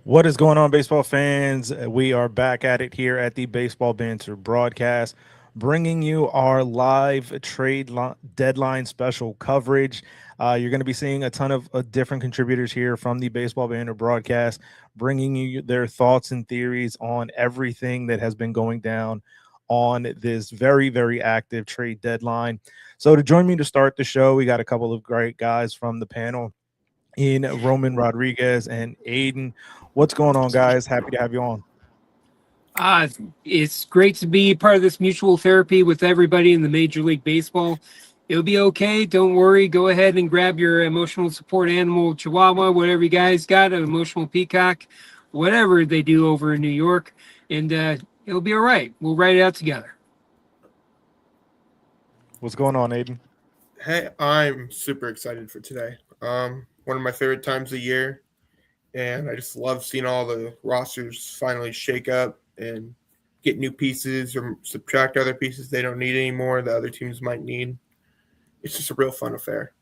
What is going on, baseball fans? We are back at it here at the Baseball Banter Broadcast, bringing you our live deadline special coverage. You're going to be seeing a ton of different contributors here from the Baseball Banter Broadcast, bringing you their thoughts and theories on everything that has been going down on this very, very active trade deadline. So, to join me to start the show, we got a couple of great guys from the panel in Roman Rodriguez and Aiden. What's going on, guys? Happy to have you on. Uh, it's great to be part of this mutual therapy with everybody in the Major League Baseball. It'll be okay. Don't worry. Go ahead and grab your emotional support animal, Chihuahua, whatever you guys got, an emotional peacock, whatever they do over in New York, and it'll be all right. We'll write it out together. What's going on, Aiden? Hey, I'm super excited for today. One of my favorite times of year, and I just love seeing all the rosters finally shake up and get new pieces or subtract other pieces they don't need anymore that other teams might need. It's just a real fun affair.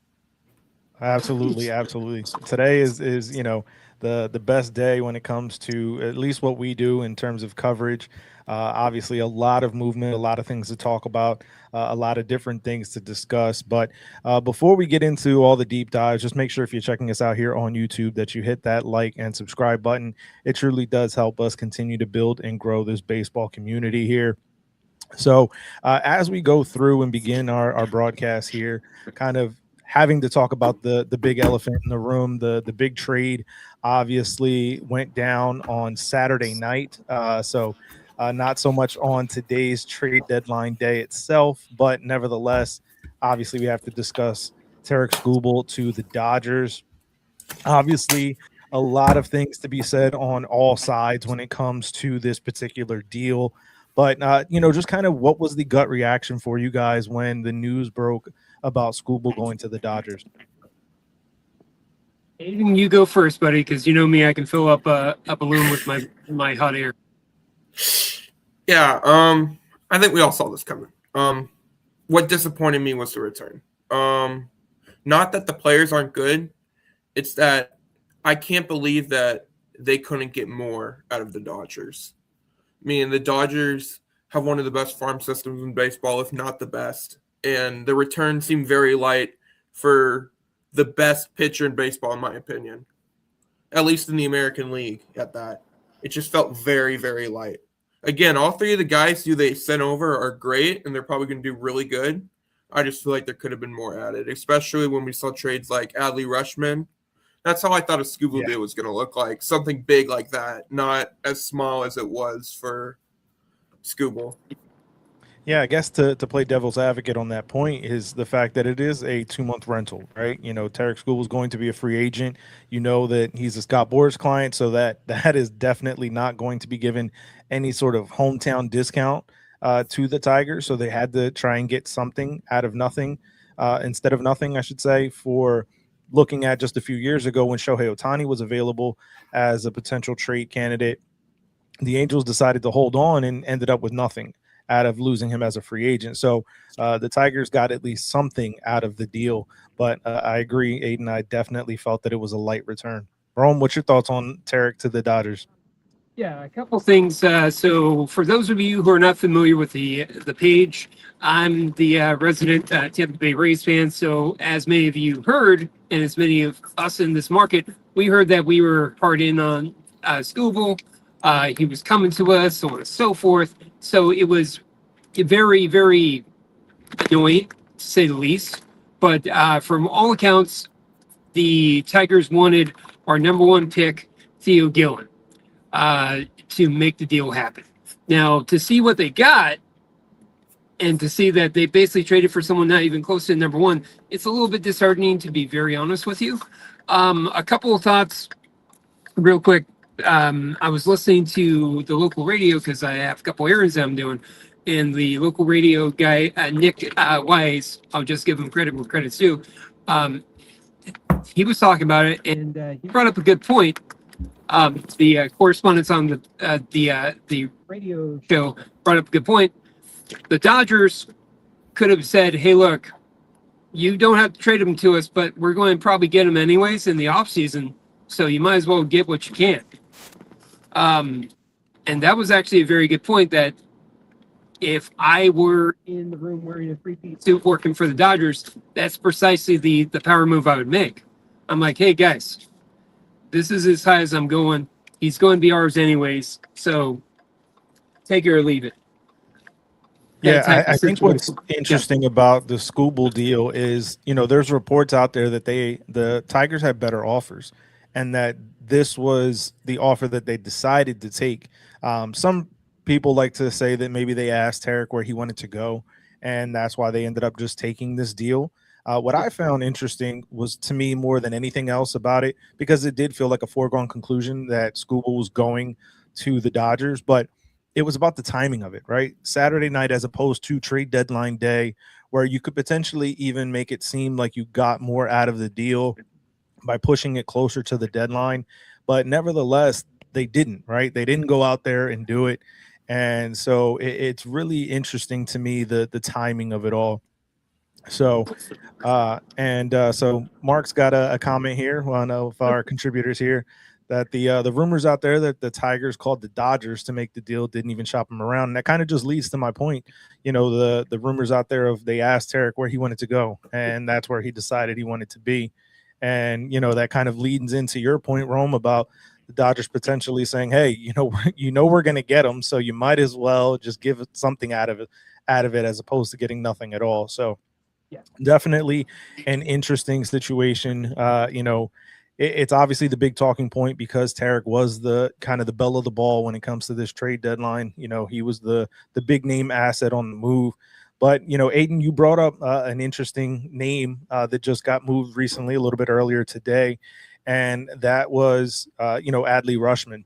Absolutely, absolutely. Today is the best day when it comes to at least what we do in terms of coverage. Obviously, a lot of movement, a lot of things to talk about, a lot of different things to discuss. But before we get into all the deep dives, just make sure if you're checking us out here on YouTube that you hit that like and subscribe button. It truly does help us continue to build and grow this baseball community here. So as we go through and begin our broadcast here, kind of having to talk about the big elephant in the room, the big trade obviously went down on Saturday night. Not so much on today's trade deadline day itself, but nevertheless, obviously we have to discuss Tarek Skubal to the Dodgers. Obviously, a lot of things to be said on all sides when it comes to this particular deal. But, just kind of what was the gut reaction for you guys when the news broke about Skubal going to the Dodgers? Aiden, you go first, buddy, because you know me, I can fill up a balloon with my hot air. Yeah, I think we all saw this coming. What disappointed me was the return. Not that the players aren't good, it's that I can't believe that they couldn't get more out of the Dodgers. I mean, the Dodgers have one of the best farm systems in baseball, if not the best. And the return seemed very light for the best pitcher in baseball, in my opinion. At least in the American League at that. It just felt very, very light. Again, all three of the guys who they sent over are great, and they're probably going to do really good. I just feel like there could have been more added, especially when we saw trades like Adley Rutschman. That's how I thought a Skubal deal was going to look like. Something big like that, not as small as it was for Skubal. Yeah, I guess to play devil's advocate on that point is the fact that it is a 2-month rental, right? Tarek Skubal is going to be a free agent. You know that he's a Scott Boras client, so that is definitely not going to be given any sort of hometown discount to the Tigers. So they had to try and get something out of nothing instead of nothing, I should say, for looking at just a few years ago when Shohei Ohtani was available as a potential trade candidate. The Angels decided to hold on and ended up with nothing out of losing him as a free agent. So the Tigers got at least something out of the deal. But I agree, Aiden, I definitely felt that it was a light return. Rome, what's your thoughts on Tarek to the Dodgers? Yeah, a couple things. So for those of you who are not familiar with the page, I'm the resident Tampa Bay Rays fan. So as many of you heard, and as many of us in this market, we heard that we were hard in on Skubal. He was coming to us, so on and so forth. So it was very, very annoying, to say the least. But from all accounts, the Tigers wanted our number one pick, Theo Gillen, to make the deal happen. Now, to see what they got and to see that they basically traded for someone not even close to number one, it's a little bit disheartening, to be very honest with you. A couple of thoughts real quick. I was listening to the local radio because I have a couple errands that I'm doing. And the local radio guy, Nick Wise, I'll just give him credit where credit's due. He was talking about it, and he brought up a good point. The correspondents on the radio show brought up a good point. The Dodgers could have said, "Hey, look, you don't have to trade him to us, but we're going to probably get him anyways in the offseason, so you might as well get what you can." And that was actually a very good point, that if I were in the room wearing a three-piece suit working for the Dodgers, that's precisely the power move I would make. I'm like, hey guys, this is as high as I'm going. He's going to be ours anyways, so take it or leave it. That Yeah, type of I think what's situation. interesting about the Scooble deal is, there's reports out there that the Tigers had better offers, and that this was the offer that they decided to take. Some people like to say that maybe they asked Tarek where he wanted to go, and that's why they ended up just taking this deal. What I found interesting was, to me, more than anything else about it, because it did feel like a foregone conclusion that Scooble was going to the Dodgers, but it was about the timing of it, right? Saturday night, as opposed to trade deadline day, where you could potentially even make it seem like you got more out of the deal by pushing it closer to the deadline. But nevertheless, they didn't, right? They didn't go out there and do it. And so it's really interesting to me, the timing of it all. So so Mark's got a comment here, one of our contributors here, that the rumors out there that the Tigers called the Dodgers to make the deal, didn't even shop them around. And that kind of just leads to my point. The rumors out there of, they asked Tarek where he wanted to go, and that's where he decided he wanted to be. And that kind of leads into your point, Rome, about the Dodgers potentially saying, hey, we're going to get him, so you might as well just give something out of it, as opposed to getting nothing at all. So Yeah. definitely an interesting situation. It's obviously the big talking point, because Tarek was the kind of the belle of the ball when it comes to this trade deadline. He was the big name asset on the move. But Aiden, you brought up an interesting name that just got moved recently, a little bit earlier today, and that was Adley Rushman.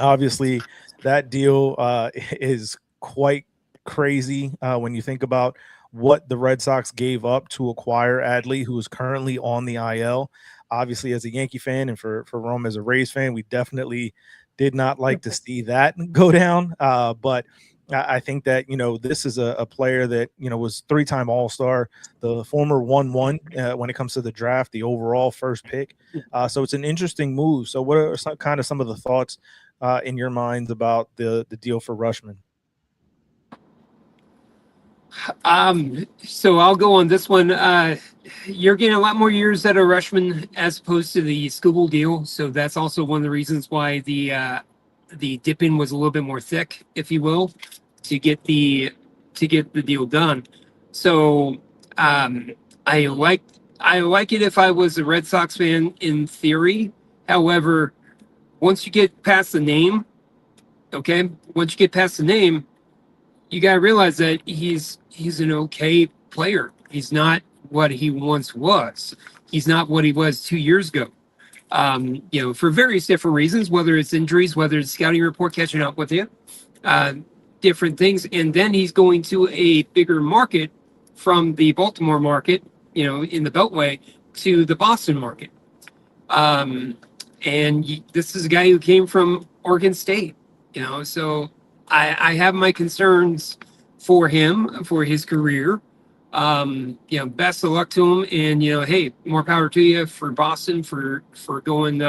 Obviously, that deal is quite crazy when you think about what the Red Sox gave up to acquire Adley, who is currently on the IL. Obviously, as a Yankee fan, and for Rome as a Rays fan, we definitely did not like to see that go down. But I think that this is a player that was three-time All-Star, the former 1-1 when it comes to the draft, the overall first pick. So it's an interesting move. So what are some of the thoughts in your minds about the deal for Rushman? So I'll go on this one. You're getting a lot more years out of Rushman as opposed to the Scooble deal. So that's also one of the reasons why the dip in was a little bit more thick, if you will, to get the deal done. So I like it if I was a Red Sox fan in theory. However, once you get past the name, okay, you got to realize that he's an okay player. He's not what he once was. He's not what he was 2 years ago. For various different reasons, whether it's injuries, whether it's scouting report catching up with you, different things. And then he's going to a bigger market from the Baltimore market, in the Beltway, to the Boston market. This is a guy who came from Oregon State, so I have my concerns for him, for his career. Best of luck to him, and hey, more power to you for Boston for going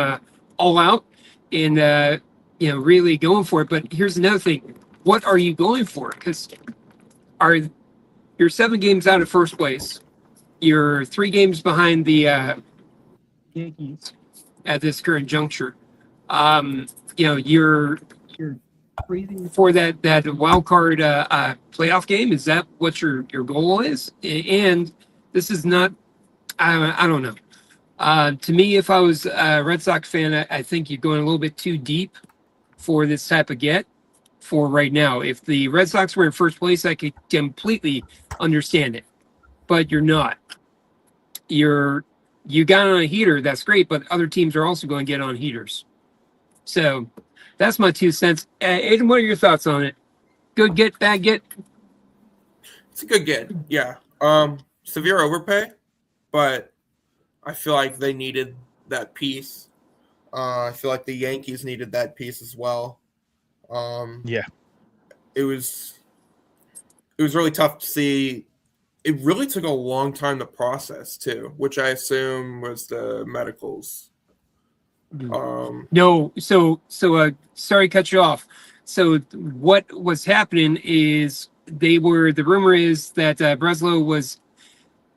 all out and really going for it. But here's another thing: what are you going for? Because you're 7 games out of first place, you're 3 games behind the Yankees at this current juncture. You're breathing for that wild card playoff game. Is that what your goal is? And this is not. I don't know. To me, if I was a Red Sox fan, I think you're going a little bit too deep for this type of get for right now. If the Red Sox were in first place, I could completely understand it, but you're not. You got on a heater, that's great, but other teams are also going to get on heaters. So that's my 2 cents. Aiden, what are your thoughts on it? Good get, bad get? It's a good get, yeah. Severe overpay, but I feel like they needed that piece. I feel like the Yankees needed that piece as well. Yeah. It was really tough to see. It really took a long time to process too, which I assume was the medicals. No, sorry to cut you off. So what was happening is the rumor is that Breslow was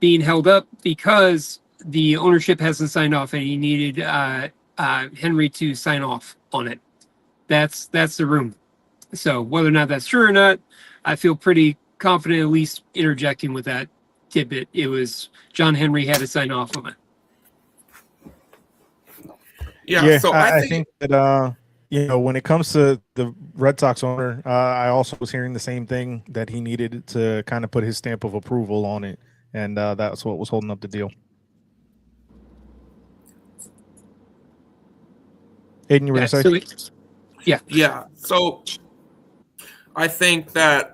being held up because the ownership hasn't signed off and he needed Henry to sign off on it. That's the rumor. So whether or not that's true or not, I feel pretty confident at least interjecting with that tidbit. It was John Henry had to sign off on it. Yeah, so I think that when it comes to the Red Sox owner, I also was hearing the same thing, that he needed to kind of put his stamp of approval on it, and that's what was holding up the deal. Aiden, you were going to say? Yeah. So I think that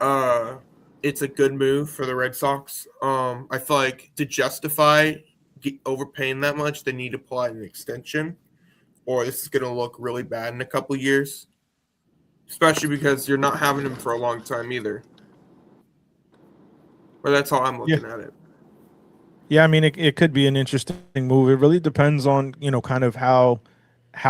it's a good move for the Red Sox. I feel like to justify overpaying that much, they need to apply an extension, or this is going to look really bad in a couple of years, especially because you're not having him for a long time either. But that's how I'm looking at it. Yeah, I mean, it could be an interesting move. It really depends on, kind of how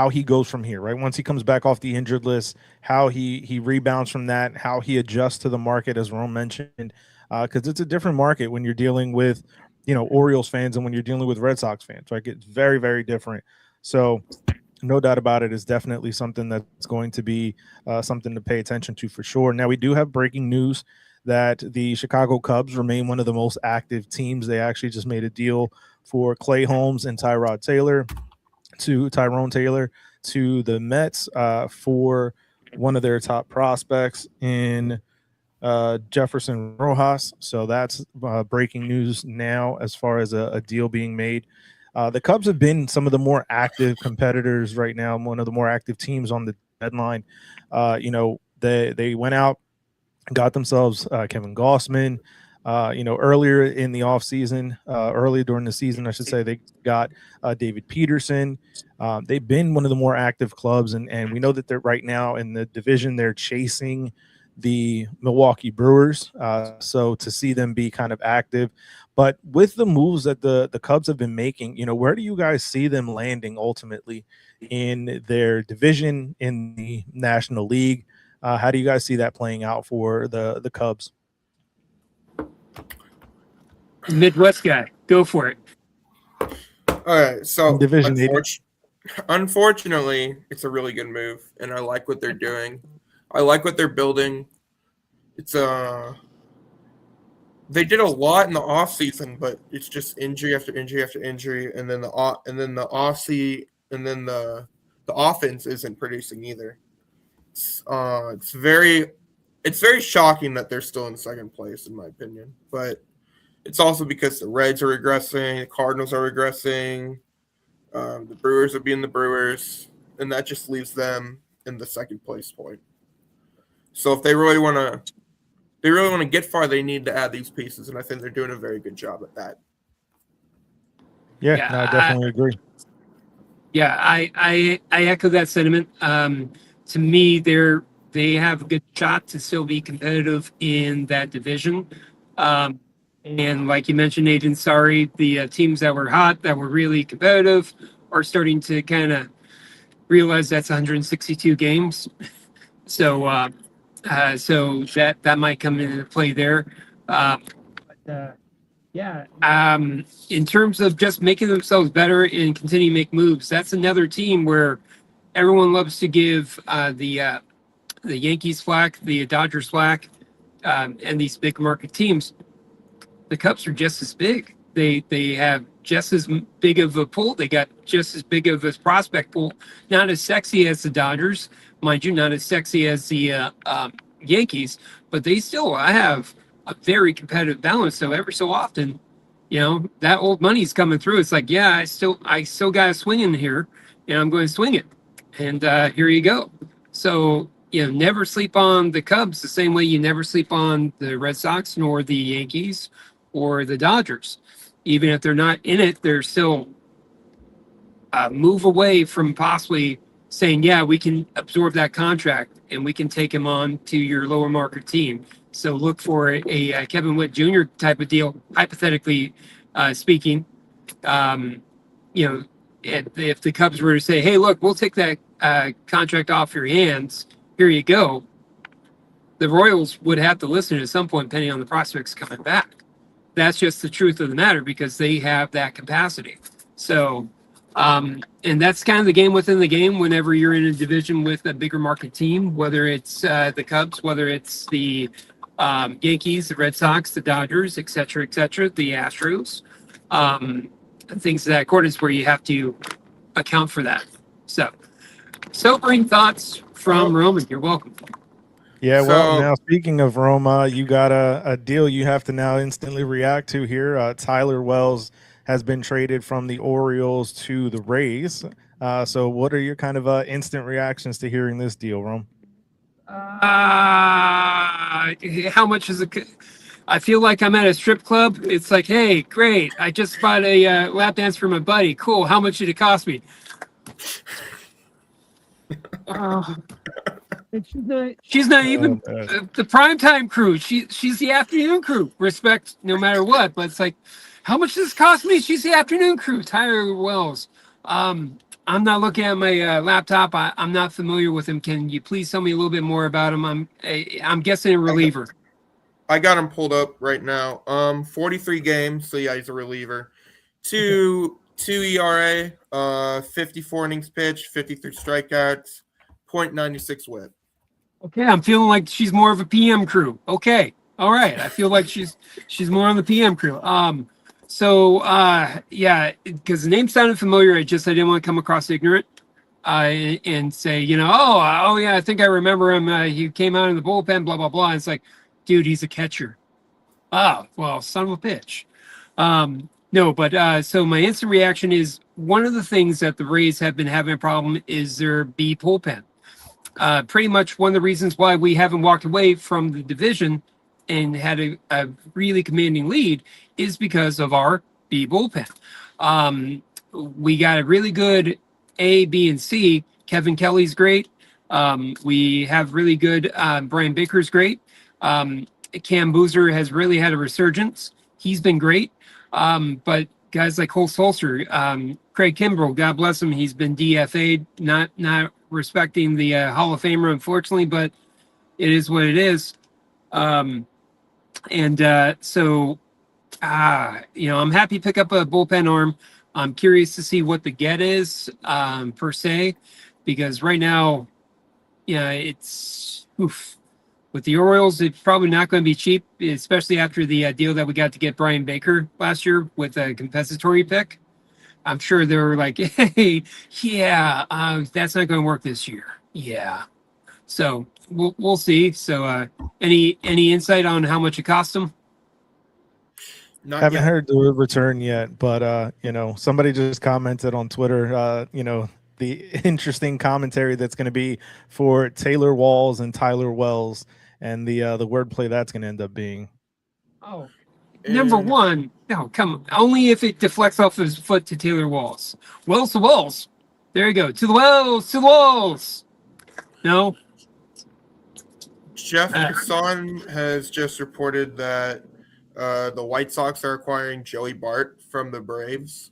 he goes from here, right? Once he comes back off the injured list, how he rebounds from that, how he adjusts to the market, as Rome mentioned, because it's a different market when you're dealing with, Orioles fans and when you're dealing with Red Sox fans, right? It's very, very different. So no doubt about it, is definitely something that's going to be something to pay attention to for sure. Now, we do have breaking news that the Chicago Cubs remain one of the most active teams. They actually just made a deal for Clay Holmes and Tyrone Taylor to the Mets for one of their top prospects in Jefferson Rojas. So that's breaking news now as far as a deal being made. The Cubs have been some of the more active competitors right now, one of the more active teams on the deadline. They went out, got themselves Kevin Gossman. Earlier in the offseason, early during the season, I should say, they got David Peterson. They've been one of the more active clubs, and we know that they're right now in the division. They're chasing the Milwaukee Brewers. So to see them be kind of active, but with the moves that the Cubs have been making, where do you guys see them landing ultimately in their division in the National League? How do you guys see that playing out for the Cubs? Midwest guy, go for it. All right, so Division unfortunately, it's a really good move, and I like what they're doing. I like what they're building. It's they did a lot in the offseason, but it's just injury after injury after injury, and then the offense isn't producing either. It's very shocking that they're still in second place, in my opinion. But it's also because the Reds are regressing, the Cardinals are regressing, the Brewers are being the Brewers, and that just leaves them in the second place point. So if they really want to get far, they need to add these pieces, and I think they're doing a very good job at that. Yeah, no, I definitely agree. Yeah, I echo that sentiment. To me, they have a good shot to still be competitive in that division. And like you mentioned, Aiden, sorry, the teams that were hot, that were really competitive, are starting to kind of realize that's 162 games. So that might come into play there. In terms of just making themselves better and continue to make moves, that's another team where everyone loves to give the Yankees flack, the Dodgers flack, and these big market teams. The Cubs are just as big. They have just as big of a pool. They got just as big of a prospect pool. Not as sexy as the Dodgers, mind you, not as sexy as the Yankees, but they still have a very competitive balance. So every so often, that old money's coming through. It's like, yeah, I still got a swing in here, and I'm going to swing it. And here you go. So, never sleep on the Cubs the same way you never sleep on the Red Sox nor the Yankees or the Dodgers. Even if they're not in it, they're still move away from possibly saying, yeah, we can absorb that contract and we can take him on to your lower market team. So look for a Kevin Witt Jr. type of deal, hypothetically speaking. if the Cubs were to say, "Hey, look, we'll take that contract off your hands. Here you go," the Royals would have to listen at some point, depending on the prospects coming back. That's just the truth of the matter because they have that capacity. So, and that's kind of the game within the game. Whenever you're in a division with a bigger market team, whether it's the Cubs, whether it's the Yankees, the Red Sox, the Dodgers, et cetera, the Astros, things of that accordance where you have to account for that. So, sobering thoughts from Roman. You're welcome. Yeah, well, So- now speaking of Roma, you got a deal you have to now instantly react to here. Tyler Wells has been traded from the Orioles to the Rays. So what are your kind of instant reactions to hearing this deal, Rome? How much is it? I feel like I'm at a strip club. It's like, hey, great. I just bought a lap dance for my buddy. Cool. How much did it cost me? She's not even the primetime crew. She's the afternoon crew. Respect no matter what. But it's like, how much does this cost me? She's the afternoon crew. Tyler Wells. I'm not looking at my laptop. I'm not familiar with him. Can you please tell me a little bit more about him? I'm guessing a reliever. I got him pulled up right now. 43 games, so yeah, he's a reliever. Two ERA, 54 innings pitched, 53 strikeouts, .96 WHIP. Okay, I'm feeling like she's more of a PM crew. Okay, all right. I feel like she's more on the PM crew. Yeah, because the name sounded familiar. I didn't want to come across ignorant. And say, oh yeah, I think I remember him. He came out in the bullpen, blah blah blah. And it's like, dude, he's a catcher. Oh, well, son of a bitch. No, but so my instant reaction is one of the things that the Rays have been having a problem is their B bullpen. Pretty much one of the reasons why we haven't walked away from the division and had a really commanding lead is because of our B bullpen. We got a really good A, B, and C. Kevin Kelly's great. We have really good Brian Baker's great. Cam Boozer has really had a resurgence. He's been great. But guys like Holtz Holster, Craig Kimbrell, God bless him, he's been DFA'd, not respecting the Hall of Famer, unfortunately, but it is what it is. I'm happy to pick up a bullpen arm. I'm curious to see what the get is, per se, because right now, it's oof. With the Orioles, it's probably not going to be cheap, especially after the deal that we got to get Brian Baker last year with a compensatory pick. I'm sure they were like, hey, yeah, that's not going to work this year. Yeah. So we'll see. So any insight on how much it cost them? Haven't heard the return yet, but somebody just commented on Twitter, the interesting commentary that's going to be for Taylor Walls and Tyler Wells and the wordplay that's going to end up being. Oh, number one, no, come on. Only if it deflects off his foot to Taylor Walls. Wells to Walls. There you go. To the Wells, to the Walls. No. Jeff Passan has just reported that the White Sox are acquiring Joey Bart from the Braves.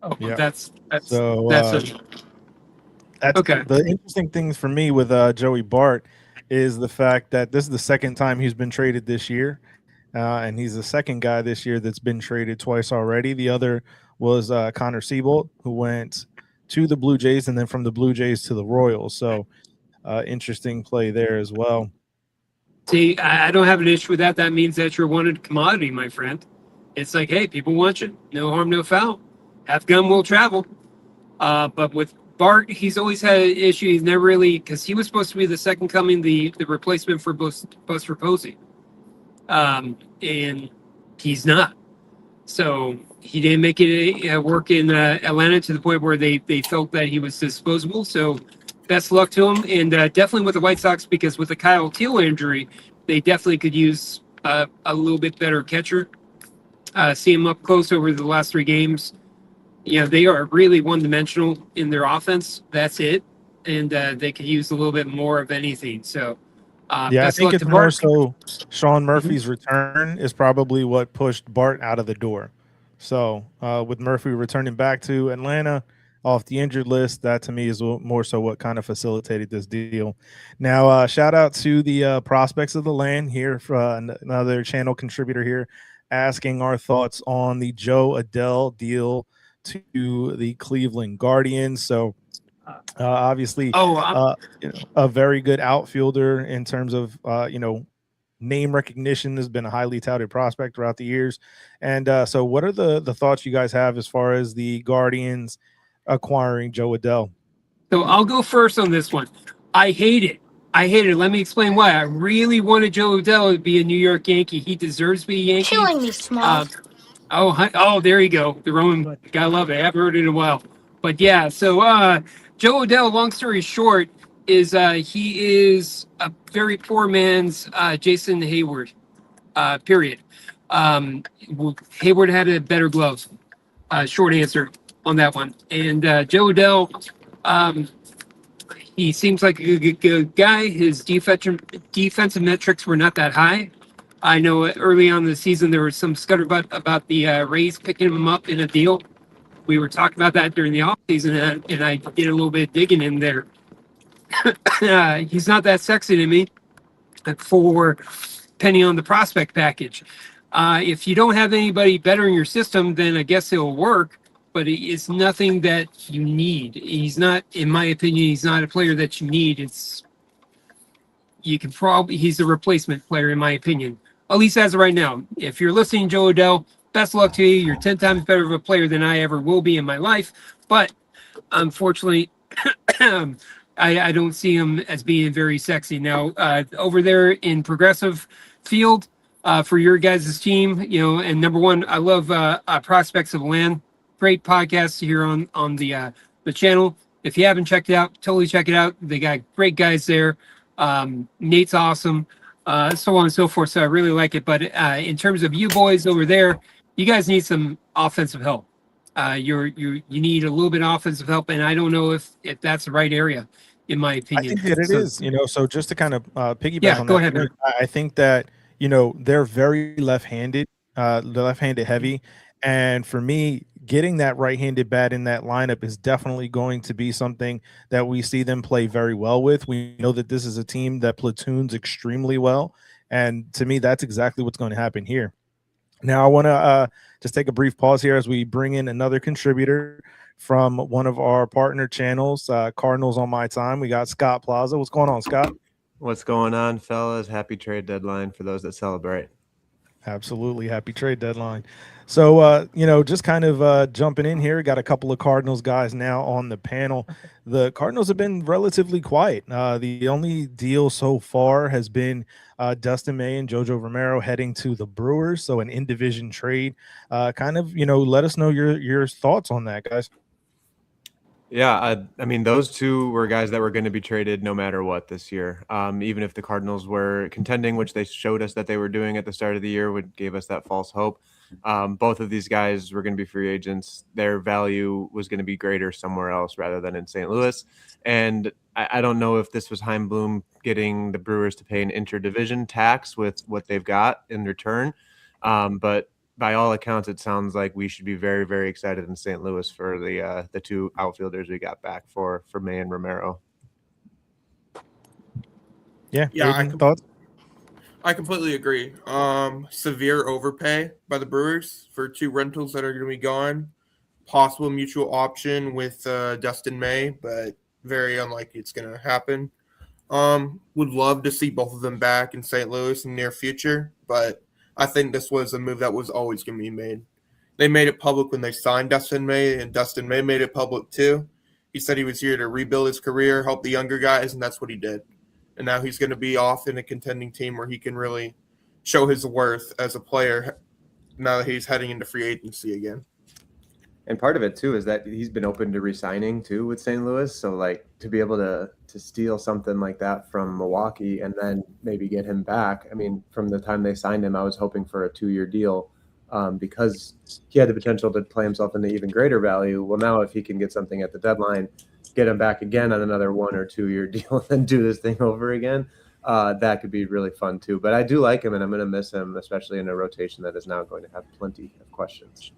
Oh, yeah. That's okay. The interesting things for me with Joey Bart is the fact that this is the second time he's been traded this year, and he's the second guy this year that's been traded twice already. The other was Connor Siebold, who went to the Blue Jays and then from the Blue Jays to the Royals. So interesting play there as well. See, I don't have an issue with that. That means that you're a wanted commodity, my friend. It's like, hey, people want you. No harm, no foul. Half gun will travel. But with Bart, he's always had an issue. He's never really, because he was supposed to be the second coming, the replacement for Buster Posey. And he's not. So he didn't make it work in Atlanta to the point where they felt that he was disposable. So best luck to him. And definitely with the White Sox, because with the Kyle Teal injury, they definitely could use a little bit better catcher. See him up close over the last 3 games. They are really one-dimensional in their offense. That's it. And they could use a little bit more of anything. So, I think it's more so Sean Murphy's return is probably what pushed Bart out of the door. So with Murphy returning back to Atlanta off the injured list, that to me is more so what kind of facilitated this deal. Now, shout out to the prospects of the land here for another channel contributor here asking our thoughts on the Joe Adele deal to the Cleveland Guardians. So obviously, Oh, a very good outfielder in terms of name recognition, has been a highly touted prospect throughout the years. And so, what are the thoughts you guys have as far as the Guardians acquiring Joe Adele? so I'll go first on this one. I hate it. I hate it. Let me explain why. I really wanted Joe Odell to be a New York Yankee. He deserves to be a Yankee. Killing me, Small. Oh, there you go. The Roman, gotta love it. I haven't heard it in a while. But yeah, so Joe Odell, long story short, is he is a very poor man's Jason Hayward, period. Hayward had a better glove. Short answer on that one. And Joe Odell, he seems like a good guy. His defensive metrics were not that high. I know early on in the season there was some scutterbutt about the Rays picking him up in a deal. We were talking about that during the offseason, and I did a little bit of digging in there. He's not that sexy to me for depending on the prospect package. If you don't have anybody better in your system, then I guess it'll work, but it's nothing that you need. He's not, in my opinion, he's not a player that you need. He's a replacement player, in my opinion, at least as of right now. If you're listening, Joe Odell, best of luck to you. You're 10 times better of a player than I ever will be in my life. But unfortunately, I don't see him as being very sexy. Now, over there in Progressive Field, for your guys' team, and number one, I love Prospects of Land. Great podcast here on the channel. If you haven't checked it out, totally check it out. They got great guys there. Nate's awesome, so on and so forth. So I really like it. But in terms of you boys over there, you guys need some offensive help. You need a little bit of offensive help, and I don't know if that's the right area, in my opinion. I think that it is. So just to kind of piggyback Yeah, on go that, ahead, man. I think that they're very left-handed, they're left-handed heavy, and for me, getting that right-handed bat in that lineup is definitely going to be something that we see them play very well with. We know that this is a team that platoons extremely well, and to me, that's exactly what's going to happen here. Now, I want to just take a brief pause here as we bring in another contributor from one of our partner channels, Cardinals on My Time. We got Scott Plaza. What's going on, Scott? What's going on, fellas? Happy trade deadline for those that celebrate. Absolutely. Happy trade deadline. So, just kind of jumping in here, got a couple of Cardinals guys now on the panel. The Cardinals have been relatively quiet. The only deal so far has been Dustin May and Jojo Romero heading to the Brewers. So an in-division trade. Kind of, let us know your thoughts on that, guys. Yeah, I mean, those two were guys that were going to be traded no matter what this year. Even if the Cardinals were contending, which they showed us that they were doing at the start of the year, gave us that false hope. Both of these guys were going to be free agents. Their value was going to be greater somewhere else rather than in St. Louis. And I don't know if this was Chaim Bloom getting the Brewers to pay an interdivision tax with what they've got in return. But by all accounts, it sounds like we should be very, very excited in St. Louis for the two outfielders we got back for May and Romero. Yeah. Thoughts? I completely agree. Severe overpay by the Brewers for two rentals that are going to be gone. Possible mutual option with Dustin May, but very unlikely it's going to happen. Would love to see both of them back in St. Louis in the near future, but I think this was a move that was always going to be made. They made it public when they signed Dustin May, and Dustin May made it public too. He said he was here to rebuild his career, help the younger guys, and that's what he did. And now he's going to be off in a contending team where he can really show his worth as a player now that he's heading into free agency again. And part of it, too, is that he's been open to re-signing, too, with St. Louis. So, to be able to steal something like that from Milwaukee and then maybe get him back. I mean, from the time they signed him, I was hoping for a 2-year deal because he had the potential to play himself into even greater value. Well, now if he can get something at the deadline, get him back again on another 1 or 2 year deal and then do this thing over again, that could be really fun, too. But I do like him, and I'm going to miss him, especially in a rotation that is now going to have plenty of questions.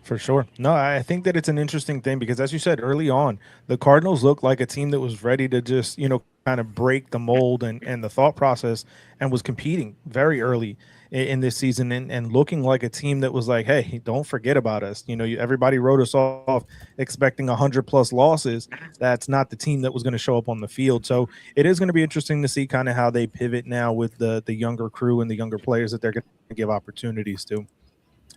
For sure. No, I think that it's an interesting thing because, as you said early on, the Cardinals looked like a team that was ready to just, kind of break the mold and the thought process, and was competing very early in this season, and looking like a team that was like, hey, don't forget about us. Everybody wrote us off expecting 100+ losses. That's not the team that was going to show up on the field. So it is going to be interesting to see kind of how they pivot now with the younger crew and the younger players that they're going to give opportunities to.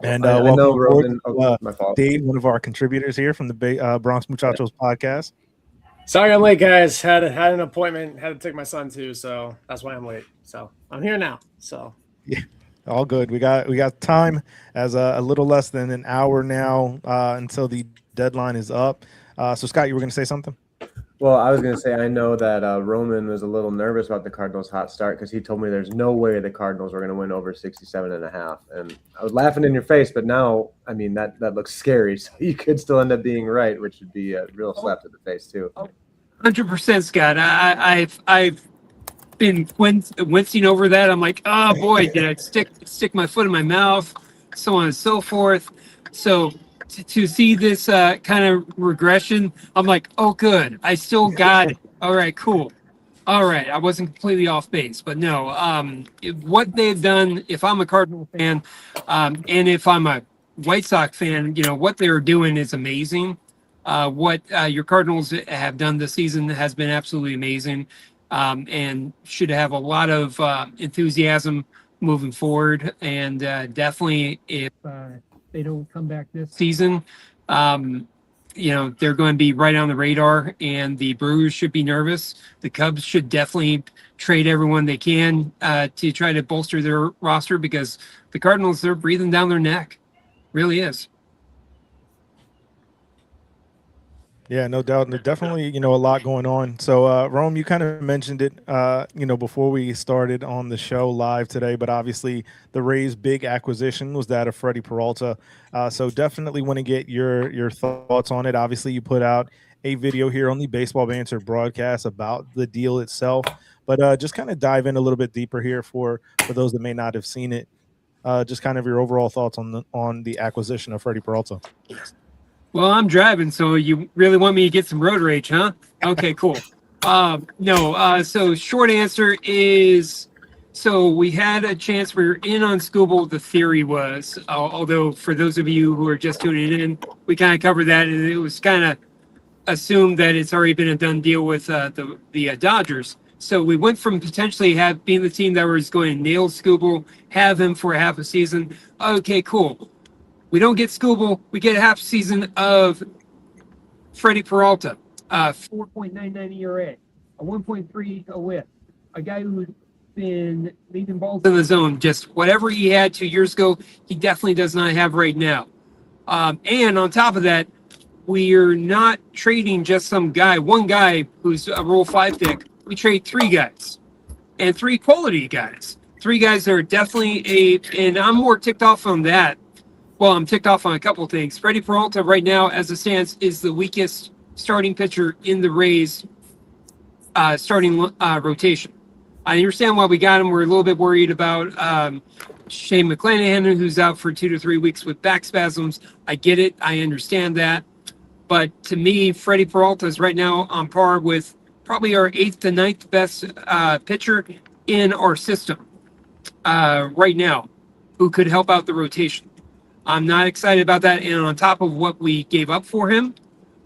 And I welcome know, aboard, Roman. My fault. Dave, one of our contributors here from the Bronx Muchachos podcast. Sorry I'm late, guys. Had an appointment. Had to take my son too, so that's why I'm late. So I'm here now. So yeah, all good. We got time as a little less than an hour now until the deadline is up. So Scott, you were going to say something? Well, I was going to say, I know that Roman was a little nervous about the Cardinals' hot start because he told me there's no way the Cardinals were going to win over 67.5. And I was laughing in your face, but now, I mean, that looks scary. So you could still end up being right, which would be a real slap to the face, too. 100%, Scott. I've been wincing over that. I'm like, oh boy, did I stick my foot in my mouth, so on and so forth. So to see this kind of regression, I'm like, oh, good. I still got it. All right, cool. All right, I wasn't completely off base, but no. What they've done, if I'm a Cardinal fan, and if I'm a White Sox fan, what they're doing is amazing. What your Cardinals have done this season has been absolutely amazing, and should have a lot of enthusiasm moving forward. And definitely, if they don't come back this season, they're going to be right on the radar, and the Brewers should be nervous. The Cubs should definitely trade everyone they can to try to bolster their roster, because the Cardinals, they're breathing down their neck. Really is. Yeah, no doubt. There's definitely, a lot going on. So, Rome, you kind of mentioned it, before we started on the show live today, but obviously the Rays' big acquisition was that of Freddie Peralta. So definitely want to get your thoughts on it. Obviously, you put out a video here on the Baseball Banter broadcast about the deal itself, but just kind of dive in a little bit deeper here for those that may not have seen it. Just kind of your overall thoughts on the acquisition of Freddie Peralta. Well, I'm driving, so you really want me to get some road rage, huh? Okay, cool. No. So short answer is, so we had a chance. We were in on Scooble. The theory was, although for those of you who are just tuning in, we kind of covered that, and it was kind of assumed that it's already been a done deal with the Dodgers. So we went from potentially being the team that was going to nail Scooble, have him for half a season. Okay, cool. We don't get Scooble. We get a half season of Freddie Peralta, 4.99 ERA, a 1.3 whip, a guy who's been leaving balls in the zone. Just whatever he had 2 years ago, he definitely does not have right now. And on top of that, we're not trading just some guy, one guy who's a Rule 5 pick. We trade 3 guys, and 3 quality guys. 3 guys that are definitely and I'm more ticked off on that. Well, I'm ticked off on a couple of things. Freddie Peralta right now, as it stands, is the weakest starting pitcher in the Rays starting rotation. I understand why we got him. We're a little bit worried about Shane McClanahan, who's out for 2 to 3 weeks with back spasms. I get it. I understand that. But to me, Freddie Peralta is right now on par with probably our 8th to 9th best pitcher in our system right now, who could help out the rotation. I'm not excited about that. And on top of what we gave up for him,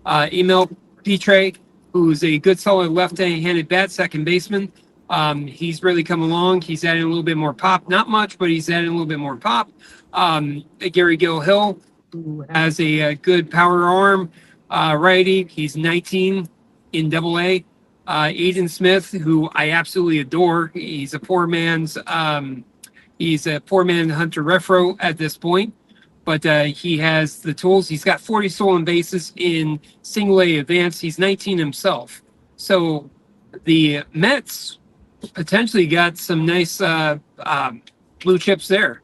MLB Trade, who's a good, solid left-handed bat second baseman, he's really come along. He's adding a little bit more pop. Not much, but he's adding a little bit more pop. Gary Hill, who has a good power arm, righty. He's 19 in Double-A. Aiden Smith, who I absolutely adore. He's a poor man's Hunter Refro at this point. But he has the tools. He's got 40 stolen bases in single-A advance. He's 19 himself. So the Mets potentially got some nice blue chips there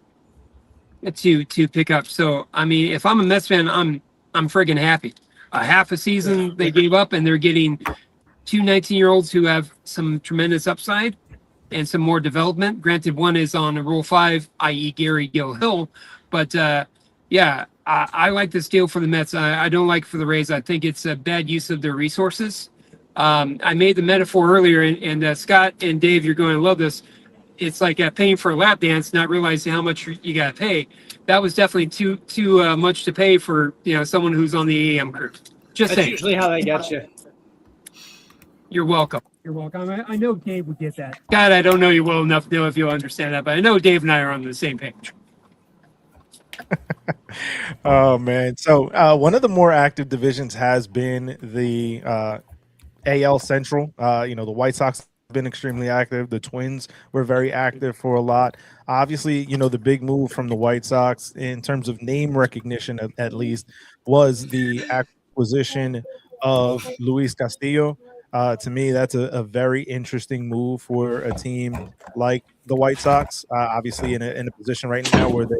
to pick up. So, I mean, if I'm a Mets fan, I'm friggin' happy. Half a season they gave up, and they're getting 2 19-year-olds who have some tremendous upside and some more development. Granted, one is on a Rule 5, i.e. Gary Hill. But, yeah, I like this deal for the Mets. I don't like it for the Rays. I think it's a bad use of their resources. I made the metaphor earlier, and Scott and Dave, you're going to love this. It's like paying for a lap dance, not realizing how much you got to pay. That was definitely too much to pay for someone who's on the AM crew. Just That's saying. usually how they get you. You're welcome. You're welcome. I know Dave would get that. God, I don't know you well enough to know if you'll understand that, but I know Dave and I are on the same page. Oh man! So one of the more active divisions has been the AL Central. The White Sox have been extremely active. The Twins were very active for a lot. Obviously, the big move from the White Sox in terms of name recognition, at least, was the acquisition of Luis Castillo. To me, that's a very interesting move for a team like the White Sox. Obviously, in a position right now where they're,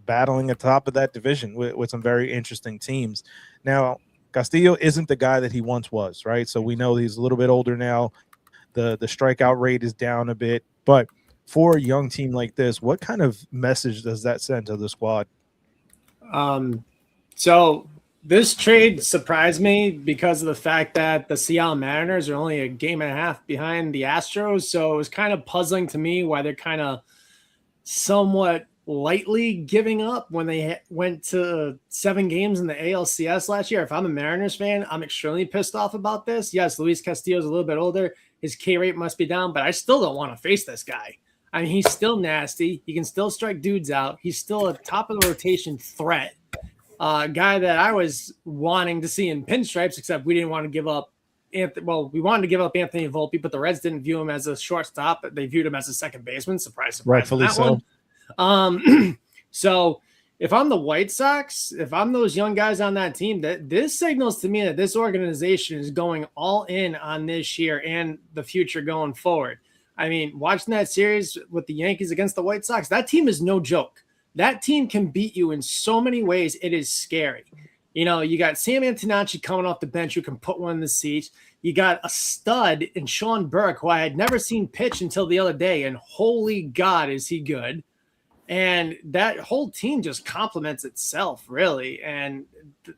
battling at the top of that division with some very interesting teams. Now, Castillo isn't the guy that he once was, right? So we know he's a little bit older now. The strikeout rate is down a bit. But for a young team like this, what kind of message does that send to the squad? So this trade surprised me because of the fact that the Seattle Mariners are only a game and a half behind the Astros. So it was kind of puzzling to me why they're kind of somewhat lightly giving up when they went to 7 games in the ALCS last year. If I'm a Mariners fan, I'm extremely pissed off about this. Yes, Luis Castillo is a little bit older. His K rate must be down, but I still don't want to face this guy. I mean, he's still nasty. He can still strike dudes out. He's still a top of the rotation threat. Guy that I was wanting to see in pinstripes, except we didn't want to give up. We wanted to give up Anthony Volpe, but the Reds didn't view him as a shortstop. They viewed him as a second baseman. Surprise, surprise. Rightfully so. One. So if I'm the White Sox, if I'm those young guys on that team, that this signals to me that this organization is going all in on this year and the future going forward. I mean, watching that series with the Yankees against the White Sox, that team is no joke. That team can beat you in so many ways. It is scary. You got Sam Antonacci coming off the bench who can put one in the seat. You got a stud in Sean Burke, who I had never seen pitch until the other day, and holy God, is he good. And that whole team just complements itself, really. And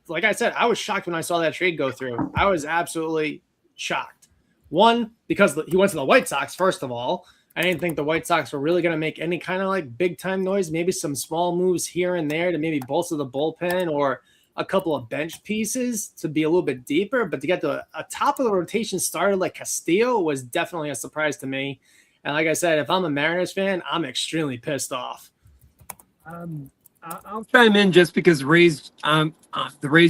like I said, I was shocked when I saw that trade go through. I was absolutely shocked. One, because he went to the White Sox, first of all. I didn't think the White Sox were really going to make any kind of like big-time noise, maybe some small moves here and there to maybe bolster the bullpen or a couple of bench pieces to be a little bit deeper. But to get to a top of the rotation starter like Castillo was definitely a surprise to me. And like I said, if I'm a Mariners fan, I'm extremely pissed off. I'll chime in just because the Rays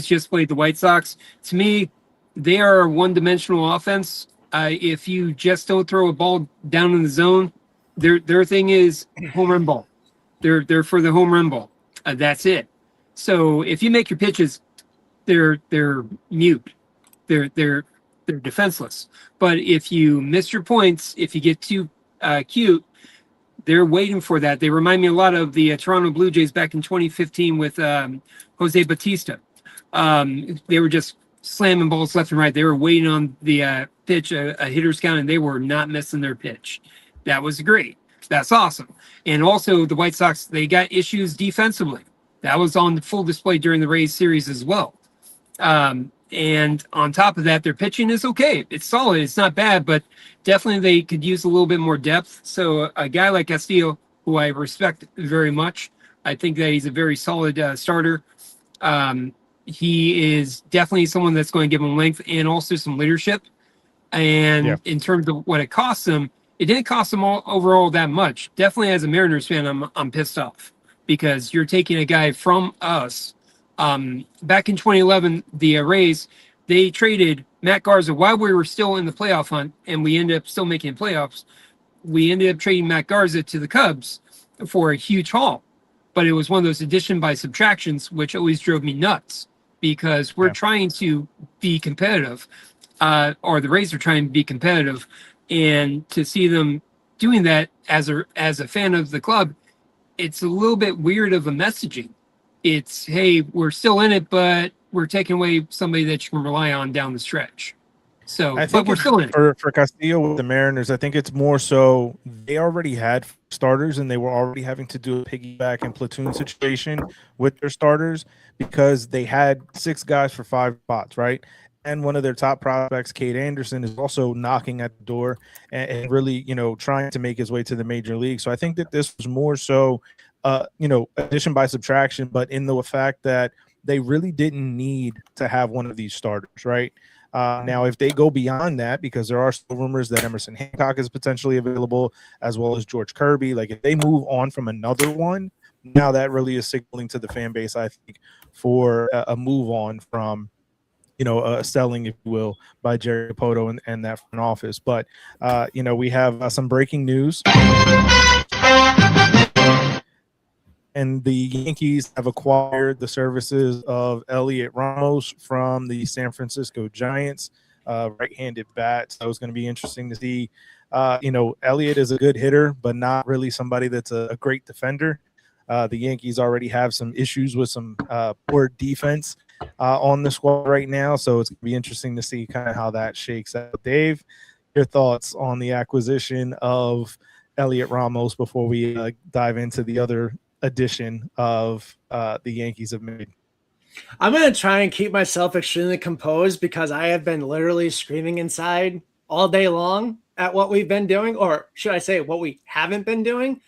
just played the White Sox. To me, they are a one-dimensional offense. If you just don't throw a ball down in the zone, their thing is home run ball. They're for the home run ball. That's it. So if you make your pitches, they're mute. They're defenseless. But if you miss your points, if you get too cute, they're waiting for that. They remind me a lot of the Toronto Blue Jays back in 2015 with Jose Bautista. They were just slamming balls left and right. They were waiting on the pitch, a hitter's count, and they were not missing their pitch. That was great. That's awesome. And also the White Sox, they got issues defensively. That was on full display during the Rays series as well. And on top of that, their pitching is okay. It's solid. It's not bad, but definitely they could use a little bit more depth. So a guy like Castillo, who I respect very much, I think that he's a very solid starter. He is definitely someone that's going to give him length and also some leadership. And in terms of what it costs him, it didn't cost him overall that much. Definitely as a Mariners fan, I'm pissed off because you're taking a guy from us. Back in 2011, the Rays, they traded Matt Garza while we were still in the playoff hunt, and we ended up still making playoffs. We ended up trading Matt Garza to the Cubs for a huge haul. But it was one of those addition by subtractions, which always drove me nuts because we're trying to be competitive, or the Rays are trying to be competitive. And to see them doing that as a fan of the club, it's a little bit weird of a messaging. It's, hey, we're still in it, but we're taking away somebody that you can rely on down the stretch. So, I but think we're still in. for Castillo with the Mariners, I think it's more so they already had starters and they were already having to do a piggyback and platoon situation with their starters because they had 6 guys for 5 spots, right? And one of their top prospects, Cade Anderson, is also knocking at the door and really, trying to make his way to the major league. So I think that this was more so, addition by subtraction, but in the fact that they really didn't need to have one of these starters, right? Now, if they go beyond that, because there are still rumors that Emerson Hancock is potentially available, as well as George Kirby, like if they move on from another one, now that really is signaling to the fan base, I think, for a move on from, selling, if you will, by Jerry Capoto and that front office. But, we have some breaking news. And the Yankees have acquired the services of Elliot Ramos from the San Francisco Giants, right-handed bat. So it's going to be interesting to see. Elliot is a good hitter, but not really somebody that's a great defender. The Yankees already have some issues with some poor defense on the squad right now. So it's going to be interesting to see kind of how that shakes out. Dave, your thoughts on the acquisition of Elliot Ramos before we dive into the other addition of the Yankees have made? I'm going to try and keep myself extremely composed because I have been literally screaming inside all day long at what we've been doing, or should I say what we haven't been doing.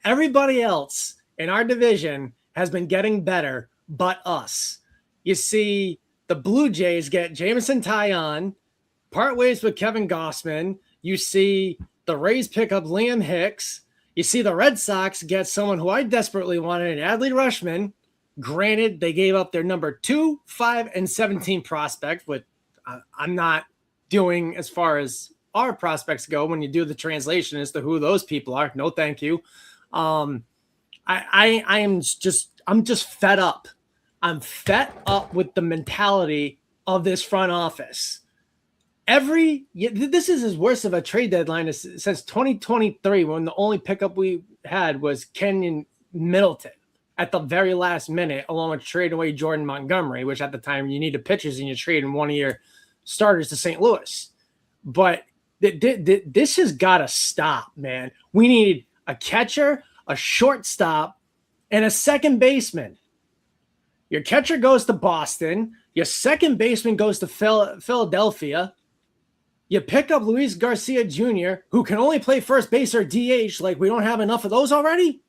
Everybody else in our division has been getting better but us. You see the Blue Jays get Jameson Taillon, part ways with Kevin Gossman. You see the Rays pick up Liam Hicks. You see the Red Sox get someone who I desperately wanted, Adley Rutschman. Granted, they gave up their number 2, 5, and 17 prospect, which I'm not doing as far as our prospects go when you do the translation as to who those people are. No, thank you. I'm just fed up. I'm fed up with the mentality of this front office. This is as worse of a trade deadline since 2023, when the only pickup we had was Kenyon Middleton at the very last minute, along with trading away Jordan Montgomery, which at the time you needed pitchers and you traded one of your starters to St. Louis. But this has got to stop, man. We need a catcher, a shortstop, and a second baseman. Your catcher goes to Boston. Your second baseman goes to Philadelphia. You pick up Luis Garcia Jr., who can only play first base or DH. Like, we don't have enough of those already?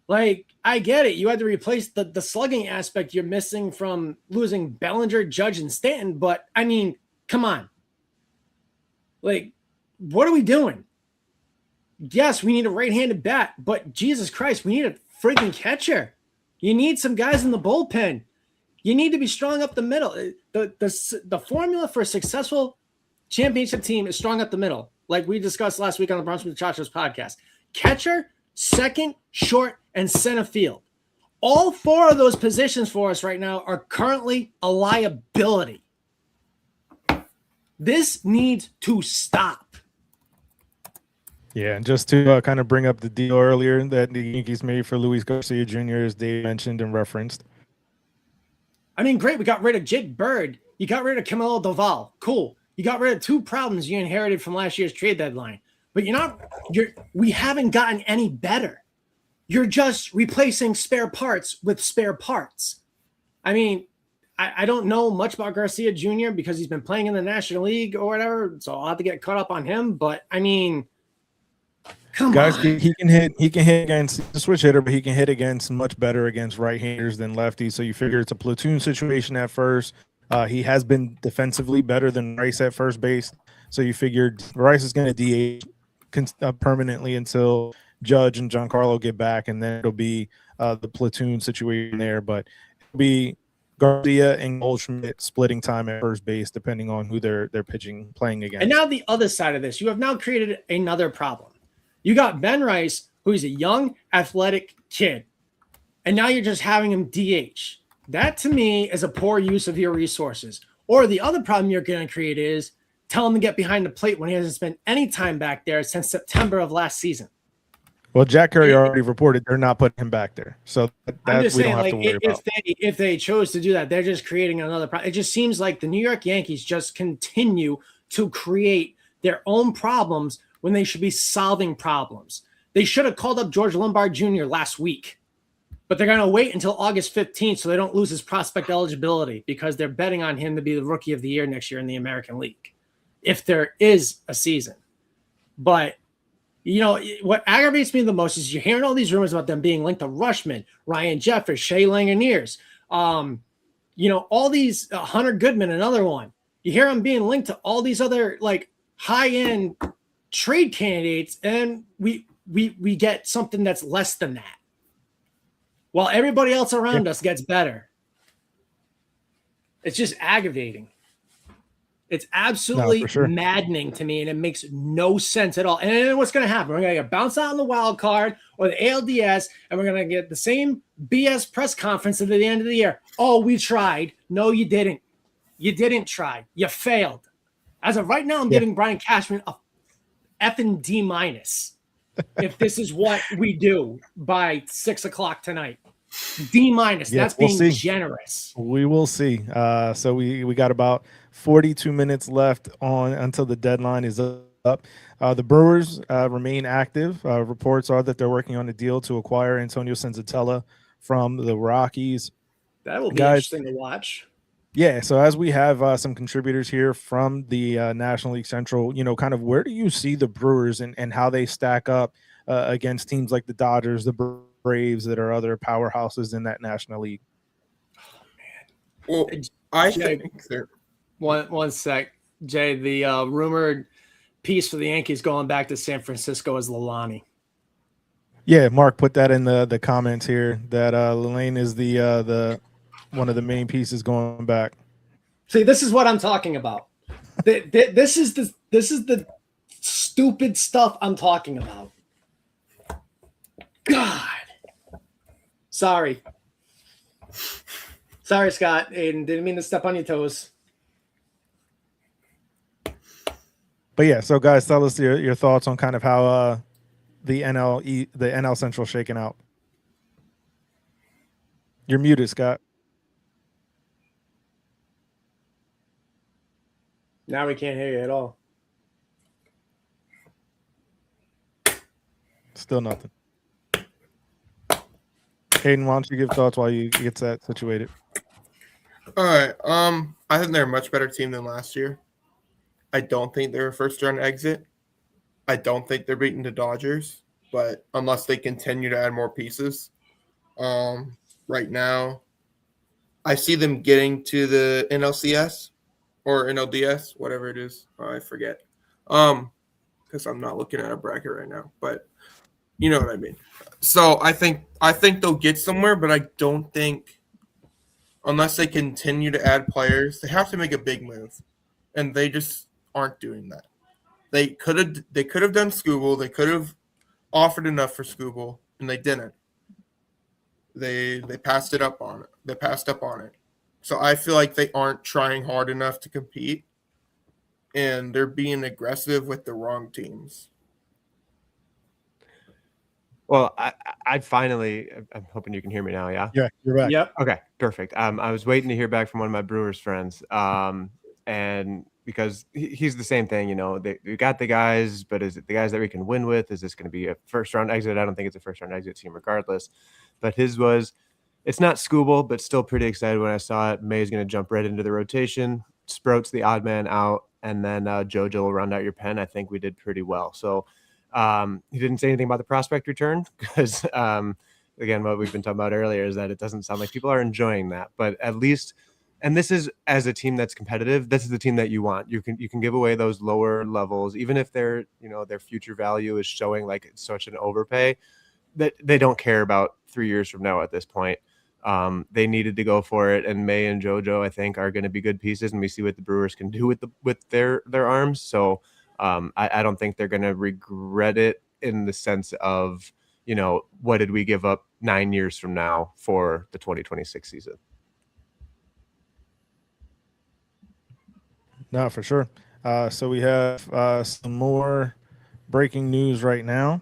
Like, I get it. You had to replace the slugging aspect you're missing from losing Bellinger, Judge, and Stanton. But, I mean, come on. Like, what are we doing? Yes, we need a right-handed bat. But, Jesus Christ, we need a freaking catcher. You need some guys in the bullpen. You need to be strong up the middle. The formula for a successful championship team is strong up the middle, like we discussed last week on the Bronx Muchachos podcast. Catcher, second, short, and center field. All 4 of those positions for us right now are currently a liability. This needs to stop. Yeah, and just to kind of bring up the deal earlier that the Yankees made for Luis Garcia Jr., as Dave mentioned and referenced. I mean, great. We got rid of Jake Bird. You got rid of Camilo Doval. Cool. You got rid of 2 problems you inherited from last year's trade deadline. But we haven't gotten any better. You're just replacing spare parts with spare parts. I mean, I don't know much about Garcia Jr. because he's been playing in the National League or whatever, so I'll have to get caught up on him. But, I mean, come on. He can hit against the switch hitter, but he can hit against much better against right-handers than lefties. So you figure it's a platoon situation at first. He has been defensively better than Rice at first base. So you figured Rice is going to DH permanently until Judge and Giancarlo get back, and then it'll be the platoon situation there. But it'll be Garcia and Goldschmidt splitting time at first base, depending on who they're playing against. And now the other side of this, you have now created another problem. You got Ben Rice, who's a young, athletic kid, and now you're just having him DH. That, to me, is a poor use of your resources. Or the other problem you're going to create is tell him to get behind the plate when he hasn't spent any time back there since September of last season. Well, Jack Curry already reported they're not putting him back there, so I'm that just we don't saying, have like, to worry about. if they chose to do that, they're just creating another problem. It just seems like the New York Yankees just continue to create their own problems when they should be solving problems. They should have called up George Lombard Jr. last week, but they're going to wait until August 15th so they don't lose his prospect eligibility because they're betting on him to be the Rookie of the Year next year in the American League, if there is a season. But you know, what aggravates me the most is you're hearing all these rumors about them being linked to Rushman, Ryan Jeffers, Shea Langoniers, you know, all these Hunter Goodman, another one. You hear them being linked to all these other like high-end trade candidates, and we get something that's less than that, while everybody else around us gets better. It's just aggravating. It's absolutely maddening to me, and it makes no sense at all. And then what's going to happen? We're going to get bounced out on the wild card or the ALDS, and we're going to get the same BS press conference at the end of the year. Oh, we tried. No, you didn't. You didn't try. You failed. As of right now, I'm giving Brian Cashman a effing D-. If this is what we do by 6 o'clock tonight. D-. That's being generous. We will see. So we got about 42 minutes left on until the deadline is up. The Brewers remain active. Reports are that they're working on a deal to acquire Antonio Senzatella from the Rockies. That will be interesting to watch. Yeah, so as we have some contributors here from the National League Central, you know, kind of where do you see the Brewers and how they stack up against teams like the Dodgers, the Braves, that are other powerhouses in that National League? Well, I think one sec, Jay. The rumored piece for the Yankees going back to San Francisco is Lalani. Yeah, Mark put that in the comments here that Lalane is the one of the main pieces going back. See, this is what I'm talking about. This is the stupid stuff I'm talking about. God. Sorry, Scott. Aiden, didn't mean to step on your toes. But yeah, so guys, tell us your thoughts on kind of how the NL Central shaking out. You're muted, Scott. Now we can't hear you at all. Still nothing. Hayden, why don't you give thoughts while you get that situated? All right. I think they're a much better team than last year. I don't think they're a first-round exit. I don't think they're beating the Dodgers, but unless they continue to add more pieces, right now, I see them getting to the NLCS or NLDS, whatever it is. I forget, because I'm not looking at a bracket right now, but you know what I mean. So I think they'll get somewhere, but I don't think, unless they continue to add players, they have to make a big move, and they just aren't doing that. They could have done Skubal. They could have offered enough for Skubal, and they didn't. They passed up on it. So I feel like they aren't trying hard enough to compete, and they're being aggressive with the wrong teams. Well, I finally, I'm hoping you can hear me now. Yeah. Yeah, you're back. Yep. Okay, perfect. I was waiting to hear back from one of my Brewers friends, and because he's the same thing, you know, we got the guys, but is it the guys that we can win with? Is this going to be a first round exit? I don't think it's a first round exit team regardless. But his was, it's not Skubal, but still pretty excited when I saw it. May's going to jump right into the rotation. Sprout's the odd man out, and then JoJo will round out your pen. I think we did pretty well. So he didn't say anything about the prospect return because, again, what we've been talking about earlier is that it doesn't sound like people are enjoying that. But at least, and this is as a team that's competitive, this is the team that you want. You can give away those lower levels, even if their future value is showing like it's such an overpay that they don't care about 3 years from now at this point. They needed to go for it, and May and JoJo, I think, are going to be good pieces, and we see what the Brewers can do with their arms. So I don't think they're going to regret it in the sense of, what did we give up 9 years from now for the 2026 season? No, for sure. So we have some more breaking news right now.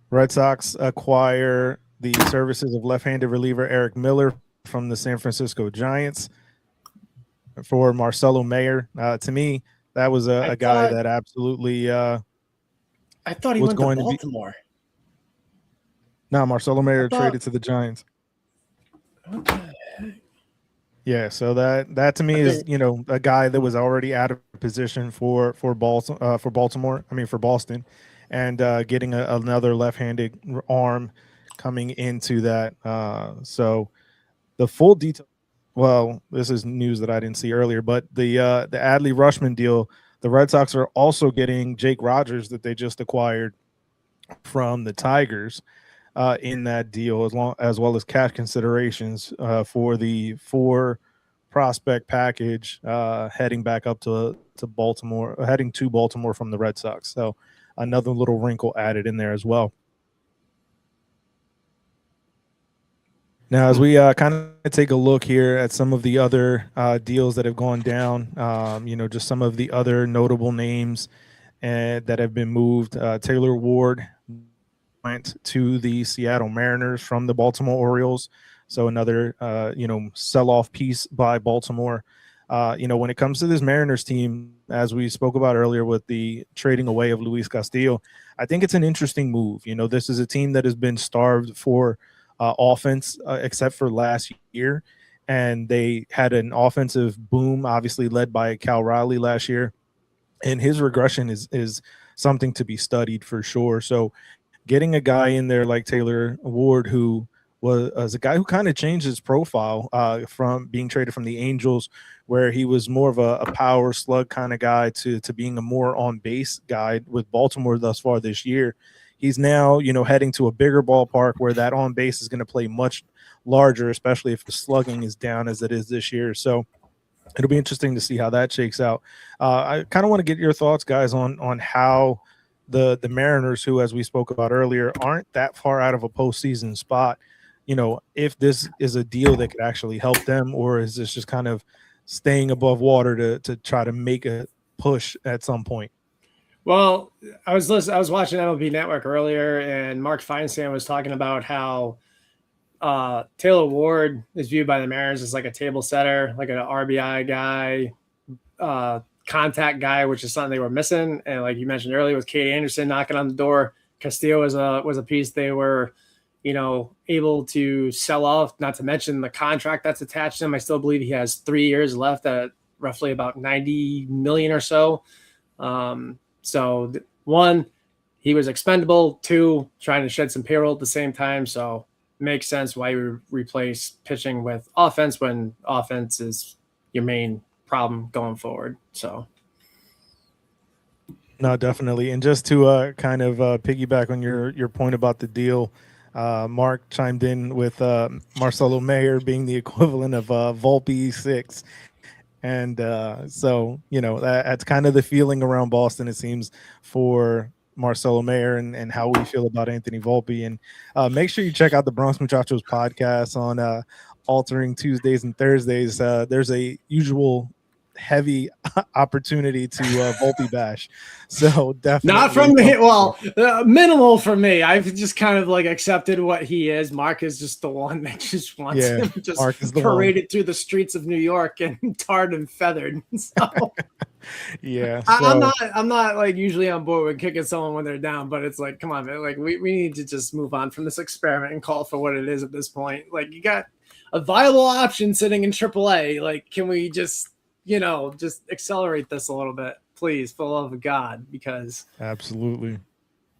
Red Sox acquire the services of left-handed reliever Eric Miller from the San Francisco Giants for Marcelo Mayer. To me, that was a guy that absolutely I thought he was went to going to be. Baltimore. No, Marcelo Mayer thought- traded to the Giants. What the heck? Yeah, so that to me is a guy that was already out of position for Baltimore. I mean for Boston, and getting another left-handed arm coming into that. So the full detail. Well, this is news that I didn't see earlier, but the Adley Rushman deal. The Red Sox are also getting Jake Rogers that they just acquired from the Tigers. In that deal, as well as cash considerations for the 4 prospect package heading back up to Baltimore, heading to Baltimore from the Red Sox. So another little wrinkle added in there as well. Now, as we kind of take a look here at some of the other deals that have gone down, just some of the other notable names that have been moved. Taylor Ward went to the Seattle Mariners from the Baltimore Orioles. So another, sell-off piece by Baltimore. When it comes to this Mariners team, as we spoke about earlier with the trading away of Luis Castillo, I think it's an interesting move. This is a team that has been starved for offense, except for last year. And they had an offensive boom, obviously led by Cal Riley last year. And his regression is something to be studied for sure. So getting a guy in there like Taylor Ward, who was a guy who kind of changed his profile from being traded from the Angels, where he was more of a power slug kind of guy, to being a more on base guy with Baltimore thus far this year. He's now, heading to a bigger ballpark where that on base is going to play much larger, especially if the slugging is down as it is this year. So it'll be interesting to see how that shakes out. I kind of want to get your thoughts, guys, on how the Mariners, who, as we spoke about earlier, aren't that far out of a postseason spot, if this is a deal that could actually help them, or is this just kind of staying above water to try to make a push at some point? Well, I was watching MLB Network earlier, and Mark Feinsand was talking about how Taylor Ward is viewed by the Mariners as like a table setter, like an RBI guy, contact guy, which is something they were missing. And like you mentioned earlier, with Kate Anderson knocking on the door, Castillo was a piece they were, able to sell off. Not to mention the contract that's attached to him. I still believe he has 3 years left at roughly about $90 million or so. So one, he was expendable. 2, trying to shed some payroll at the same time. So it makes sense why you replace pitching with offense when offense is your main problem going forward. So no, definitely. And just to kind of piggyback on your point about the deal, Mark chimed in with Marcelo Mayer being the equivalent of Volpe 6. And so, that's kind of the feeling around Boston, it seems, for Marcelo Mayer and how we feel about Anthony Volpe. And make sure you check out the Bronx Muchachos podcast on Altering Tuesdays and Thursdays. There's a usual heavy opportunity to Volpe bash. So definitely not from me. Well, minimal for me. I've just kind of like accepted what he is. Mark is just the one that just wants him just paraded through the streets of New York and tarred and feathered. So yeah, I'm not like usually on board with kicking someone when they're down, but it's like, come on, man. Like we need to just move on from this experiment and call it for what it is at this point. Like, you got a viable option sitting in AAA. Like, can we just accelerate this a little bit, please, for the love of God, because absolutely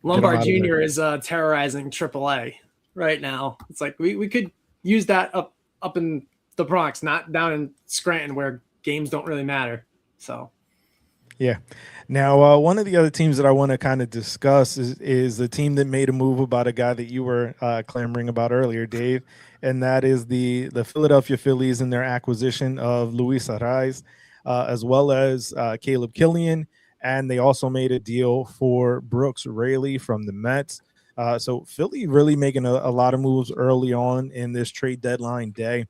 Lombard Jr. is terrorizing AAA right now. It's like we could use that up in the Bronx, not down in Scranton where games don't really matter. So yeah. Now, one of the other teams that I want to kind of discuss is the team that made a move about a guy that you were clamoring about earlier, Dave, and that is the Philadelphia Phillies and their acquisition of Luis Arraez, as well as Caleb Killian, and they also made a deal for Brooks Raley from the Mets. So Philly really making a lot of moves early on in this trade deadline day.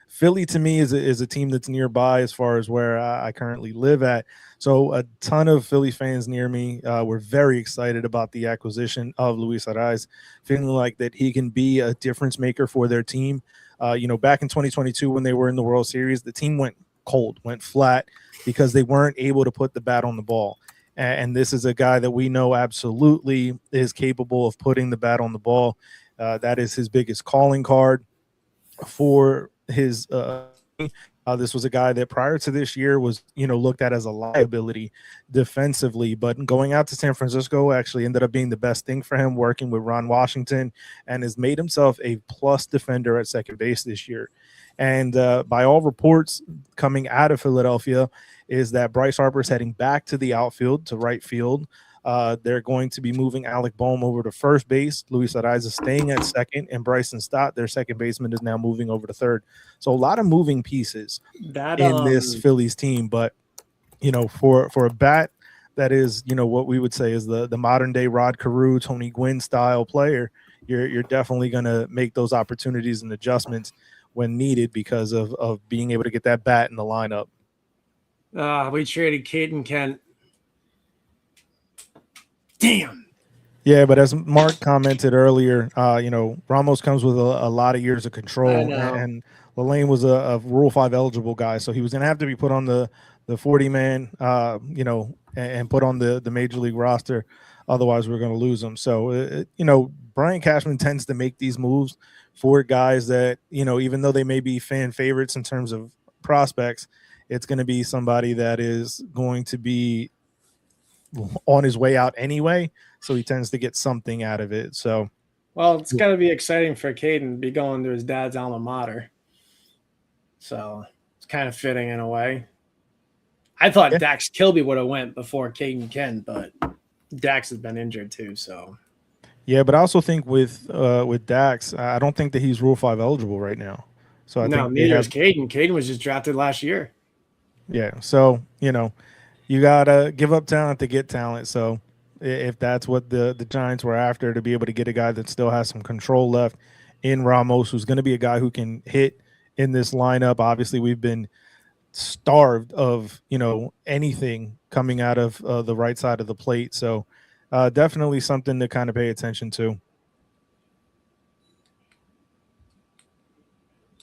Philly to me is a team that's nearby as far as where I currently live at. So a ton of Philly fans near me were very excited about the acquisition of Luis Arraez, feeling like that he can be a difference maker for their team. Back in 2022 when they were in the World Series, the team went cold, went flat because they weren't able to put the bat on the ball. And this is a guy that we know absolutely is capable of putting the bat on the ball. That is his biggest calling card for his this was a guy that prior to this year was, looked at as a liability defensively, but going out to San Francisco actually ended up being the best thing for him, working with Ron Washington, and has made himself a plus defender at second base this year. And by all reports coming out of Philadelphia is that Bryce Harper is heading back to the outfield, to right field. They're going to be moving Alec Boehm over to first base. Luis Arraez is staying at second, and Bryson Stott, their second baseman, is now moving over to third. So a lot of moving pieces in this Phillies team. But, for a bat that is, what we would say is the modern day Rod Carew, Tony Gwynn style player, you're definitely going to make those opportunities and adjustments when needed because of being able to get that bat in the lineup. We traded Caden Kent. Damn. Yeah, but as Mark commented earlier, Ramos comes with a lot of years of control, and Lane was a Rule 5 eligible guy, so he was going to have to be put on the 40-man, and put on the major league roster. Otherwise, we're going to lose him. So, Brian Cashman tends to make these moves for guys that, even though they may be fan favorites in terms of prospects, it's going to be somebody that is going to be on his way out anyway, so he tends to get something out of it. So, well, it's got to be exciting for Caden to be going to his dad's alma mater. So it's kind of fitting in a way. I thought Dax Kilby would have went before Caden Kent, but Dax has been injured too. So yeah, but I also think with Dax, I don't think that he's Rule 5 eligible right now. So I think neither is Caden. Caden was just drafted last year. Yeah, so you gotta give up talent to get talent. So if that's what the Giants were after, to be able to get a guy that still has some control left in Ramos, who's going to be a guy who can hit in this lineup. Obviously, we've been starved of anything coming out of the right side of the plate. So definitely something to kind of pay attention to.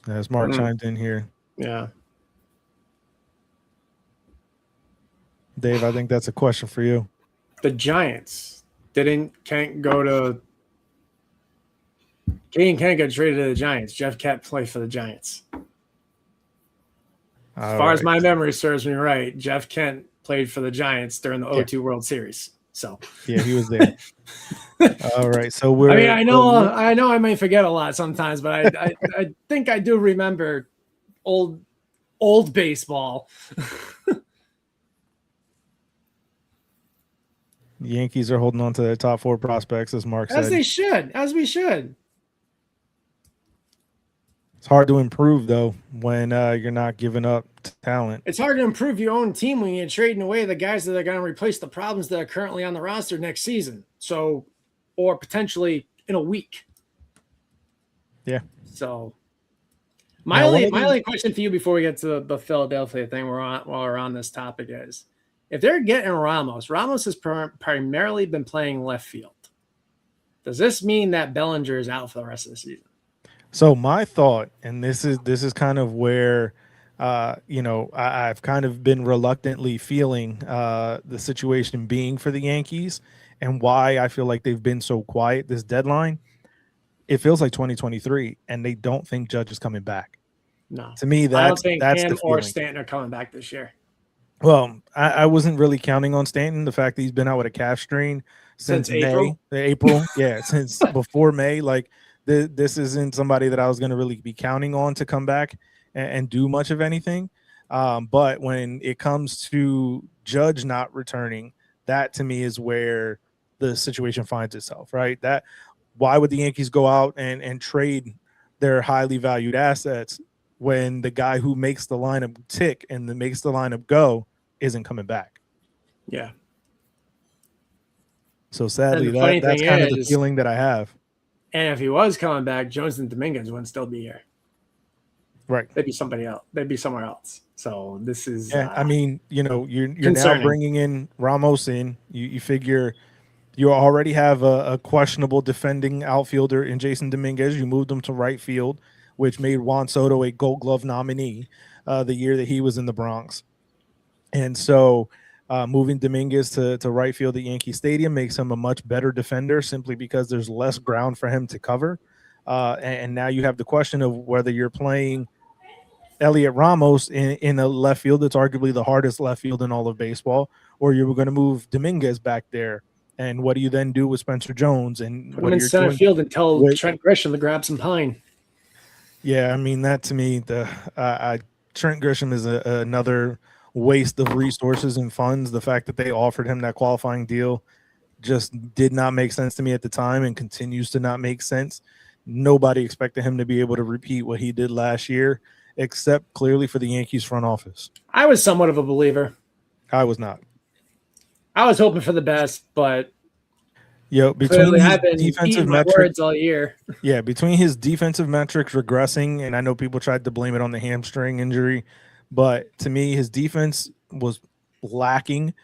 As Mark chimed in here. Yeah. Dave, I think that's a question for you. The Giants can't get traded to the Giants. Jeff can't play for the Giants. As far as my memory serves me right, Jeff Kent played for the Giants during the 0-2 World Series. So yeah, he was there. All right, so I know I may forget a lot sometimes, but I think I do remember old baseball. The Yankees are holding on to their top 4 prospects, as Mark said. As we should. It's hard to improve, though, when you're not giving up talent. It's hard to improve your own team when you're trading away the guys that are going to replace the problems that are currently on the roster next season. So, or potentially in a week. Yeah. So, my only question for you before we get to the Philadelphia thing while we're on this topic is, if they're getting Ramos has primarily been playing left field. Does this mean that Bellinger is out for the rest of the season? So my thought, and this is kind of where, I've kind of been reluctantly feeling the situation being for the Yankees and why I feel like they've been so quiet this deadline. It feels like 2023, and they don't think Judge is coming back. No, to me, I don't think that's him or Stanton are coming back this year. Well, I wasn't really counting on Stanton. The fact that he's been out with a calf strain since April. Yeah, since before May. Like this isn't somebody that I was going to really be counting on to come back and do much of anything. But when it comes to Judge not returning, that to me is where the situation finds itself, right? That why would the Yankees go out and trade their highly valued assets when the guy who makes the lineup tick and that makes the lineup go isn't coming back? Yeah. So sadly, that's kind of the feeling that I have. And if he was coming back, Jones and Dominguez wouldn't still be here. Right. they'd be somebody else. They'd be somewhere else. So this is Yeah. I mean, you're now concerning. bringing in Ramos in. You figure you already have a questionable defending outfielder in Jason Dominguez. You moved him to right field, which made Juan Soto a Gold Glove nominee the year that he was in the Bronx. And so moving Dominguez to right field at Yankee Stadium makes him a much better defender simply because there's less ground for him to cover. And now you have the question of whether you're playing Elliot Ramos in a left field that's arguably the hardest left field in all of baseball, or you were going to move Dominguez back there. And what do you then do with Spencer Jones? And Put what him are in you center doing field and tell with Trent Grisham to grab some pine. Yeah, I mean, that to me, Trent Grisham is another waste of resources and funds. The fact that they offered him that qualifying deal just did not make sense to me at the time and continues to not make sense. Nobody expected him to be able to repeat what he did last year, except clearly for the Yankees front office. I was somewhat of a believer. I was not. I was hoping for the best, but Between clearly his I've been defensive eating my metrics, words all year. yeah, between his defensive metrics regressing, and I know people tried to blame it on the hamstring injury, but to me, his defense was lacking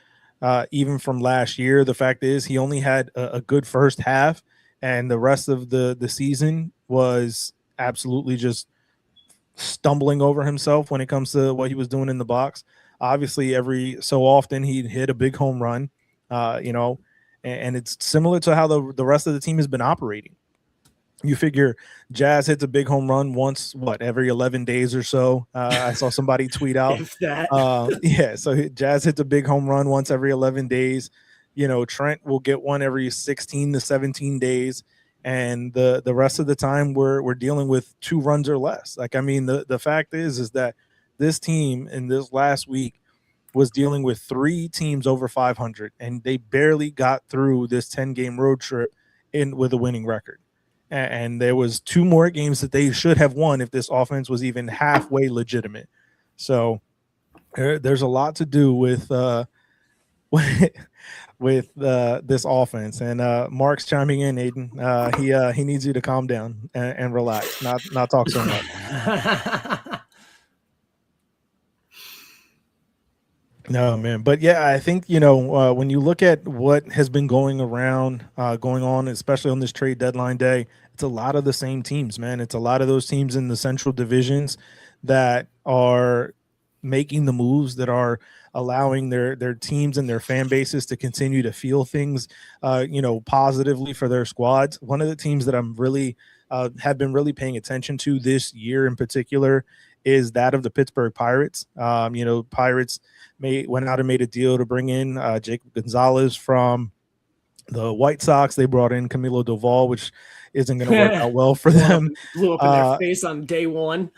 even from last year. The fact is, he only had a good first half, and the rest of the season was absolutely just stumbling over himself when it comes to what he was doing in the box. Obviously, every so often he'd hit a big home run, and it's similar to how the rest of the team has been operating. You figure Jazz hits a big home run once, every 11 days or so. I saw somebody tweet out. If that. So Jazz hits a big home run once every 11 days. Trent will get one every 16 to 17 days. And the rest of the time we're dealing with 2 runs or less. Like, I mean, the fact is that this team in this last week was dealing with 3 teams over 500, and they barely got through this 10-game road trip with a winning record. And there was 2 more games that they should have won if this offense was even halfway legitimate. So there's a lot to do with this offense. And Mark's chiming in, Aiden. He needs you to calm down and relax, not talk so much. No, man. But yeah, I think, when you look at what has been going on, especially on this trade deadline day, it's a lot of the same teams, man. It's a lot of those teams in the central divisions that are making the moves, that are allowing their teams and their fan bases to continue to feel things, positively for their squads. One of the teams that I'm really have been really paying attention to this year in particular is that of the Pittsburgh Pirates. Pirates went out and made a deal to bring in Jacob Gonzalez from the White Sox. They brought in Camilo Doval, which isn't going to work out well for them. Blew up in their face on day one.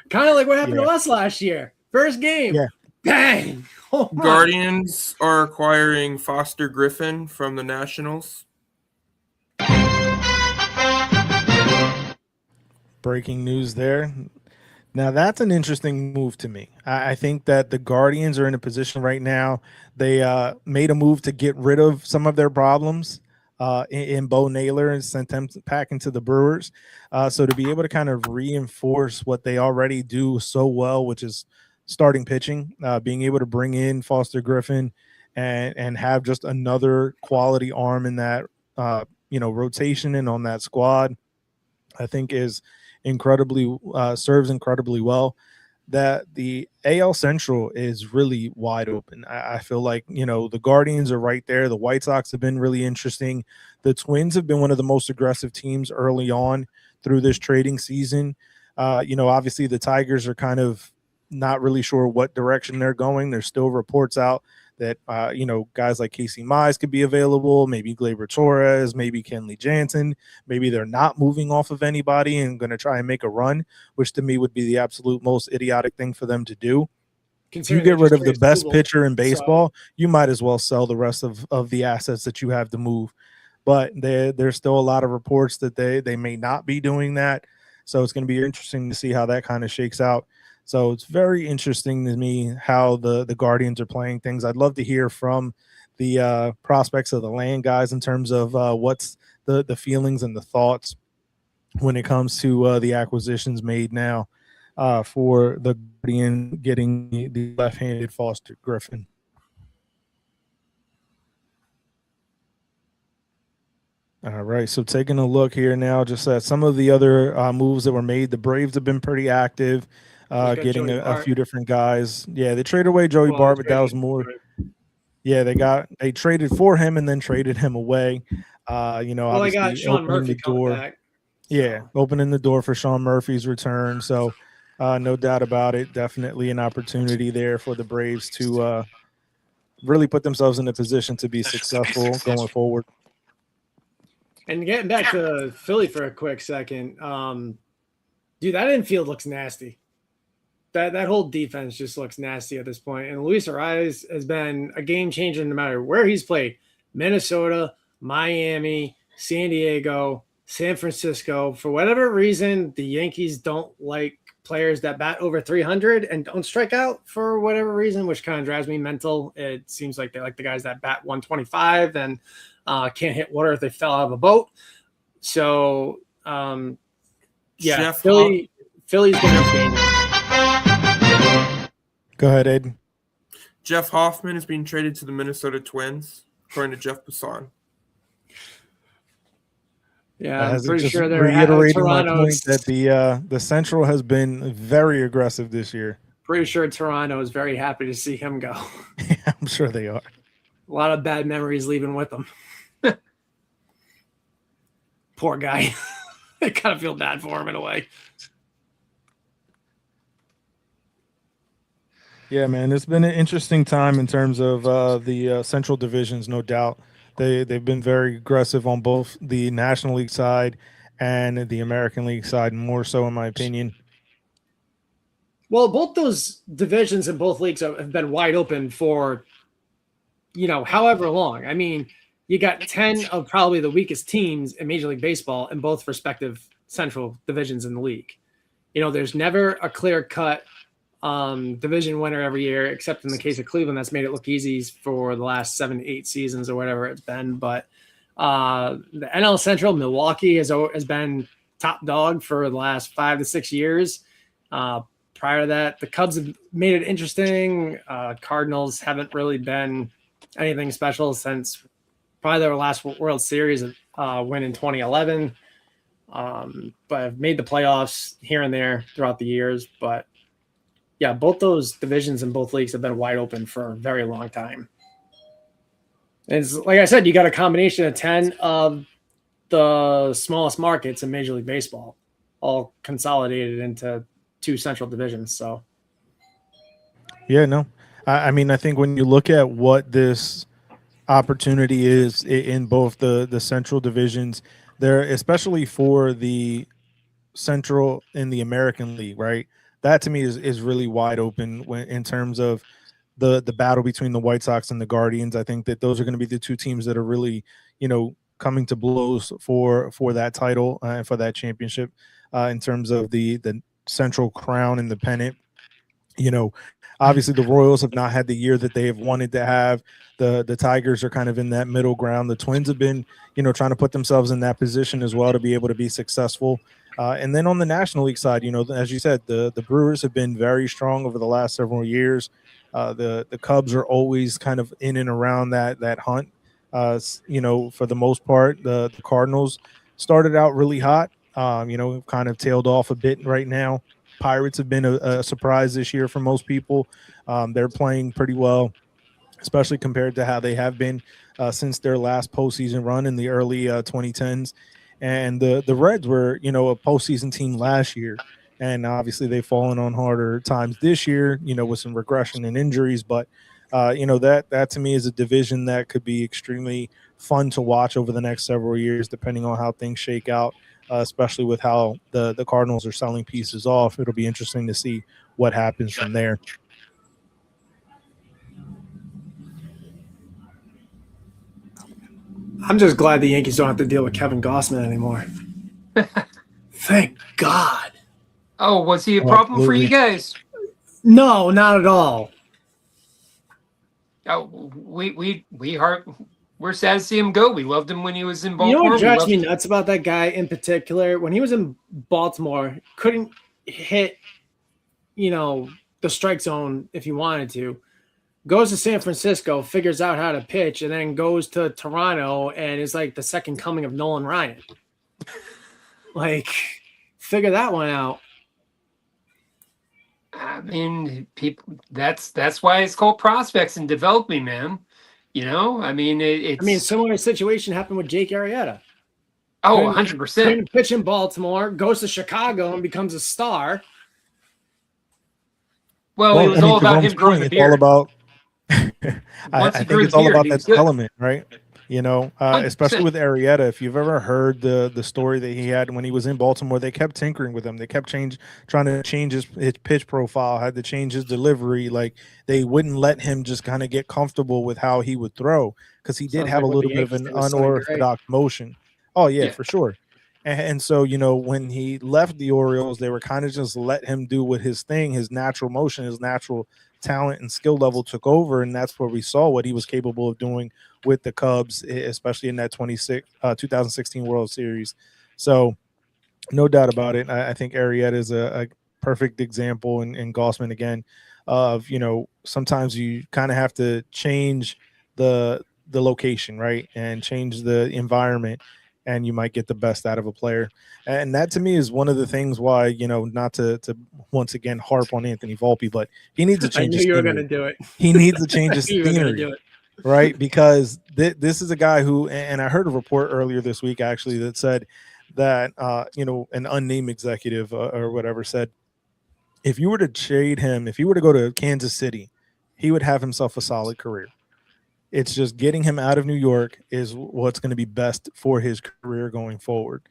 Kind of like what happened to us last year. First game. Yeah. Bang. Oh, Guardians are acquiring Foster Griffin from the Nationals. Breaking news there. Now, that's an interesting move to me. I think that the Guardians are in a position right now. They made a move to get rid of some of their problems in Bo Naylor and sent them back into the Brewers. So to be able to kind of reinforce what they already do so well, which is starting pitching, being able to bring in Foster Griffin and have just another quality arm in that, rotation and on that squad, I think is serves incredibly well. That the AL Central is really wide open. I feel like, the Guardians are right there. The White Sox have been really interesting. The Twins have been one of the most aggressive teams early on through this trading season. Obviously the Tigers are kind of not really sure what direction they're going. There's still reports out that, guys like Casey Mize could be available, maybe Gleyber Torres, maybe Kenley Jansen. Maybe they're not moving off of anybody and going to try and make a run, which to me would be the absolute most idiotic thing for them to do. If you get rid of the best pitcher in baseball, you might as well sell the rest of the assets that you have to move. But there's still a lot of reports that they may not be doing that. So it's going to be interesting to see how that kind of shakes out. So it's very interesting to me how the Guardians are playing things. I'd love to hear from the prospects of the land guys in terms of what's the feelings and the thoughts when it comes to the acquisitions made now. for the Guardian getting the left-handed Foster Griffin. All right, so taking a look here now, just at some of the other moves that were made. The Braves have been pretty active, getting a few different guys. Yeah, they traded away Joey Bart, but that was more. Yeah, they traded for him and then traded him away. I got Sean Murphy coming back. So. Yeah, opening the door for Sean Murphy's return. So, no doubt about it. Definitely an opportunity there for the Braves to really put themselves in a position to be successful going forward. And getting back to Philly for a quick second, dude, that infield looks nasty. That whole defense just looks nasty at this point. And Luis Ariz has been a game changer no matter where he's played. Minnesota, Miami, San Diego, San Francisco. For whatever reason, the Yankees don't like players that bat over 300 and don't strike out for whatever reason, which kind of drives me mental. It seems like they like the guys that bat 125 and can't hit water if they fell out of a boat. So, yeah, Philly's going to be. Go ahead, Aiden. Jeff Hoffman is being traded to the Minnesota Twins, according to Jeff Passan. Yeah, I'm pretty sure they're reiterating my point that the Central has been very aggressive this year. Pretty sure Toronto is very happy to see him go. Yeah, I'm sure they are. A lot of bad memories leaving with them. Poor guy. I kind of feel bad for him in a way. Yeah, man, it's been an interesting time in terms of the Central divisions, no doubt. They've been very aggressive on both the National League side and the American League side, more so in my opinion. Well, both those divisions in both leagues have been wide open for, however long. I mean, you got 10 of probably the weakest teams in Major League Baseball in both respective Central divisions in the league. There's never a clear-cut division winner every year, except in the case of Cleveland. That's made it look easy for the last 7 to 8 seasons or whatever it's been. But the NL Central, Milwaukee has been top dog for the last 5 to 6 years. Prior to that, the Cubs have made it interesting. Cardinals haven't really been anything special since probably their last World Series win in 2011. But have made the playoffs here and there throughout the years. But yeah, both those divisions in both leagues have been wide open for a very long time. And it's, like I said, you got a combination of 10 of the smallest markets in Major League Baseball, all consolidated into 2 central divisions. So, yeah, no, I mean, I think when you look at what this opportunity is in both the central divisions, there, especially for the Central in the American League, right? That to me is really wide open in terms of the battle between the White Sox and the Guardians. I think that those are going to be the 2 teams that are really, coming to blows for that title and for that championship in terms of the Central crown and the pennant. Obviously the Royals have not had the year that they have wanted to have. The Tigers are kind of in that middle ground. The Twins have been, trying to put themselves in that position as well to be able to be successful. And then on the National League side, as you said, the Brewers have been very strong over the last several years. The Cubs are always kind of in and around that hunt. For the most part, the Cardinals started out really hot, kind of tailed off a bit right now. Pirates have been a surprise this year for most people. They're playing pretty well, especially compared to how they have been since their last postseason run in the early 2010s. And the Reds were, a postseason team last year. And obviously they've fallen on harder times this year, with some regression and injuries. But, that to me is a division that could be extremely fun to watch over the next several years, depending on how things shake out, especially with how the Cardinals are selling pieces off. It'll be interesting to see what happens from there. I'm just glad the Yankees don't have to deal with Kevin Gausman anymore. Thank God. Oh, was he a problem for you guys? No, not at all. Oh, we're sad to see him go. We loved him when he was in Baltimore. You know what drives me nuts about that guy in particular? When he was in Baltimore, couldn't hit the strike zone if he wanted to. Goes to San Francisco, figures out how to pitch, and then goes to Toronto and is like the second coming of Nolan Ryan. Like, figure that one out. I mean, people. That's why it's called prospects and developing, man. I mean, it's. Similar situation happened with Jake Arrieta. 100%. Couldn't pitch in Baltimore, goes to Chicago and becomes a star. Well, it was all about him growing the beard. It's all about. I think it's all about that development, right? Especially with Arrieta. If you've ever heard the story that he had when he was in Baltimore, they kept tinkering with him. They kept trying to change his pitch profile, had to change his delivery. Like, they wouldn't let him just kind of get comfortable with how he would throw, because he did have a little bit of an unorthodox motion. Oh yeah, for sure. And so, when he left the Orioles, they were kind of just let him do what his thing, his natural motion, his natural talent and skill level took over. And that's where we saw what he was capable of doing with the Cubs, especially in that 2016 World Series. So no doubt about it. I think Arrieta is a perfect example, and Gossman again, of, sometimes you kind of have to change the location, right? And change the environment, and you might get the best out of a player. And that to me is one of the things why, not to once again harp on Anthony Volpe, but he needs to change his scenery. I knew you were going to do it. He needs to change his scenery, right? Because this is a guy who, and I heard a report earlier this week actually that said that, an unnamed executive or whatever said, if you were to trade him, if he were to go to Kansas City, he would have himself a solid career. It's just getting him out of New York is what's going to be best for his career going forward.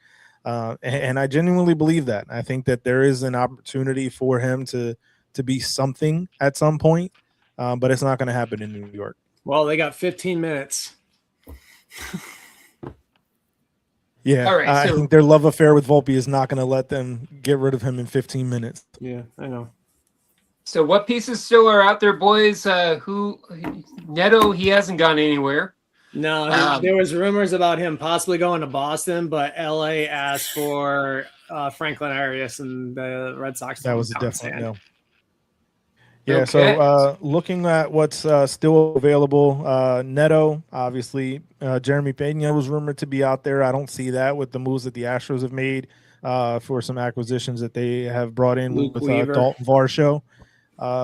And I genuinely believe that. I think that there is an opportunity for him to be something at some point, but it's not going to happen in New York. Well, they got 15 minutes. Yeah, all right, I think their love affair with Volpe is not going to let them get rid of him in 15 minutes. Yeah, I know. So what pieces still are out there, boys? Neto, he hasn't gone anywhere. No, there was rumors about him possibly going to Boston, but LA asked for Franklin Arias, and the Red Sox. That was a definite no. Yeah, okay. So looking at what's still available, Neto, obviously, Jeremy Pena was rumored to be out there. I don't see that with the moves that the Astros have made for some acquisitions that they have brought in with Dalton Varsho.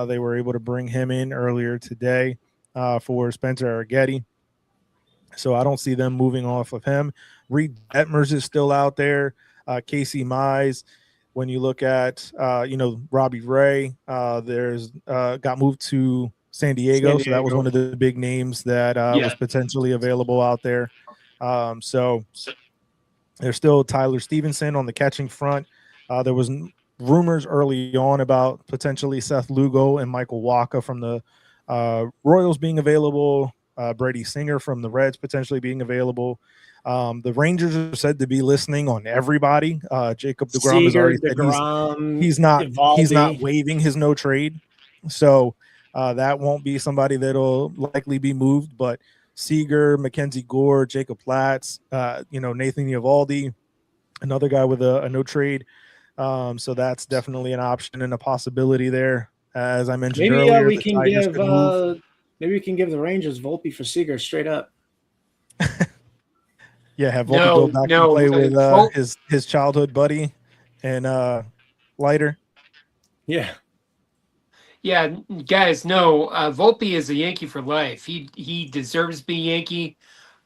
They were able to bring him in earlier today for Spencer Arrighetti. So I don't see them moving off of him. Reed Detmers is still out there. Casey Mize. When you look at, Robbie Ray, there's got moved to San Diego. So that was one of the big names that was potentially available out there. So there's still Tyler Stevenson on the catching front. There was rumors early on about potentially Seth Lugo and Michael Wacha from the Royals being available. Brady Singer from the Reds potentially being available. The Rangers are said to be listening on everybody. Jacob deGrom has already said he's not waiving his no trade, so that won't be somebody that'll likely be moved. But Seager, Mackenzie Gore, Jacob Platts, Nathan Eovaldi, another guy with a no trade. So that's definitely an option and a possibility there. As I mentioned earlier, maybe we can give the Rangers Volpe for Seager straight up. Yeah, have Volpe go back and play with his childhood buddy and Leiter. Yeah, guys. No, Volpe is a Yankee for life. He deserves to be Yankee.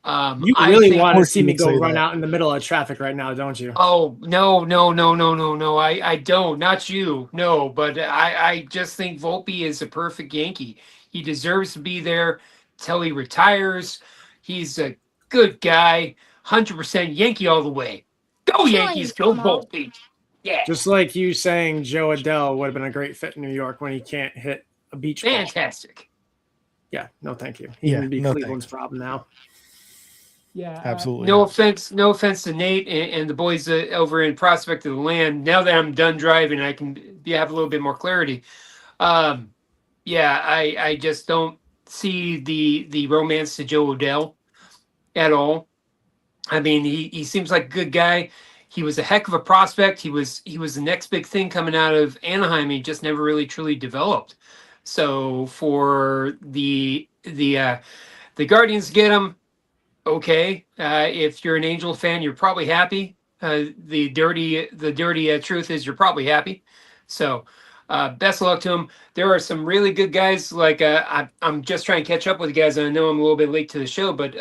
You really want to see me go run out in the middle of traffic right now, don't you? Oh, no. I don't. Not you. No, but I just think Volpe is a perfect Yankee. He deserves to be there till he retires. He's a good guy. 100% Yankee all the way. Go Yankees, go Volpe. Yeah. Just like you saying Joe Adele would have been a great fit in New York when he can't hit a beach ball. Fantastic. Yeah, no thank you. He can be Cleveland's problem now. Yeah, absolutely. No offense to Nate and the boys over in Prospect of the Land. Now that I'm done driving, I can have a little bit more clarity. I just don't see the romance to Joe Adele at all. I mean, he seems like a good guy. he was a heck of a prospect. He was the next big thing coming out of Anaheim. He just never really truly developed. So for the Guardians to get him, okay. If you're an Angel fan, you're probably happy. The dirty truth is you're probably happy. So best of luck to him. There are some really good guys. Like I'm just trying to catch up with you guys. And I know I'm a little bit late to the show, but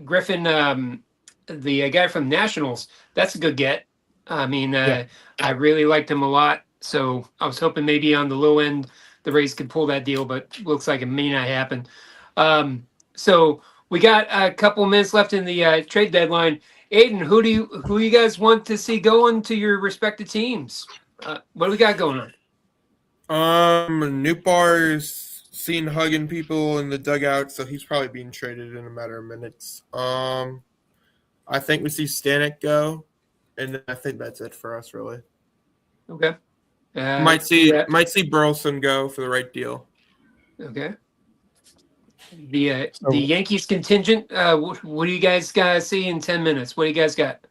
Griffin, the guy from Nationals, that's a good get. I mean, I really liked him a lot. So I was hoping maybe on the low end the Rays could pull that deal, but looks like it may not happen. So we got a couple of minutes left in the trade deadline. Aiden, who you guys want to see going to your respective teams? What do we got going on? Newt Bar's seen hugging people in the dugout, so he's probably being traded in a matter of minutes. I think we see Stanek go, and I think that's it for us, really. Okay. Might see Burleson go for the right deal. Okay. The Yankees contingent. What do you guys see in 10 minutes? What do you guys got?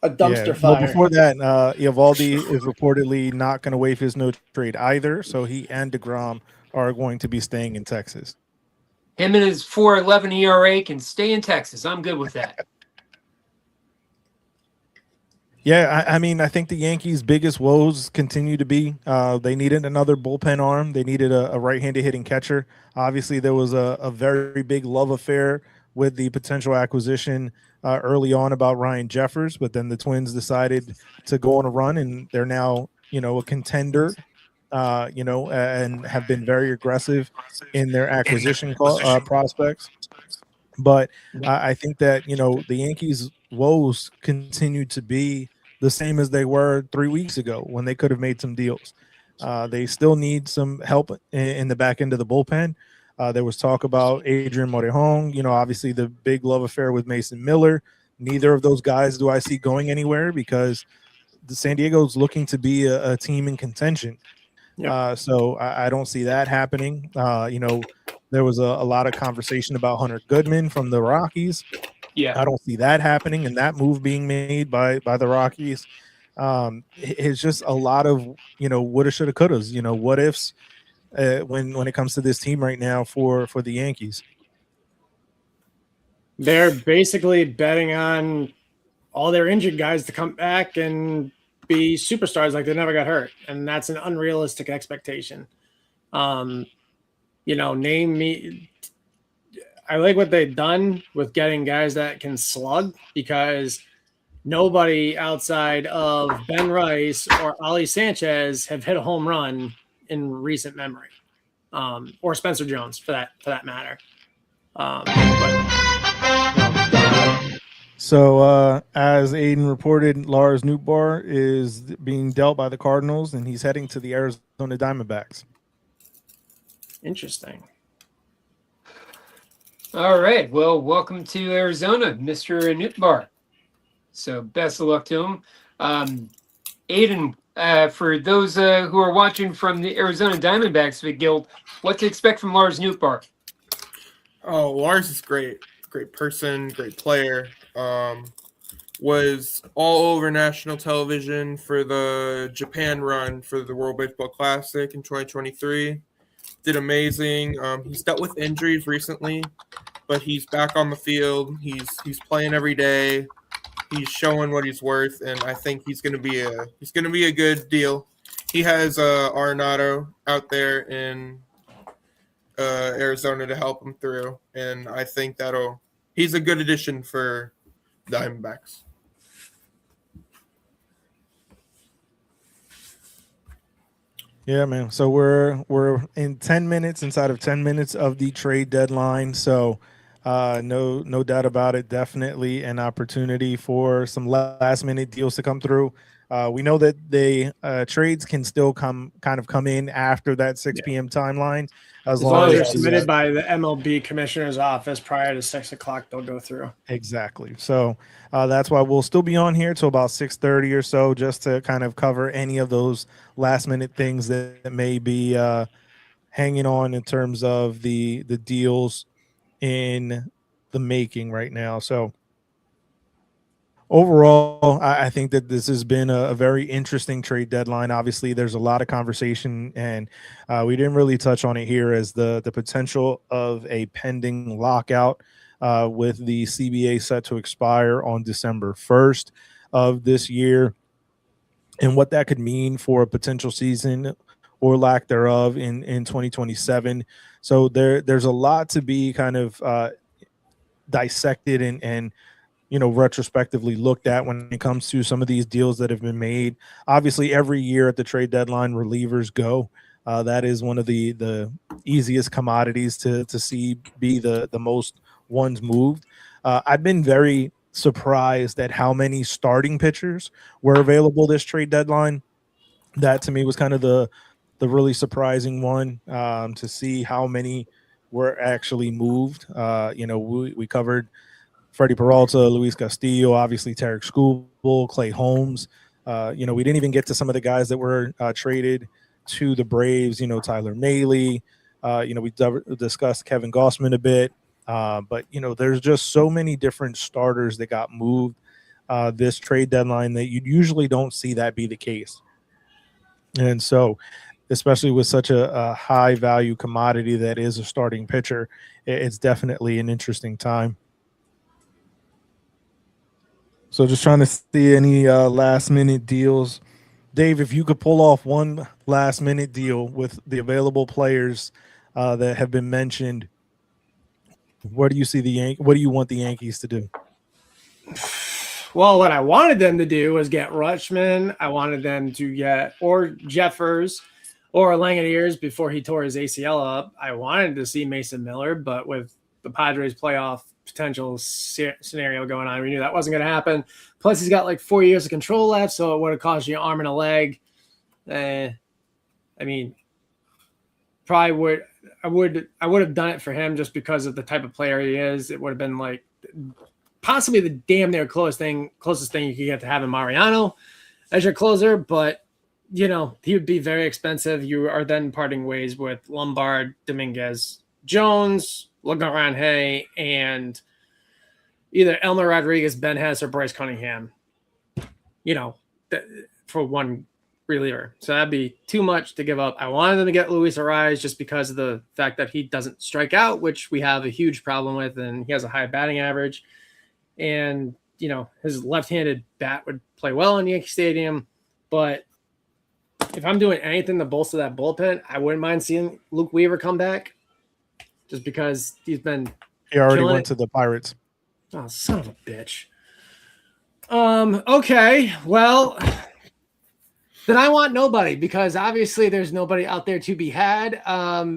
A dumpster Well, fire. before that, Eovaldi is reportedly not going to waive his no trade either, so he and DeGrom are going to be staying in Texas. Him and his 4.11 ERA can stay in Texas. I'm good with that. Yeah, I mean, I think the Yankees' biggest woes continue to be they needed another bullpen arm. They needed a right-handed hitting catcher. Obviously, there was a very big love affair with the potential acquisition early on about Ryan Jeffers, but then the Twins decided to go on a run, and they're now, a contender, and have been very aggressive in their acquisition prospects. But I think that, the Yankees' woes continue to be the same as they were 3 weeks ago when they could have made some deals. They still need some help in the back end of the bullpen. There was talk about Adrian Morejon, obviously the big love affair with Mason Miller. Neither of those guys do I see going anywhere because the San Diego's looking to be a team in contention. Yep. So I don't see that happening. There was a lot of conversation about Hunter Goodman from the Rockies. Yeah. I don't see that happening and that move being made by the Rockies. It's just a lot of, woulda, shoulda, couldas, what ifs when it comes to this team right now for the Yankees. They're basically betting on all their injured guys to come back and be superstars like they never got hurt. And that's an unrealistic expectation. Name me. I like what they've done with getting guys that can slug because nobody outside of Ben Rice or Ali Sanchez have hit a home run in recent memory, or Spencer Jones for that matter. So as Aiden reported, Lars Nootbaar is being dealt by the Cardinals and he's heading to the Arizona Diamondbacks. Interesting. All right. Well, welcome to Arizona, Mr. Nootbaar. So best of luck to him. Aiden, for those who are watching from the Arizona Diamondbacks Guild, what to expect from Lars Nootbaar? Oh, Lars is great. Great person, great player. Was all over national television for the Japan run for the World Baseball Classic in 2023. Did amazing. He's dealt with injuries recently, but he's back on the field. He's playing every day. He's showing what he's worth, and I think he's gonna be a good deal. He has Arenado out there in Arizona to help him through, and I think he's a good addition for the Diamondbacks. Yeah, man. So we're in 10 minutes inside of 10 minutes of the trade deadline. So no doubt about it. Definitely an opportunity for some last minute deals to come through. We know that the trades can still come in after that 6 p.m. timeline. As long as they're submitted by the MLB commissioner's office prior to 6 o'clock, they'll go through. Exactly. So that's why we'll still be on here till about 6:30 or so, just to kind of cover any of those last minute things that may be hanging on in terms of the deals in the making right now. So Overall, I think that this has been a very interesting trade deadline. Obviously, there's a lot of conversation, and we didn't really touch on it here as the potential of a pending lockout with the CBA set to expire on December 1st of this year, and what that could mean for a potential season or lack thereof in 2027. So there's a lot to be kind of dissected and retrospectively looked at when it comes to some of these deals that have been made. Obviously, every year at the trade deadline, relievers go. That is one of the easiest commodities to see be the most ones moved. I've been very surprised at how many starting pitchers were available this trade deadline. That to me was kind of the really surprising one, to see how many were actually moved. We covered Freddie Peralta, Luis Castillo, obviously Tarek Skubal, Clay Holmes. We didn't even get to some of the guys that were traded to the Braves. Tyler Mahle. We discussed Kevin Gossman a bit. But there's just so many different starters that got moved this trade deadline that you usually don't see that be the case. And so, especially with such a high value commodity that is a starting pitcher, it's definitely an interesting time. So just trying to see any last minute deals. Dave, if you could pull off one last minute deal with the available players that have been mentioned, what do you see what do you want the Yankees to do? Well, what I wanted them to do was get Rutschman. I wanted them to get or Jeffers or Langoniers before he tore his ACL up. I wanted to see Mason Miller, but with the Padres playoff potential scenario going on, we knew that wasn't going to happen. Plus, he's got like 4 years of control left, so it would have cost you an arm and a leg. I would have done it for him just because of the type of player he is. It would have been like possibly the damn near closest thing you could get to having Mariano as your closer, but he would be very expensive. You are then parting ways with Lombard, Dominguez, Jones, Legrand, and either Elmer Rodriguez, Ben Hess, or Bryce Cunningham, for one reliever. So that'd be too much to give up. I wanted them to get Luis Ariz just because of the fact that he doesn't strike out, which we have a huge problem with, and he has a high batting average. And, his left-handed bat would play well in Yankee Stadium. But if I'm doing anything to bolster that bullpen, I wouldn't mind seeing Luke Weaver come back just because he's been He already went to the Pirates. Oh, son of a bitch. Okay, well, then I want nobody because obviously there's nobody out there to be had.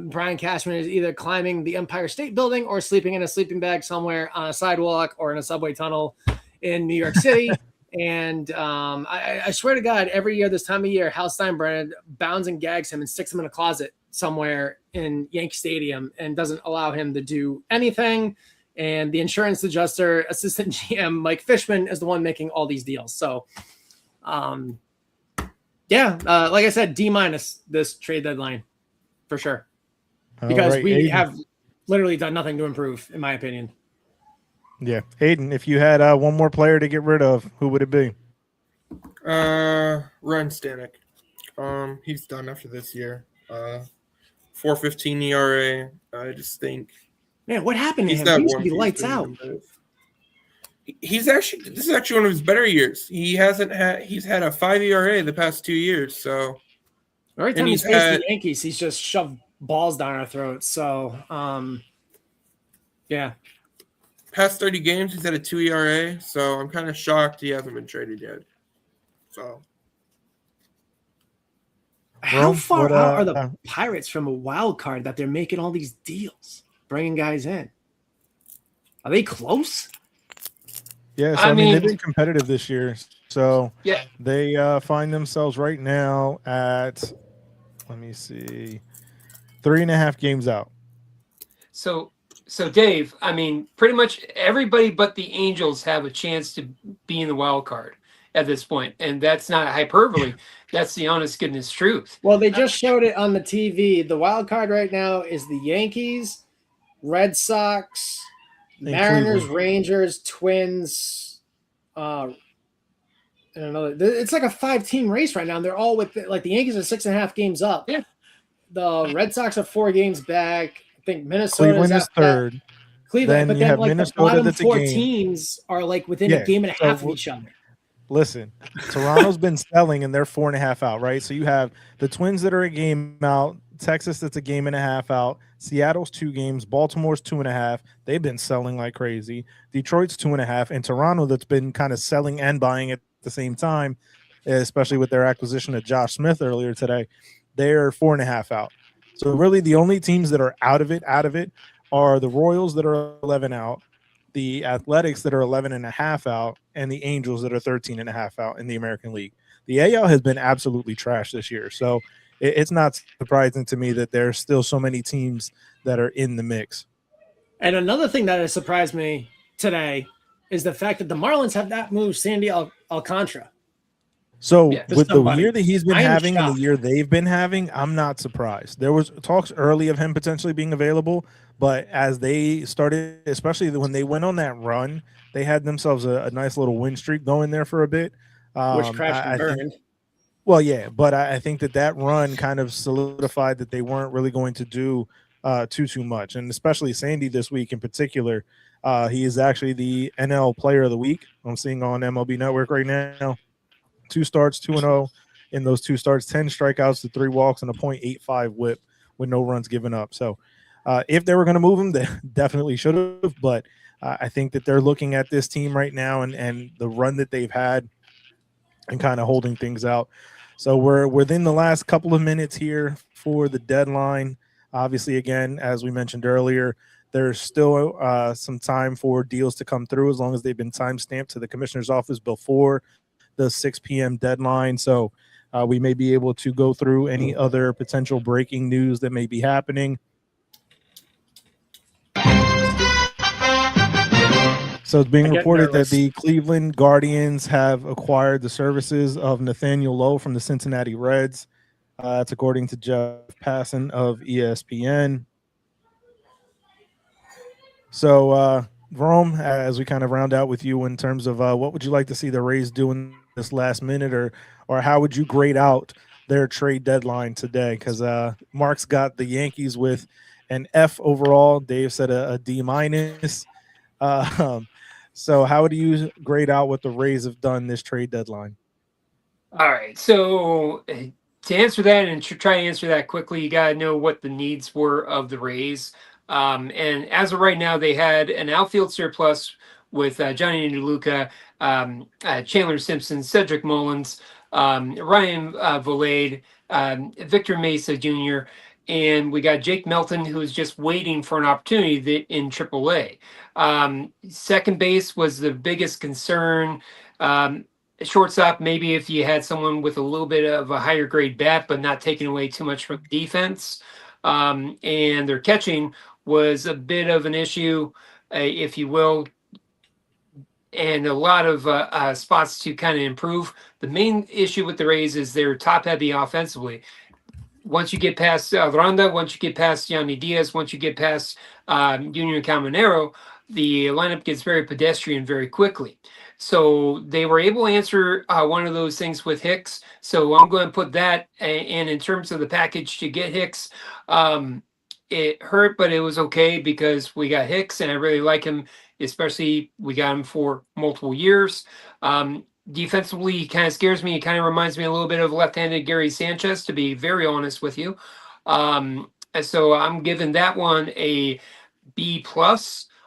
Brian Cashman is either climbing the Empire State Building or sleeping in a sleeping bag somewhere on a sidewalk or in a subway tunnel in New York City. And I swear to God, every year this time of year, Hal Steinbrenner bounds and gags him and sticks him in a closet somewhere in Yankee Stadium and doesn't allow him to do anything. And the insurance adjuster, assistant GM Mike Fishman is the one making all these deals. So, like I said, D- this trade deadline for sure, because we have literally done nothing to improve, in my opinion. Yeah, Aiden, if you had one more player to get rid of, who would it be? Ryan Stanek. He's done after this year. 4.15 ERA. I just think. Man, what happened to him? He used to be lights out. This is actually one of his better years. He's had a 5 ERA the past 2 years. So every time he's faced the Yankees, he's just shoved balls down our throats. So yeah. Past 30 games, he's had a 2 ERA. So I'm kind of shocked he hasn't been traded yet. So how far out are the Pirates from a wild card that they're making all these deals, bringing guys in? Are they close? Yeah, so I mean they've been competitive this year. So yeah, they find themselves right now at, let me see, 3.5 games out. So Dave, I mean, pretty much everybody but the Angels have a chance to be in the wild card at this point, and that's not hyperbole. That's the honest goodness truth. Well, they just showed it on the TV. The wild card right now is the Yankees, Red Sox, Mariners, Rangers, Twins, And another, it's like a 5-team race right now. And they're all with like the Yankees are 6.5 games up. Yeah. The Red Sox are 4 games back. I think Minnesota Cleveland is at that. third. Cleveland, Then but you then have like the Minnesota bottom that's a 4 game. teams are like within a game and a half of each other. Listen, Toronto's been selling and they're 4.5 out, right? So you have the Twins that are a game out, Texas that's a game and a half out, Seattle's 2 games, Baltimore's 2.5. They've been selling like crazy. Detroit's 2.5, and Toronto that's been kind of selling and buying at the same time, especially with their acquisition of Josh Smith earlier today. They're 4.5 out. So really the only teams that are out of it are the Royals that are 11 out, the Athletics that are 11.5 out, and the Angels that are 13.5 out in the American League. The AL has been absolutely trash this year. So it's not surprising to me that there's still so many teams that are in the mix. And another thing that has surprised me today is the fact that the Marlins have not moved Sandy Alcantara. So with the somebody. year that he's been I am having and shocked. the year they've been having, I'm not surprised. There was talks early of him potentially being available, but as they started, especially when they went on that run, they had themselves a nice little win streak going there for a bit. Which crashed and burned. Well, yeah, but I think that run kind of solidified that they weren't really going to do too much, and especially Sandy this week in particular. He is actually the NL Player of the Week. I'm seeing on MLB Network right now. 2 starts, 2-0 in those 2 starts, 10 strikeouts to 3 walks, and a .85 whip with no runs given up. So if they were going to move him, they definitely should have. But I think that they're looking at this team right now and the run that they've had and kind of holding things out. So we're within the last couple of minutes here for the deadline. Obviously, again, as we mentioned earlier, there's still some time for deals to come through as long as they've been time stamped to the commissioner's office before the 6 p.m. deadline. So we may be able to go through any other potential breaking news that may be happening. So it's being reported that the Cleveland Guardians have acquired the services of Nathaniel Lowe from the Cincinnati Reds. That's according to Jeff Passan of ESPN. So, Rome, as we kind of round out with you in terms of what would you like to see the Rays do in this last minute, or how would you grade out their trade deadline today? Because Mark's got the Yankees with an F overall. Dave said a D minus. So how do you grade out what the Rays have done this trade deadline? All right. So to answer that and to try to answer that quickly, you got to know what the needs were of the Rays. And as of right now, they had an outfield surplus with Johnny DeLuca, Chandler Simpson, Cedric Mullins, Ryan Volade, Victor Mesa Jr., and we got Jake Melton, who is just waiting for an opportunity in AAA. Second base was the biggest concern. Shortstop, maybe if you had someone with a little bit of a higher grade bat, but not taking away too much from defense. And their catching was a bit of an issue, if you will, and a lot of spots to kind of improve. The main issue with the Rays is they're top heavy offensively. Once you get past Randa, once you get past Yanni Diaz, once you get past Junior Caminero, the lineup gets very pedestrian very quickly. So they were able to answer one of those things with Hicks. So I'm going to put that. And in terms of the package to get Hicks, it hurt, but it was okay because we got Hicks and I really like him, especially we got him for multiple years. Defensively, he kind of scares me. He kind of reminds me a little bit of left-handed Gary Sanchez, to be very honest with you. And so I'm giving that one a B+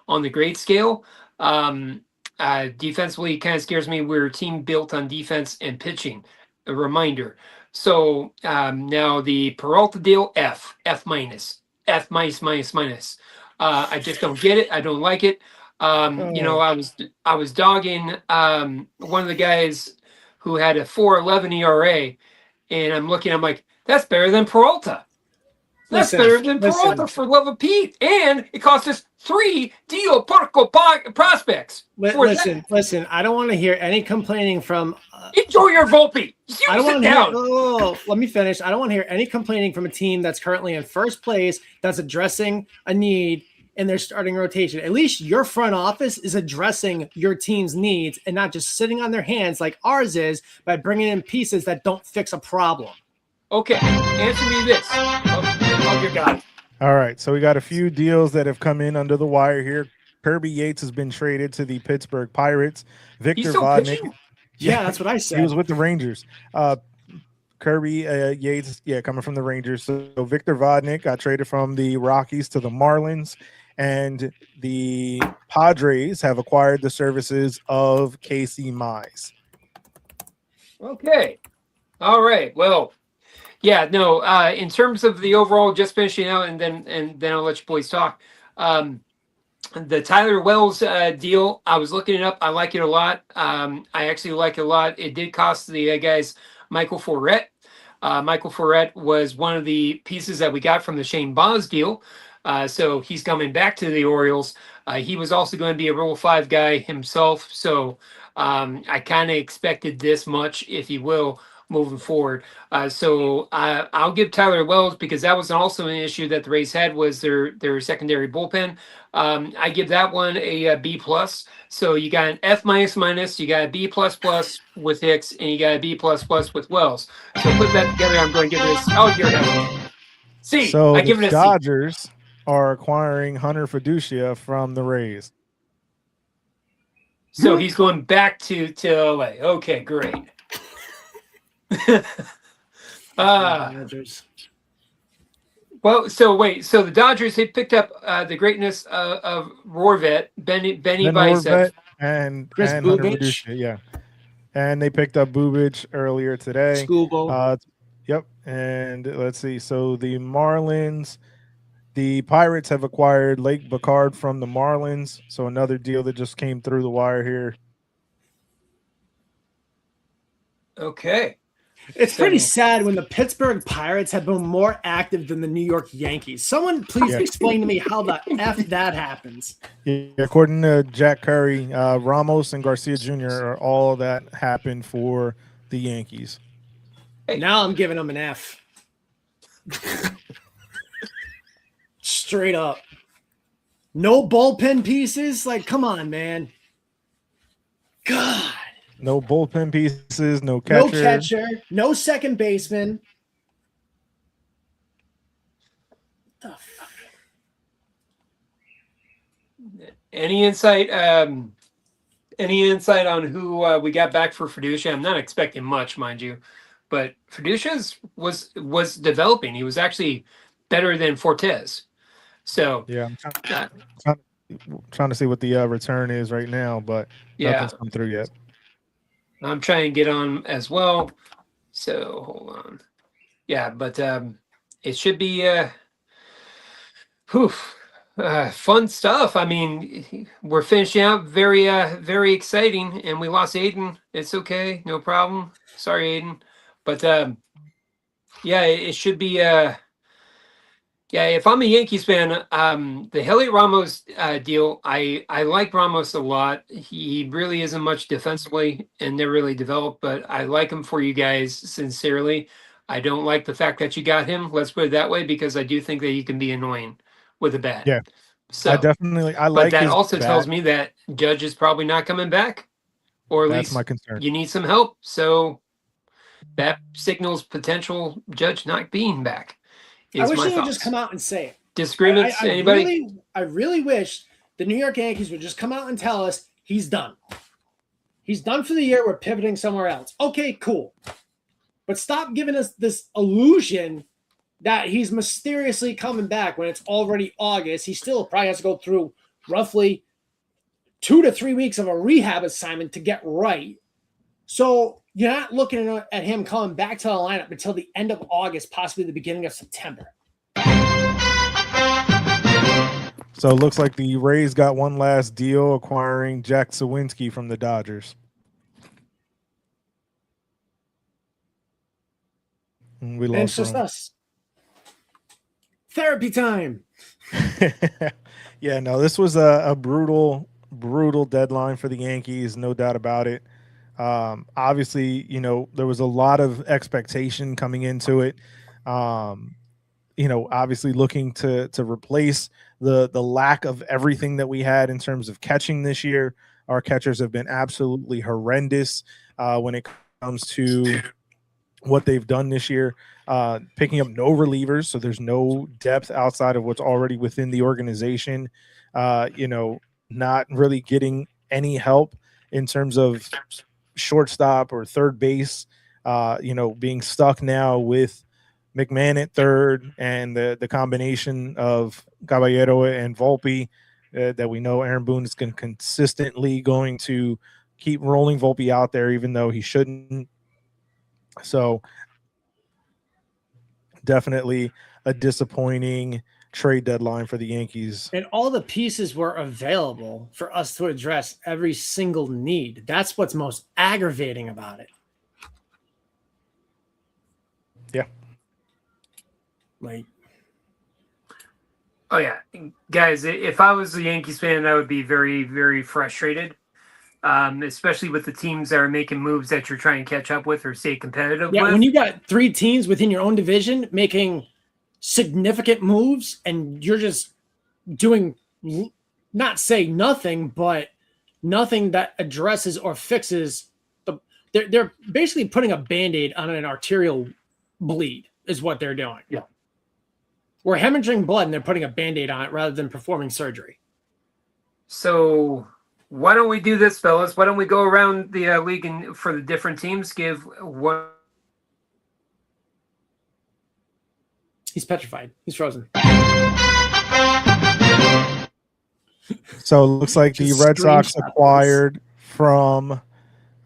on the grade scale. Defensively, kind of scares me. We're a team built on defense and pitching. A reminder. So now the Peralta deal, F minus. F minus. I just don't get it. I don't like it. You know, I was dogging one of the guys who had a 4.11 ERA, and I'm like, that's better than Peralta. That's better than Peralta, for love of Pete. And it cost us 3 Dio Porco prospects. Listen. I don't want to hear any complaining from. Enjoy your Volpe. I don't want to hear. Let me finish. I don't want to hear any complaining from a team that's currently in first place, that's addressing a need in their starting rotation. At least your front office is addressing your team's needs and not just sitting on their hands like ours is by bringing in pieces that don't fix a problem. Okay, answer me this. Oh your God. All right, so we got a few deals that have come in under the wire here. Kirby Yates has been traded to the Pittsburgh Pirates. Victor He's still Vodnik. pitching? Yeah, that's what I said. He was with the Rangers. Kirby Yates, coming from the Rangers. So Victor Vodnik got traded from the Rockies to the Marlins, and the Padres have acquired the services of Casey Mize. Okay. All right. Well, yeah, no, in terms of the overall, just finishing out, and then I'll let you boys talk. The Tyler Wells deal, I was looking it up. I like it a lot. I actually like it a lot. It did cost the guys Michael Forret. Michael Forret was one of the pieces that we got from the Shane Baz deal. So he's coming back to the Orioles. He was also going to be a Rule 5 guy himself. So I kind of expected this much, if you will, moving forward. So I'll give Tyler Wells, because that was also an issue that the Rays had, was their secondary bullpen. I give that one a B plus. So you got an F minus, you got a B plus with Hicks, and you got a B plus with Wells. So put that together. I'm going to give this. Oh, you're right. C. So I give it a the C. Dodgers are acquiring Hunter Fiducia from the Rays. So he's going back to LA. Okay, great. Dodgers. Well, so wait, so the Dodgers, they picked up the greatness of Rorvet, Benny Ben Bicep. Orvet and Chris Hunter Bubich. Fiducia, yeah. And they picked up Bubich earlier today. Scooble. Yep. And let's see. So the Marlins, the Pirates have acquired Lake Bacard from the Marlins. So another deal that just came through the wire here. Okay. It's pretty sad when the Pittsburgh Pirates have been more active than the New York Yankees. Someone please explain to me how the F that happens. Yeah, according to Jack Curry, Ramos and Garcia Jr. are all that happened for the Yankees. Hey. Now I'm giving them an F. Straight up. No bullpen pieces? Like, come on, man. God. No bullpen pieces, no catcher. No second baseman. What the fuck? Any insight? Any insight on who we got back for Fiducia? I'm not expecting much, mind you, but Fiducia was developing. He was actually better than Fortes. So Yeah, I'm trying to see what the return is right now, but nothing's come through yet. I'm trying to get on as well. So hold on. Yeah, but it should be fun stuff. I mean, we're finishing out very exciting, and we lost Aiden. It's okay, no problem. Sorry, Aiden. But yeah, it should be yeah, if I'm a Yankees fan, the Heliot Ramos deal, I like Ramos a lot. He really isn't much defensively and never really developed, but I like him for you guys sincerely. I don't like the fact that you got him. Let's put it that way, because I do think that he can be annoying with a bat. Yeah, so I like. But that his also bat. tells me that Judge is probably not coming back, or at That's least my concern. you need some help. So that signals potential Judge not being back. I wish they would just come out and say it. Disagreements? Anybody? I really wish the New York Yankees would just come out and tell us he's done. He's done for the year. We're pivoting somewhere else. Okay, cool. But stop giving us this illusion that he's mysteriously coming back when it's already August. He still probably has to go through roughly 2 to 3 weeks of a rehab assignment to get right. So you're not looking at him coming back to the lineup until the end of August, possibly the beginning of September. So it looks like the Rays got one last deal, acquiring Jack Sawinski from the Dodgers. And we lost And it's just him. us. Therapy time. Yeah, no, this was a brutal deadline for the Yankees, no doubt about it. Obviously, there was a lot of expectation coming into it. obviously looking to replace the lack of everything that we had in terms of catching this year. Our catchers have been absolutely horrendous when it comes to what they've done this year, picking up no relievers. So there's no depth outside of what's already within the organization. Not really getting any help in terms of shortstop or third base, being stuck now with McMahon at third and the combination of Caballero and Volpe that we know Aaron Boone is consistently going to keep rolling Volpe out there, even though he shouldn't. So definitely a disappointing trade deadline for the Yankees. And all the pieces were available for us to address every single need. That's what's most aggravating about it. Yeah. Like, oh yeah, guys, if I was a Yankees fan, I would be very, very frustrated. Especially with the teams that are making moves that you're trying to catch up with or stay competitive with. When you got 3 teams within your own division making significant moves and you're just doing, not say nothing, but nothing that addresses or fixes they're basically putting a Band-Aid on an arterial bleed is what they're doing. Yeah. We're hemorrhaging blood and they're putting a Band-Aid on it rather than performing surgery. So why don't we do this, fellas? Why don't we go around the league and for the different teams give what? He's petrified. He's frozen. So it looks like the Red Sox acquired from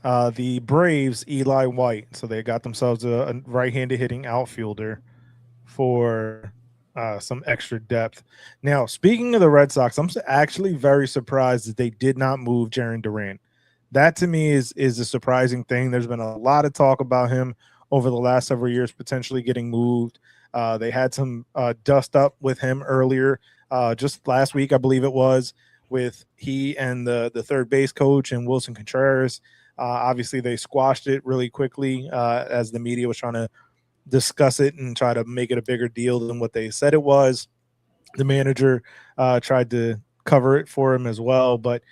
the Braves Eli White. So they got themselves a right-handed hitting outfielder for some extra depth. Now, speaking of the Red Sox, I'm actually very surprised that they did not move Jarren Duran. That to me is a surprising thing. There's been a lot of talk about him over the last several years potentially getting moved. They had some dust up with him earlier, just last week, I believe it was, with he and the third base coach and Wilson Contreras. Obviously, they squashed it really quickly as the media was trying to discuss it and try to make it a bigger deal than what they said it was. The manager tried to cover it for him as well, but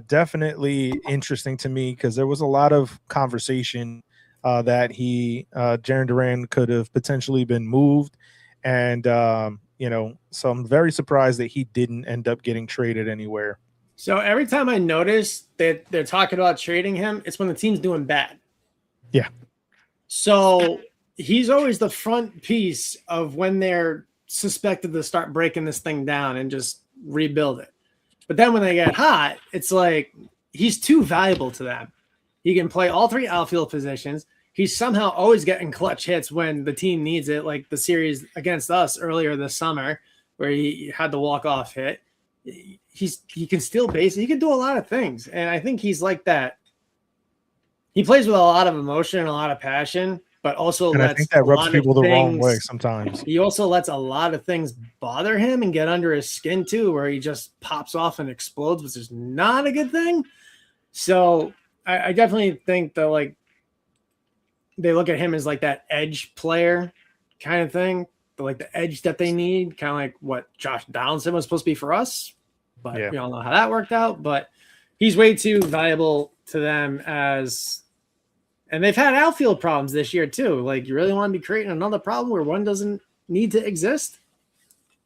definitely interesting to me because there was a lot of conversation that Jarren Duran could have potentially been moved. And, so I'm very surprised that he didn't end up getting traded anywhere. So every time I notice that they're talking about trading him, it's when the team's doing bad. Yeah. So he's always the front piece of when they're suspected to start breaking this thing down and just rebuild it. But then when they get hot, it's like he's too valuable to them. He can play all 3 outfield positions. He's somehow always getting clutch hits when the team needs it, like the series against us earlier this summer where he had the walk-off hit. He can steal bases. He can do a lot of things. And I think he's like that. He plays with a lot of emotion and a lot of passion, but also I think that rubs people the wrong way sometimes. He also lets a lot of things bother him and get under his skin too, where he just pops off and explodes, which is not a good thing. So I definitely think that like they look at him as like that edge player kind of thing, like the edge that they need, kind of like what Josh Donaldson was supposed to be for us. But we all know how that worked out. But he's way too valuable to them and they've had outfield problems this year too. Like you really want to be creating another problem where one doesn't need to exist.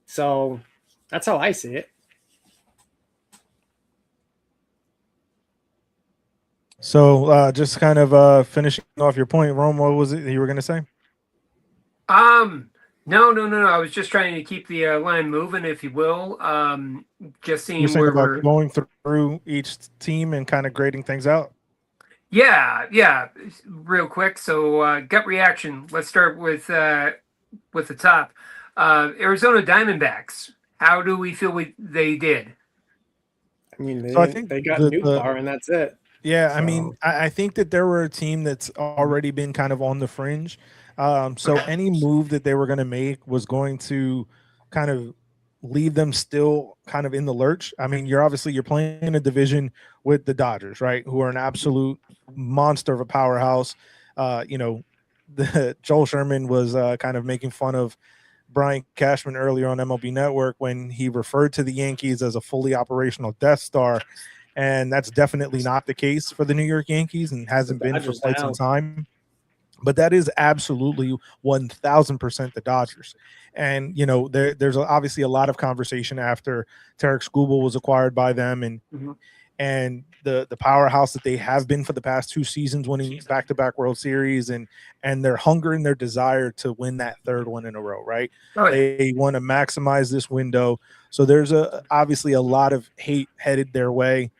So that's how I see it. So just kind of finishing off your point, Rome, what was it you were going to say? No. I was just trying to keep the line moving, if you will. Just seeing where we're going through each team and kind of grading things out. Yeah. Real quick. So gut reaction. Let's start with the top. Arizona Diamondbacks. How do we feel they did? I mean, I think they got Newbar and that's it. Yeah, so. I mean, I think that there were a team that's already been kind of on the fringe. So any move that they were going to make was going to kind of leave them still kind of in the lurch. I mean, you're playing in a division with the Dodgers, right? Who are an absolute monster of a powerhouse. Joel Sherman was kind of making fun of Brian Cashman earlier on MLB Network when he referred to the Yankees as a fully operational Death Star. And that's definitely not the case for the New York Yankees and hasn't been for quite some time. But that is absolutely 1,000% the Dodgers. And, there's obviously a lot of conversation after Tarek Skubal was acquired by them and the powerhouse that they have been for the past 2 seasons, winning back-to-back World Series and their hunger and their desire to win that third one in a row, right? Oh, yeah. They want to maximize this window. So there's obviously a lot of hate headed their way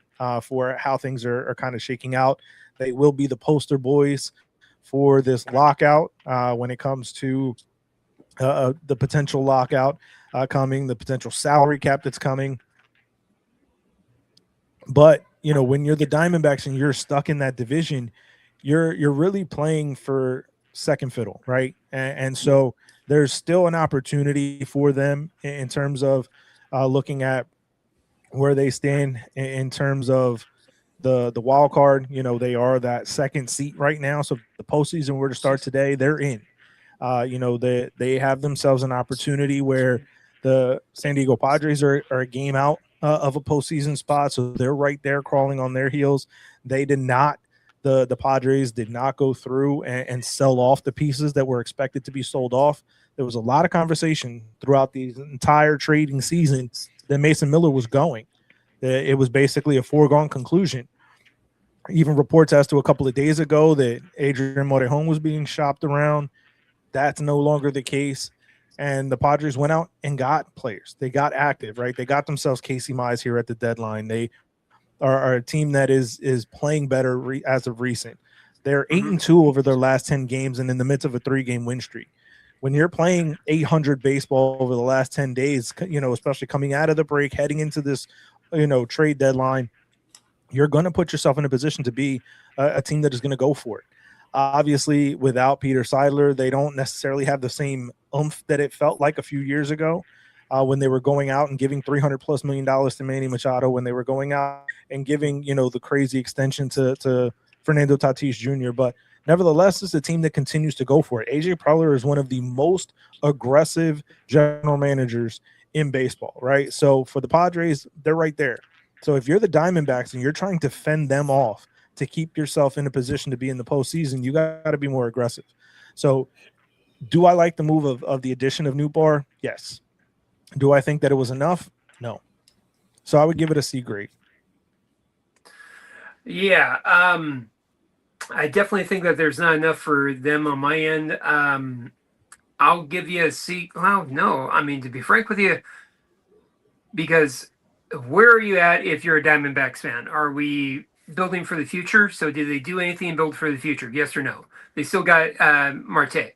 for how things are kind of shaking out. They will be the poster boys for this lockout when it comes to the potential lockout coming, the potential salary cap that's coming. But, when you're the Diamondbacks and you're stuck in that division, you're really playing for second fiddle, right? And so there's still an opportunity for them in terms of looking at where they stand in terms of the wild card. They are that second seat right now. So if the postseason were to start today, they're in. They have themselves an opportunity where the San Diego Padres are a game out of a postseason spot. So they're right there crawling on their heels. They did not, the Padres did not go through and sell off the pieces that were expected to be sold off. There was a lot of conversation throughout the entire trading season that Mason Miller was going. It was basically a foregone conclusion. Even reports as to a couple of days ago that Adrian Morejon was being shopped around. That's no longer the case. And the Padres went out and got players. They got active, right? They got themselves Casey Mize here at the deadline. They are a team that is playing better as of recent. They're 8-2 over their last 10 games and in the midst of a 3-game win streak. When you're playing 800 baseball over the last 10 days, especially coming out of the break, heading into this, trade deadline, you're going to put yourself in a position to be a team that is going to go for it. Obviously, without Peter Seidler, they don't necessarily have the same oomph that it felt like a few years ago when they were going out and giving $300+ million to Manny Machado, when they were going out and giving, the crazy extension to Fernando Tatis Jr. But nevertheless, it's a team that continues to go for it. AJ Preller is one of the most aggressive general managers in baseball, right? So for the Padres, they're right there. So if you're the Diamondbacks and you're trying to fend them off to keep yourself in a position to be in the postseason, you got to be more aggressive. So do I like the move of the addition of Nootbaar? Yes. Do I think that it was enough? No. So I would give it a C grade. Yeah. I definitely think that there's not enough for them on my end. I'll give you a C. Well, no. I mean, to be frank with you, because where are you at if you're a Diamondbacks fan? Are we building for the future? So did they do anything and build for the future? Yes or no? They still got Martel.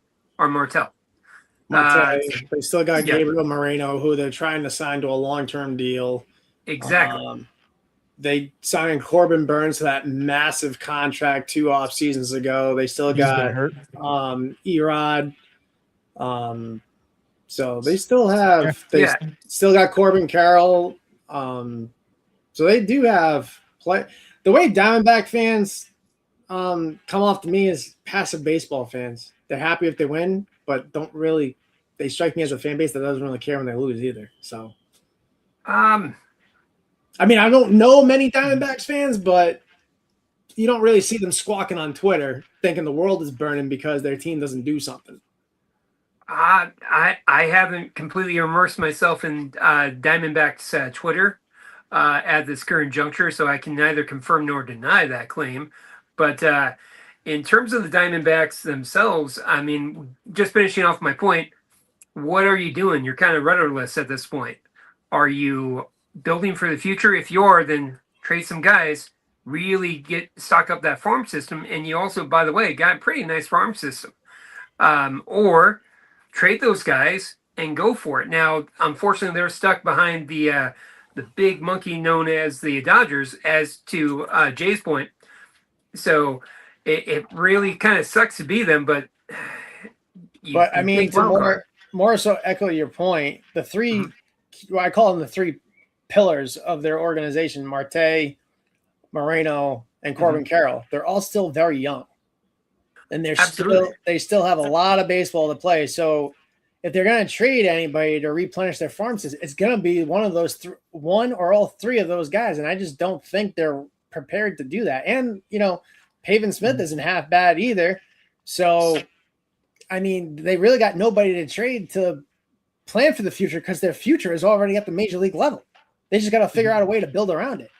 They still got Gabriel Moreno, who they're trying to sign to a long-term deal. Exactly. They signed Corbin Burns to that massive contract 2 off seasons ago. They still got Erod. So they still have still got Corbin Carroll. So they do have play. The way Diamondback fans come off to me is passive baseball fans. They're happy if they win, but they strike me as a fan base that doesn't really care when they lose either. So, I don't know many Diamondbacks fans, but you don't really see them squawking on Twitter thinking the world is burning because their team doesn't do something. I haven't completely immersed myself in Diamondbacks Twitter at this current juncture, so I can neither confirm nor deny that claim. But in terms of the Diamondbacks themselves, just finishing off my point, what are you doing? You're kind of rudderless at this point. Are you building for the future? If you are, then trade some guys, really stock up that farm system. And you also, by the way, got a pretty nice farm system. Or trade those guys and go for it. Now, unfortunately, they're stuck behind the big monkey known as the Dodgers, as to Jay's point. So it really kind of sucks to be them, but to more so echo your point, the three, I call them the 3 pillars of their organization: Marte, Moreno, and Corbin Carroll. They're all still very young, and they still have a lot of baseball to play. So if they're going to trade anybody to replenish their farm system, it's going to be one of those one or all three of those guys. And I just don't think they're prepared to do that. And, Pavin Smith isn't half bad either. So, I mean, they really got nobody to trade to plan for the future because their future is already at the major league level. They just got to figure out a way to build around it.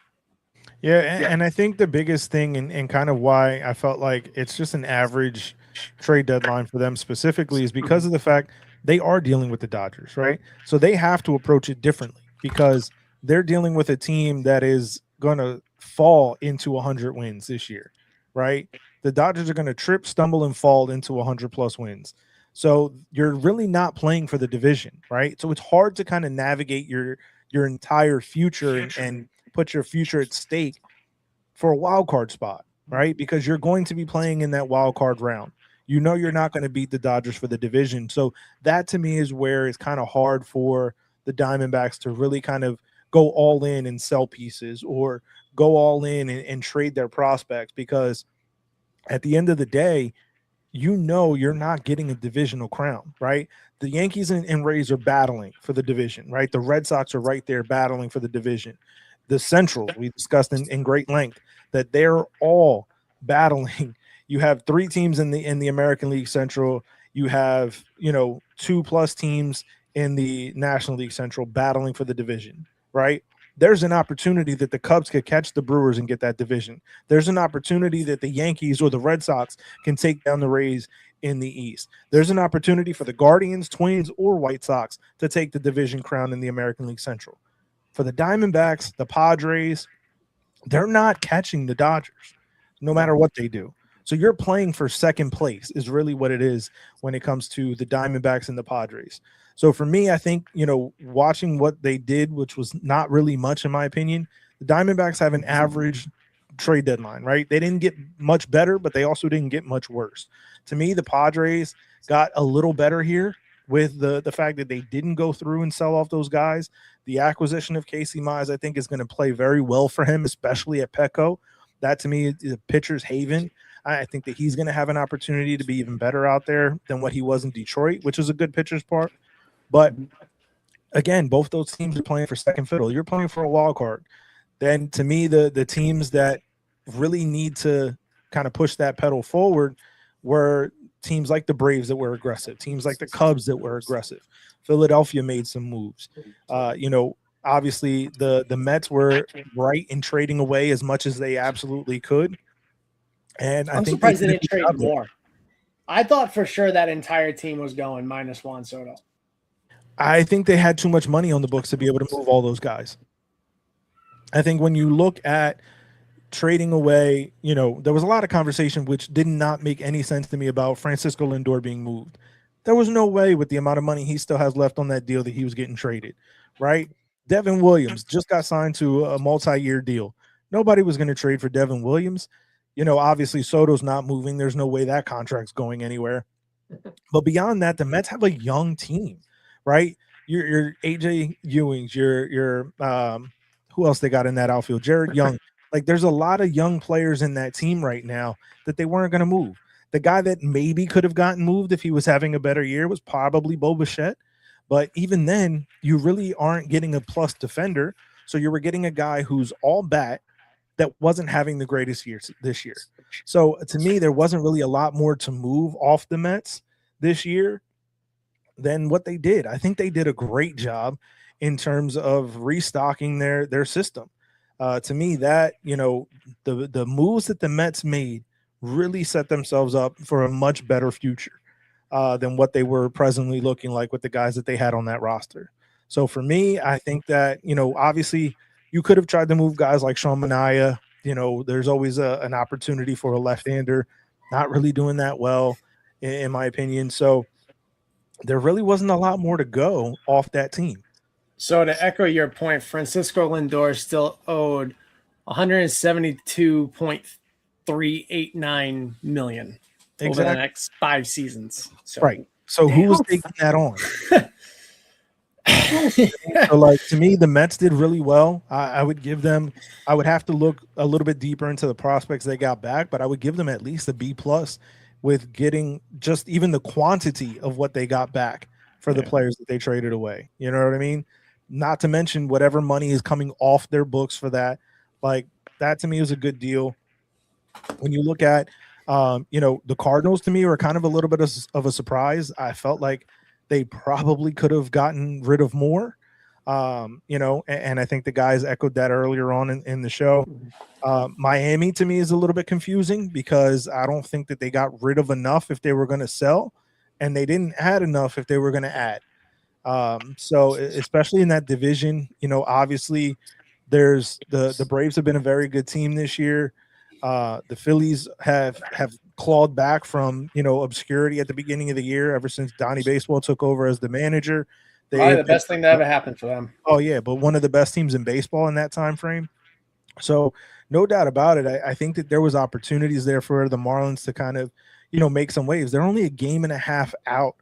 Yeah, and I think the biggest thing and kind of why I felt like it's just an average trade deadline for them specifically is because of the fact they are dealing with the Dodgers, right? So they have to approach it differently because they're dealing with a team that is going to fall into 100 wins this year, right? The Dodgers are going to trip, stumble, and fall into 100+ wins. So you're really not playing for the division, right? So it's hard to kind of navigate your entire future and put your future at stake for a wild card spot, right? Because you're going to be playing in that wild card round. You're not going to beat the Dodgers for the division. So that to me is where it's kind of hard for the Diamondbacks to really kind of go all in and sell pieces or go all in and trade their prospects, because at the end of the day, you're not getting a divisional crown, right? The Yankees and Rays are battling for the division, right? The Red Sox are right there battling for the division. The Central, we discussed in great length, that they're all battling. You have 3 teams in the American League Central. You have, 2+ teams in the National League Central battling for the division, right? There's an opportunity that the Cubs could catch the Brewers and get that division. There's an opportunity that the Yankees or the Red Sox can take down the Rays in the East. There's an opportunity for the Guardians, Twins, or White Sox to take the division crown in the American League Central. For the Diamondbacks, the Padres, they're not catching the Dodgers no matter what they do. So you're playing for second place is really what it is when it comes to the Diamondbacks and the Padres. So for me, I think, watching what they did, which was not really much in my opinion, the Diamondbacks have an average trade deadline, right? They didn't get much better, but they also didn't get much worse. To me, the Padres got a little better here with the fact that they didn't go through and sell off those guys. The acquisition of Casey Mize, I think, is going to play very well for him, especially at Petco. That, to me, is a pitcher's haven. I think that he's going to have an opportunity to be even better out there than what he was in Detroit, which is a good pitcher's part. But again, both those teams are playing for second fiddle. You're playing for a wild card. Then to me, the teams that really need to kind of push that pedal forward were teams like the Braves that were aggressive, teams like the Cubs that were aggressive. Philadelphia made some moves. Obviously the Mets were right in trading away as much as they absolutely could. And I'm surprised they didn't trade more. I thought for sure that entire team was going minus Juan Soto. I think they had too much money on the books to be able to move all those guys. I think when you look at trading away, there was a lot of conversation which did not make any sense to me about Francisco Lindor being moved. There was no way with the amount of money he still has left on that deal that he was getting traded, right? Devin Williams just got signed to a multi-year deal. Nobody was going to trade for Devin Williams. Obviously Soto's not moving. There's no way that contract's going anywhere. But beyond that, the Mets have a young team, right? Your AJ Ewings, your who else they got in that outfield? Jared Young. Like, there's a lot of young players in that team right now that they weren't going to move. The guy that maybe could have gotten moved if he was having a better year was probably Bo Bichette. But even then, you really aren't getting a plus defender. So you were getting a guy who's all bat that wasn't having the greatest year this year. So to me, there wasn't really a lot more to move off the Mets this year than what they did. I think they did a great job in terms of restocking their system. To me, that, the moves that the Mets made really set themselves up for a much better future than what they were presently looking like with the guys that they had on that roster. So for me, I think that, obviously you could have tried to move guys like Sean Manaea. There's always an opportunity for a left-hander, not really doing that well, in my opinion. So there really wasn't a lot more to go off that team. So to echo your point, Francisco Lindor still owed $172.389 million over the next 5 seasons. So. Right. So who was taking that on? So, like, to me, the Mets did really well. I would give them. I would have to look a little bit deeper into the prospects they got back, but I would give them at least a B+ with getting just even the quantity of what they got back for the players that they traded away. You know what I mean? Not to mention whatever money is coming off their books for that. Like, that to me was a good deal. When you look at, the Cardinals to me were kind of a little bit of a surprise. I felt like they probably could have gotten rid of more, and I think the guys echoed that earlier on in the show. Miami to me is a little bit confusing because I don't think that they got rid of enough if they were going to sell, and they didn't add enough if they were going to add. So especially in that division, obviously there's the Braves have been a very good team this year. The Phillies have clawed back from obscurity at the beginning of the year ever since Donnie Baseball took over as the manager. Probably the best thing that ever happened for them. Oh yeah, but one of the best teams in baseball in that time frame. So no doubt about it. I think that there was opportunities there for the Marlins to kind of make some waves. They're only a game and a half out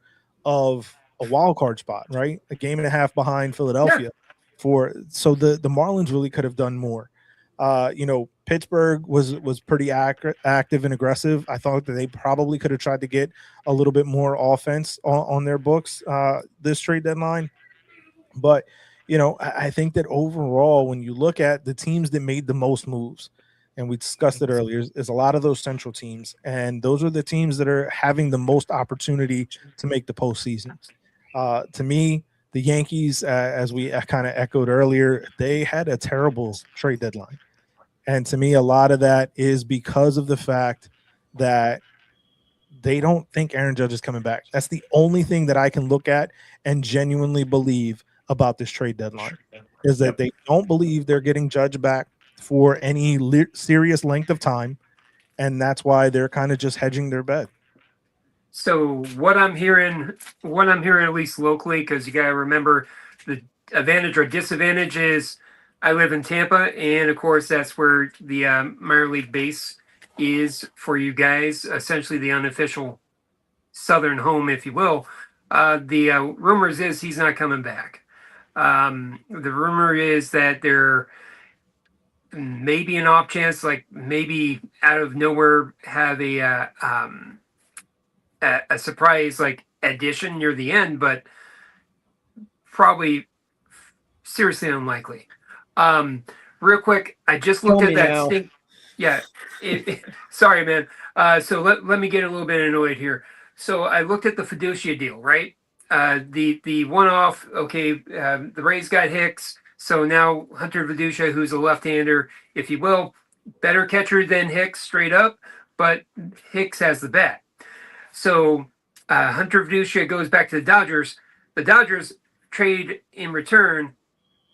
of a wild card spot, right? A game and a half behind Philadelphia. So the Marlins really could have done more. Pittsburgh was pretty active and aggressive. I thought that they probably could have tried to get a little bit more offense on their books this trade deadline. But, I think that overall, when you look at the teams that made the most moves, and we discussed it earlier, is a lot of those central teams. And those are the teams that are having the most opportunity to make the postseason. To me, the Yankees, as we kind of echoed earlier, they had a terrible trade deadline. And to me, a lot of that is because of the fact that they don't think Aaron Judge is coming back. That's the only thing that I can look at and genuinely believe about this trade deadline, is that they don't believe they're getting Judge back for any serious length of time. And that's why they're kind of just hedging their bet. So what I'm hearing at least locally, because you got to remember the advantage or disadvantage is I live in Tampa, and of course that's where the minor league base is for you guys, essentially the unofficial southern home, if you will. The rumors is he's not coming back. The rumor is that there may be an off chance, like maybe out of nowhere have a surprise like addition near the end, but probably seriously unlikely. Real quick, I just looked at that stink. Yeah, sorry, man. So let me get a little bit annoyed here. So I looked at the Fiducia deal, right? The one-off. Okay, the Rays got Hicks, so now Hunter Fiducia, who's a left-hander, if you will, better catcher than Hicks, straight up, but Hicks has the bat. So Hunter Fiducia goes back to the Dodgers. The Dodgers trade in return.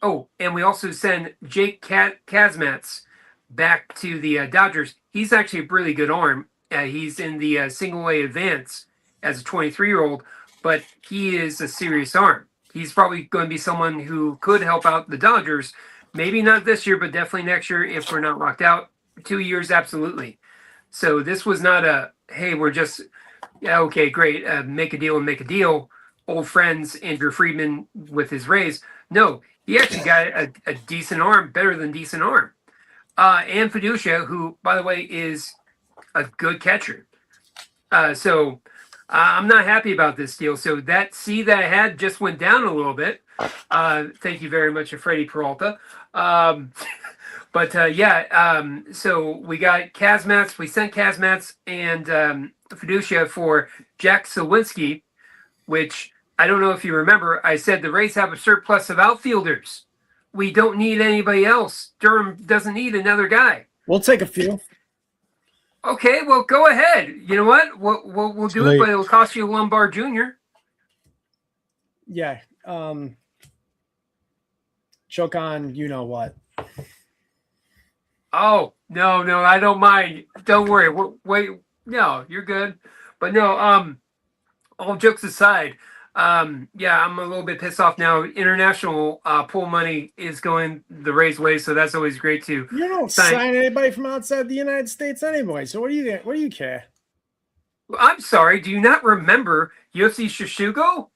Oh, and we also send Jake Kazmats back to the Dodgers. He's actually a really good arm. He's in the single-A advance as a 23-year-old, but he is a serious arm. He's probably going to be someone who could help out the Dodgers. Maybe not this year, but definitely next year if we're not locked out. 2 years, absolutely. So this was not a, hey, we're just, yeah, okay, great, make a deal and make a deal. Old friends, Andrew Friedman with his Rays. No, he actually got a decent arm, better than decent arm. And Fiducia, who, by the way, is a good catcher. So I'm not happy about this deal. So that C that I had just went down a little bit. Thank you very much, Freddie Peralta. So we got Kazmats. We sent Kazmats and Fiducia for Jack Sawinski, which I don't know if you remember. I said the Rays have a surplus of outfielders. We don't need anybody else. Durham doesn't need another guy. We'll take a few. Okay, well, go ahead. You know what? We'll do it, but it'll cost you a Lombard Jr. Yeah. Choke on you know what. Oh, no, I don't mind. Don't worry. Wait, no, you're good. But no, all jokes aside, yeah, I'm a little bit pissed off now. International pool money is going the Rays' way, so that's always great too. You don't sign anybody from outside the United States anyway. So what do you care? I'm sorry. Do you not remember Yossi Shishugo?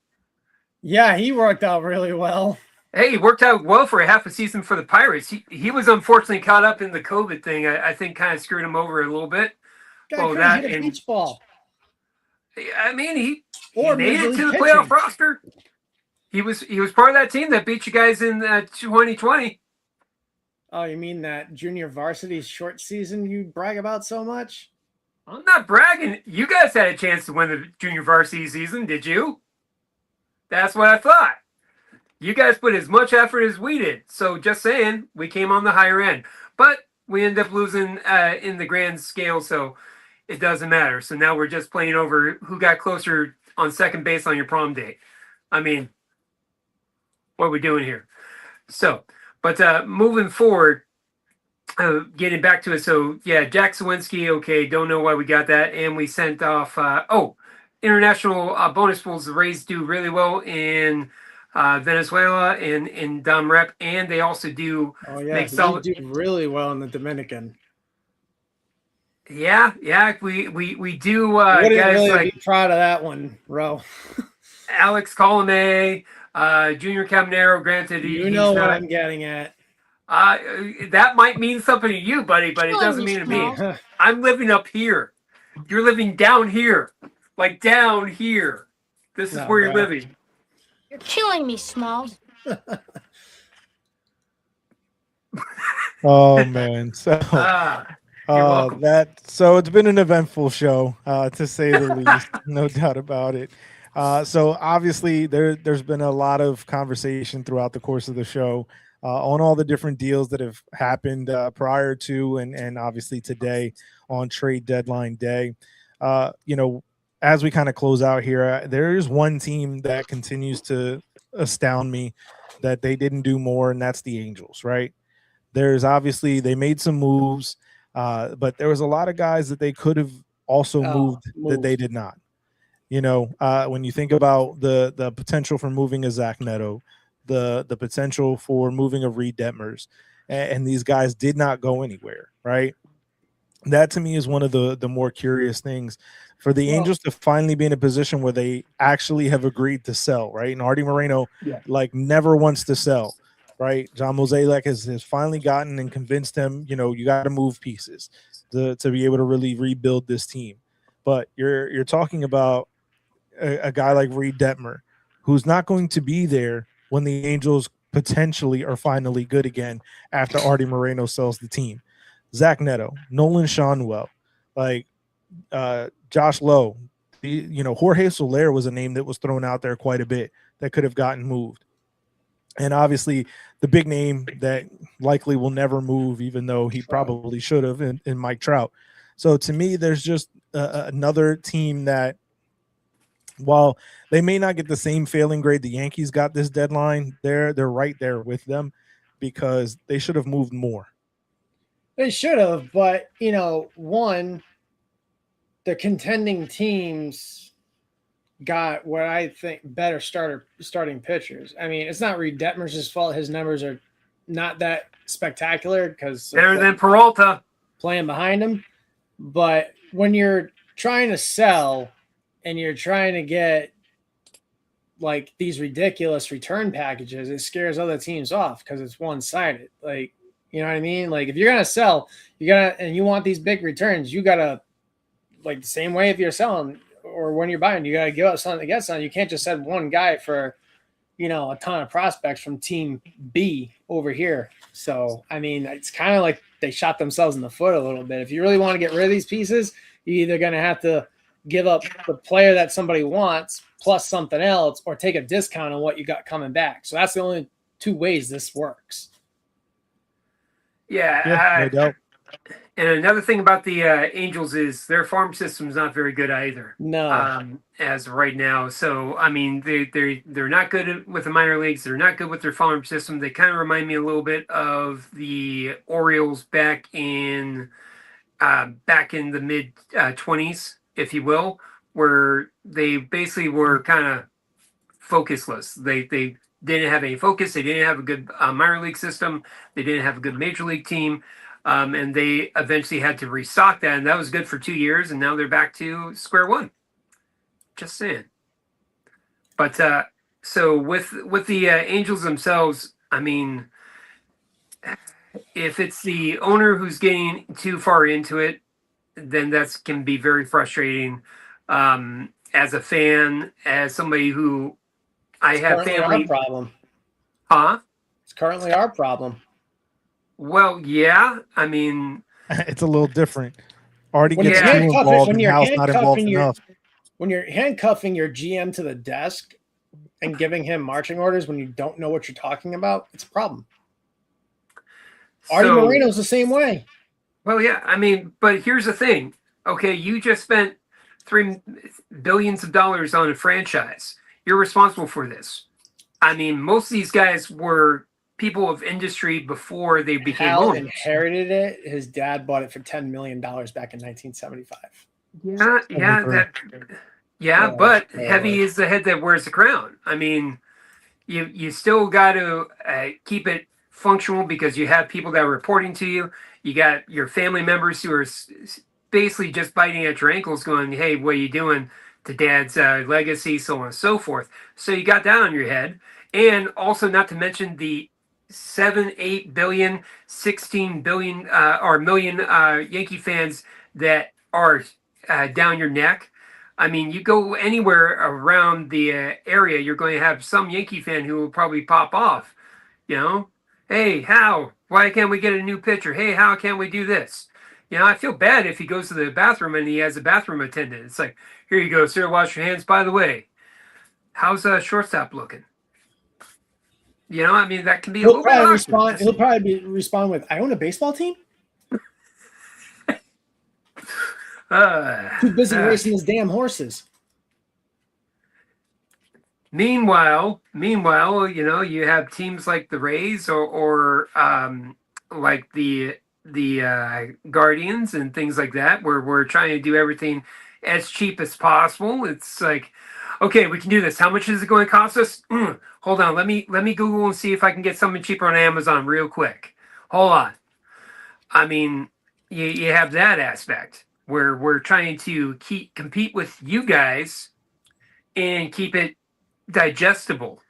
Yeah, he worked out really well. Hey, he worked out well for a half a season for the Pirates. He was unfortunately caught up in the COVID thing. I think kind of screwed him over a little bit. Guy hit a beach ball. I mean, Or he made Major it to League the playoff pitching. roster. He was part of that team that beat you guys in 2020. Oh, you mean that junior varsity short season you brag about so much? I'm not bragging. You guys had a chance to win the junior varsity season, did you? That's what I thought. You guys put as much effort as we did. So just saying, we came on the higher end. But we ended up losing in the grand scale, so it doesn't matter. So now we're just playing over who got closer on second base on your prom date. I mean, what are we doing here? So, but moving forward, getting back to it. So, yeah, Jack Sawinski, okay, don't know why we got that. And we sent off, international bonus pools. The Rays do really well in Venezuela and in Dom Rep. And they also do Oh yeah, make they solid. do really well in the Dominican. Yeah, we do. Wouldn't Guys really like be proud of that one, Ro. Alex Colome, Junior Caminero. Granted, You know he's what not. I'm getting at. That might mean something to you, buddy, but it doesn't mean to me. I'm living up here. You're living down here, like down here. This is No, where you're bro. living. You're killing me, Smalls. Oh man, so You're welcome. so it's been an eventful show, to say the least, no doubt about it. So obviously there's been a lot of conversation throughout the course of the show on all the different deals that have happened prior to and obviously today on trade deadline day. As we kind of close out here, there is one team that continues to astound me that they didn't do more, and that's the Angels, right? There's obviously they made some moves, but there was a lot of guys that they could have also moved that they did not. When you think about the potential for moving a Zach Neto, the potential for moving a Reed Detmers, and these guys did not go anywhere, right? That to me is one of the more curious things for the Angels to finally be in a position where they actually have agreed to sell, right? And Artie Moreno never wants to sell, right? John Mozeliak has finally gotten and convinced him, you got to move pieces to be able to really rebuild this team. But you're talking about a guy like Reed Detmer, who's not going to be there when the Angels potentially are finally good again after Artie Moreno sells the team. Zach Neto, Nolan Schanuel, Josh Lowe, Jorge Soler was a name that was thrown out there quite a bit that could have gotten moved. And obviously the big name that likely will never move, even though he probably should have, in Mike Trout. So to me, there's just another team that, while they may not get the same failing grade the Yankees got this deadline, they're right there with them because they should have moved more. They should have, but one, the contending teams got what I think better starting pitchers. I mean, it's not Reed Detmers' fault. His numbers are not that spectacular because better than Peralta playing behind him. But when you're trying to sell and you're trying to get like these ridiculous return packages, it scares other teams off because it's one-sided. Like, you know what I mean? Like if you're gonna sell, and you want these big returns, you gotta, like the same way if you're selling or when you're buying, you gotta give up something to get something. You can't just send one guy for a ton of prospects from team B over here. So I mean, it's kind of like they shot themselves in the foot a little bit. If you really want to get rid of these pieces, you're either gonna have to give up the player that somebody wants plus something else, or take a discount on what you got coming back. So that's the only two ways this works. Yeah, no doubt. And another thing about the Angels is their farm system is not very good either. No, as of right now. So I mean, they're not good with the minor leagues. They're not good with their farm system. They kind of remind me a little bit of the Orioles back in the mid 20s, if you will, where they basically were kind of focusless. They didn't have any focus. They didn't have a good minor league system. They didn't have a good major league team. And they eventually had to restock that. And that was good for 2 years. And now they're back to square one. Just saying. But so with the Angels themselves, I mean, if it's the owner who's getting too far into it, then that can be very frustrating. as a fan, as somebody who I have Currently our family. problem. Huh? It's currently our problem. Well, yeah. I mean, It's a little different. Already When gets you're Yeah. too handcuffing, involved, when and you're now it's not involved handcuffing your enough. when you're handcuffing your GM to the desk and giving him marching orders when you don't know what you're talking about, it's a problem. Artie so Moreno's the same way. well, yeah. I mean, but here's the thing. Okay, you just spent $3 billion on a franchise. You're responsible for this. I mean, most of these guys were people of industry before they became Hal owners. inherited it. His dad bought it for $10 million back in 1975. Yeah, but heavy is the head that wears the crown. I mean, you still got to keep it functional because you have people that are reporting to you. You got your family members who are basically just biting at your ankles, going, "Hey, what are you doing to Dad's legacy?" So on and so forth. So you got that on your head, and also not to mention the 7, 8 billion, 16 billion or million Yankee fans that are down your neck. I mean, you go anywhere around the area, you're going to have some Yankee fan who will probably pop off. You know, hey, how? Why can't we get a new pitcher? Hey, how can't we do this? You know, I feel bad if he goes to the bathroom and he has a bathroom attendant. It's like, here you go, sir, wash your hands. By the way, how's shortstop looking? You know, I mean, that can be a He'll little bit probably awkward. respond with, "I own a baseball team." Too busy racing his damn horses. Meanwhile, you know, you have teams like the Rays or like the Guardians and things like that, where we're trying to do everything as cheap as possible. It's like, okay, we can do this. How much is it going to cost us? Hold on, let me Google and see if I can get something cheaper on Amazon real quick. Hold on. I mean, you have that aspect where we're trying to compete with you guys and keep it digestible.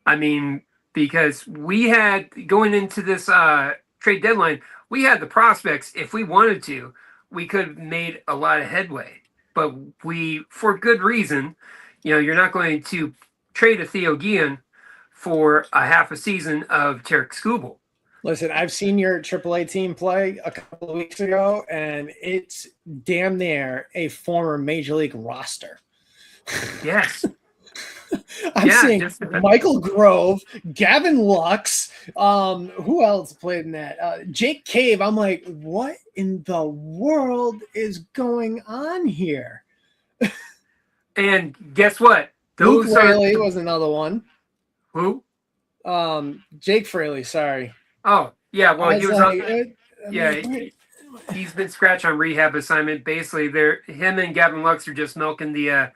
I mean, because we had going into this trade deadline, we had the prospects. If we wanted to, we could have made a lot of headway. But we, for good reason, you know, you're not going to trade a Theo Guillen for a half a season of Tarek Skubal. Listen, I've seen your AAA team play a couple of weeks ago, and it's damn near a former Major League roster. Yes. I'm seeing just Michael Grove, Gavin Lux. Who else played in that? Jake Cave. I'm like, what in the world is going on here? And guess what? Luke Fraley was another one. Who? Jake Fraley. Sorry. Oh, yeah. Well, he was like, on. He's been scratched on rehab assignment. Basically, him and Gavin Lux are just milking the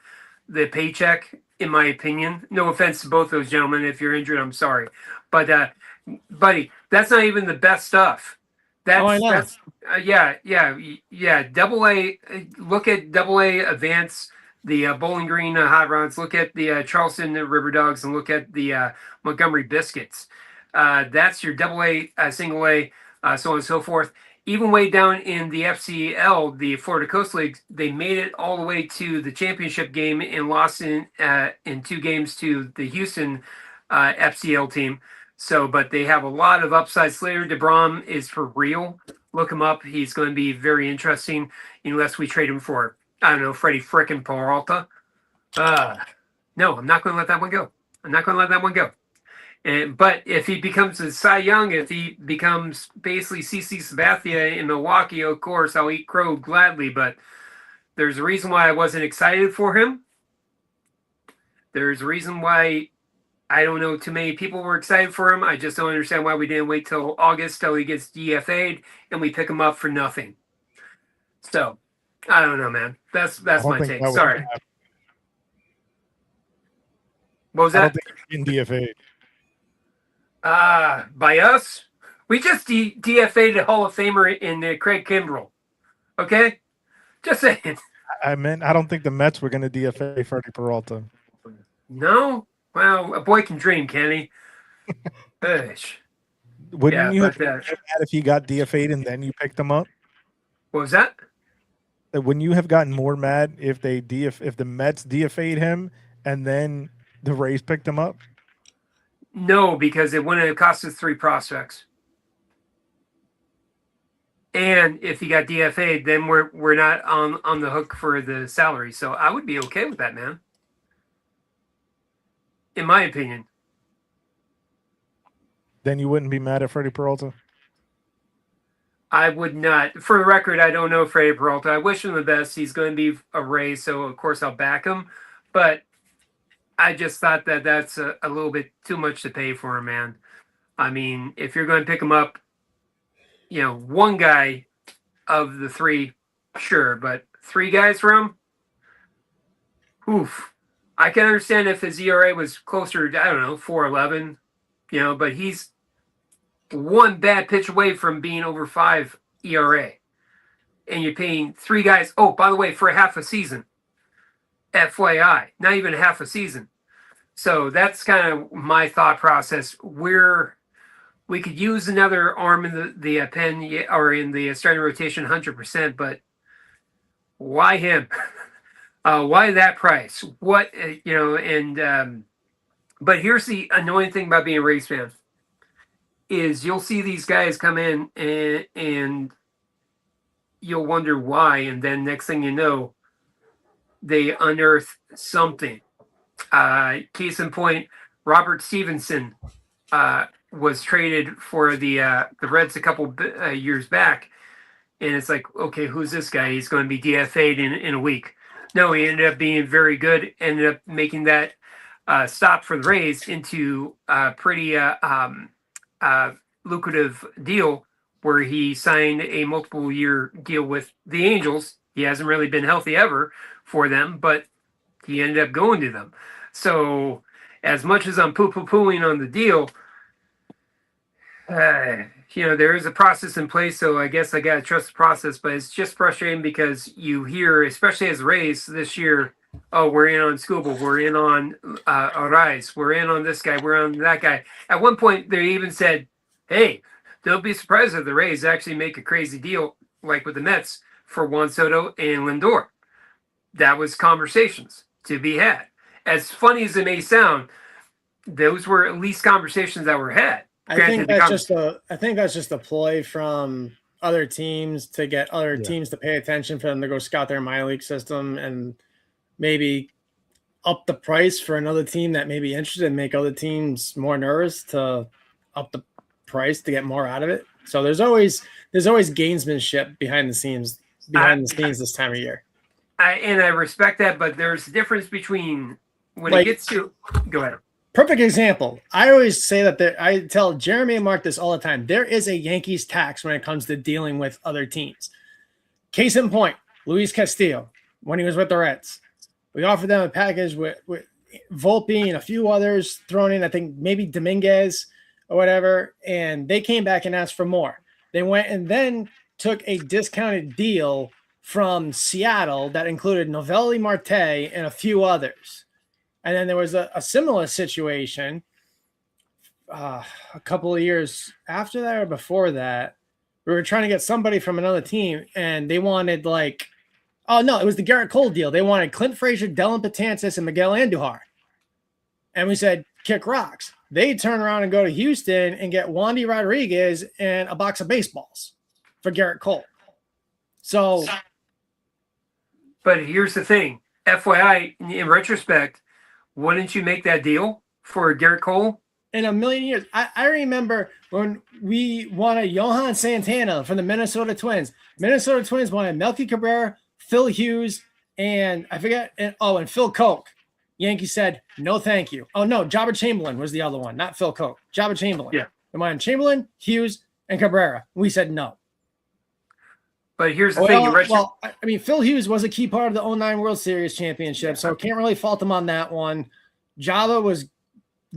paycheck, in my opinion. No offense to both those gentlemen. If you're injured, I'm sorry, but buddy, that's not even the best stuff. I know. That's Double A. Look at Double A Advance, the Bowling Green Hot Rods. Look at the Charleston River Dogs, and look at the Montgomery Biscuits. That's your Double A, Single A, so on and so forth. Even way down in the FCL, the Florida Coast League, they made it all the way to the championship game and lost in 2 games to the Houston FCL team. So, but they have a lot of upside. Slater DeBrom is for real. Look him up. He's going to be very interesting unless we trade him for, I don't know, Freddie frickin' Peralta. No, I'm not going to let that one go. But if he becomes a Cy Young, if he becomes basically CC Sabathia in Milwaukee, of course, I'll eat crow gladly. But there's a reason why I wasn't excited for him. There's a reason why I don't know too many people were excited for him. I just don't understand why we didn't wait till August till he gets DFA'd and we pick him up for nothing. So I don't know, man. That's my take. Sorry. What was that? I don't think he's in DFA. By us, we just DFA'd a Hall of Famer in Craig Kimbrell. Okay, just saying. I don't think the Mets were going to DFA Freddie Peralta. No, well, a boy can dream, can he? Wouldn't you have been mad if he got DFA'd and then you picked him up? What was that? Wouldn't you have gotten more mad if if the Mets DFA'd him and then the Rays picked him up? No, because it wouldn't have cost us 3 prospects. And if he got DFA'd, then we're not on the hook for the salary. So I would be okay with that, man. In my opinion. Then you wouldn't be mad at Freddie Peralta? I would not. For the record, I don't know Freddie Peralta. I wish him the best. He's going to be a Ray, so of course I'll back him. But I just thought that that's a little bit too much to pay for him, man. I mean, if you're going to pick him up, one guy of the 3, sure, but 3 guys for him, oof. I can understand if his ERA was closer to, 4.11, but he's 1 bad pitch away from being over 5 ERA. And you're paying 3 guys, oh, by the way, for half a season. FYI, not even half a season. So that's kind of my thought process. We could use another arm in the pen or in the starting rotation 100%, but why him? Why that price? What, but here's the annoying thing about being a Rays fan is you'll see these guys come in and you'll wonder why. And then next thing you know, they unearth something. Case in point, Robert Stevenson was traded for the Reds a couple years back. And it's like, okay, who's this guy? He's going to be DFA'd in a week. No, he ended up being very good, ended up making that stop for the Rays into a pretty lucrative deal where he signed a multiple-year deal with the Angels. He hasn't really been healthy ever for them, but he ended up going to them. So as much as I'm poo-poo-pooing on the deal, there is a process in place, so I guess I got to trust the process, but it's just frustrating because you hear, especially as Rays this year, oh, we're in on Skubal, we're in on Arraez, we're in on this guy, we're on that guy. At one point, they even said, hey, don't be surprised if the Rays actually make a crazy deal, like with the Mets, for Juan Soto and Lindor. That was conversations to be had. As funny as it may sound, those were at least conversations that were had. I think that's just a ploy from other teams to get other teams to pay attention for them to go scout their minor league system and maybe up the price for another team that may be interested and make other teams more nervous to up the price to get more out of it. So there's always gamesmanship behind the scenes this time of year. I respect that, but there's a difference between when it gets to go ahead. Perfect example. I always say that I tell Jeremy and Mark this all the time. There is a Yankees tax when it comes to dealing with other teams. Case in point, Luis Castillo, when he was with the Reds. We offered them a package with Volpe and a few others thrown in, I think maybe Dominguez or whatever, and they came back and asked for more. They went and then took a discounted deal from Seattle that included Novelli Marte and a few others. And then there was a similar situation a couple of years after that or before that. We were trying to get somebody from another team, and they wanted it was the Garrett Cole deal. They wanted Clint Frazier, Dellin Betances, and Miguel Andujar. And we said, kick rocks. They turn around and go to Houston and get Wandy Rodriguez and a box of baseballs for Garrett Cole. So, but here's the thing. FYI, in retrospect, wouldn't you make that deal for Garrett Cole? In a million years. I remember when we wanted Johan Santana from the Minnesota Twins. Minnesota Twins wanted Melky Cabrera, Phil Hughes, and I forget, and Phil Koch. Yankees said, no, thank you. Oh, no, Jobber Chamberlain was the other one, not Phil Koch. Jobber Chamberlain. Yeah. They wanted Chamberlain, Hughes, and Cabrera. We said no. But here's the thing. Phil Hughes was a key part of the 2009 World Series championship, so can't really fault him on that one. Java was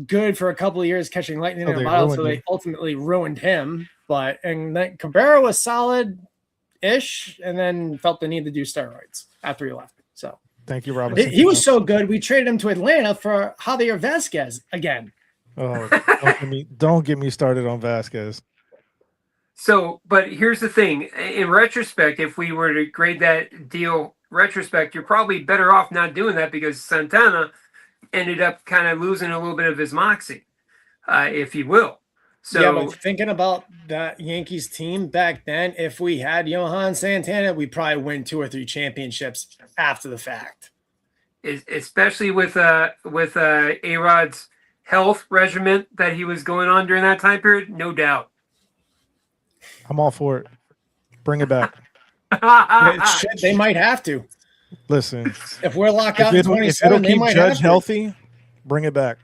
good for a couple of years catching lightning in a bottle, so they ultimately ruined him. And then Cabrera was solid-ish, and then felt the need to do steroids after he left. So thank you, Robinson. He was so good, we traded him to Atlanta for Javier Vasquez again. Oh, don't get me started on Vasquez. So, but here's the thing. In retrospect, if we were to grade that deal retrospect, you're probably better off not doing that because Santana ended up kind of losing a little bit of his moxie, if you will. Yeah, So but thinking about that Yankees team back then, if we had Johan Santana, we'd probably win 2 or 3 championships after the fact. especially with A-Rod's health regimen that he was going on during that time period, no doubt. I'm all for it. Bring it back. They might have to. Listen, If we're locked out if in it'll 27, they keep might Judge have to. healthy, bring it back.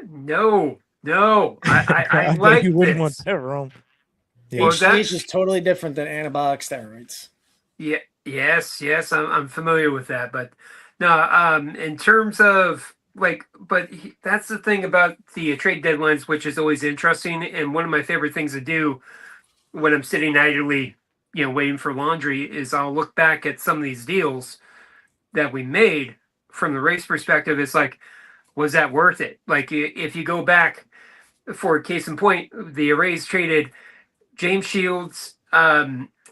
No. I know like you wouldn't want this. that, Rome. Yeah. Well, that- HGH is totally different than anabolic steroids. Yeah. Yes. I'm familiar with that, but no. In terms of that's the thing about the trade deadlines, which is always interesting, and one of my favorite things to do when I'm sitting idly, waiting for laundry, is I'll look back at some of these deals that we made from the race perspective. It's like, was that worth it? Like, if you go back, for case in point, the Rays traded James Shields,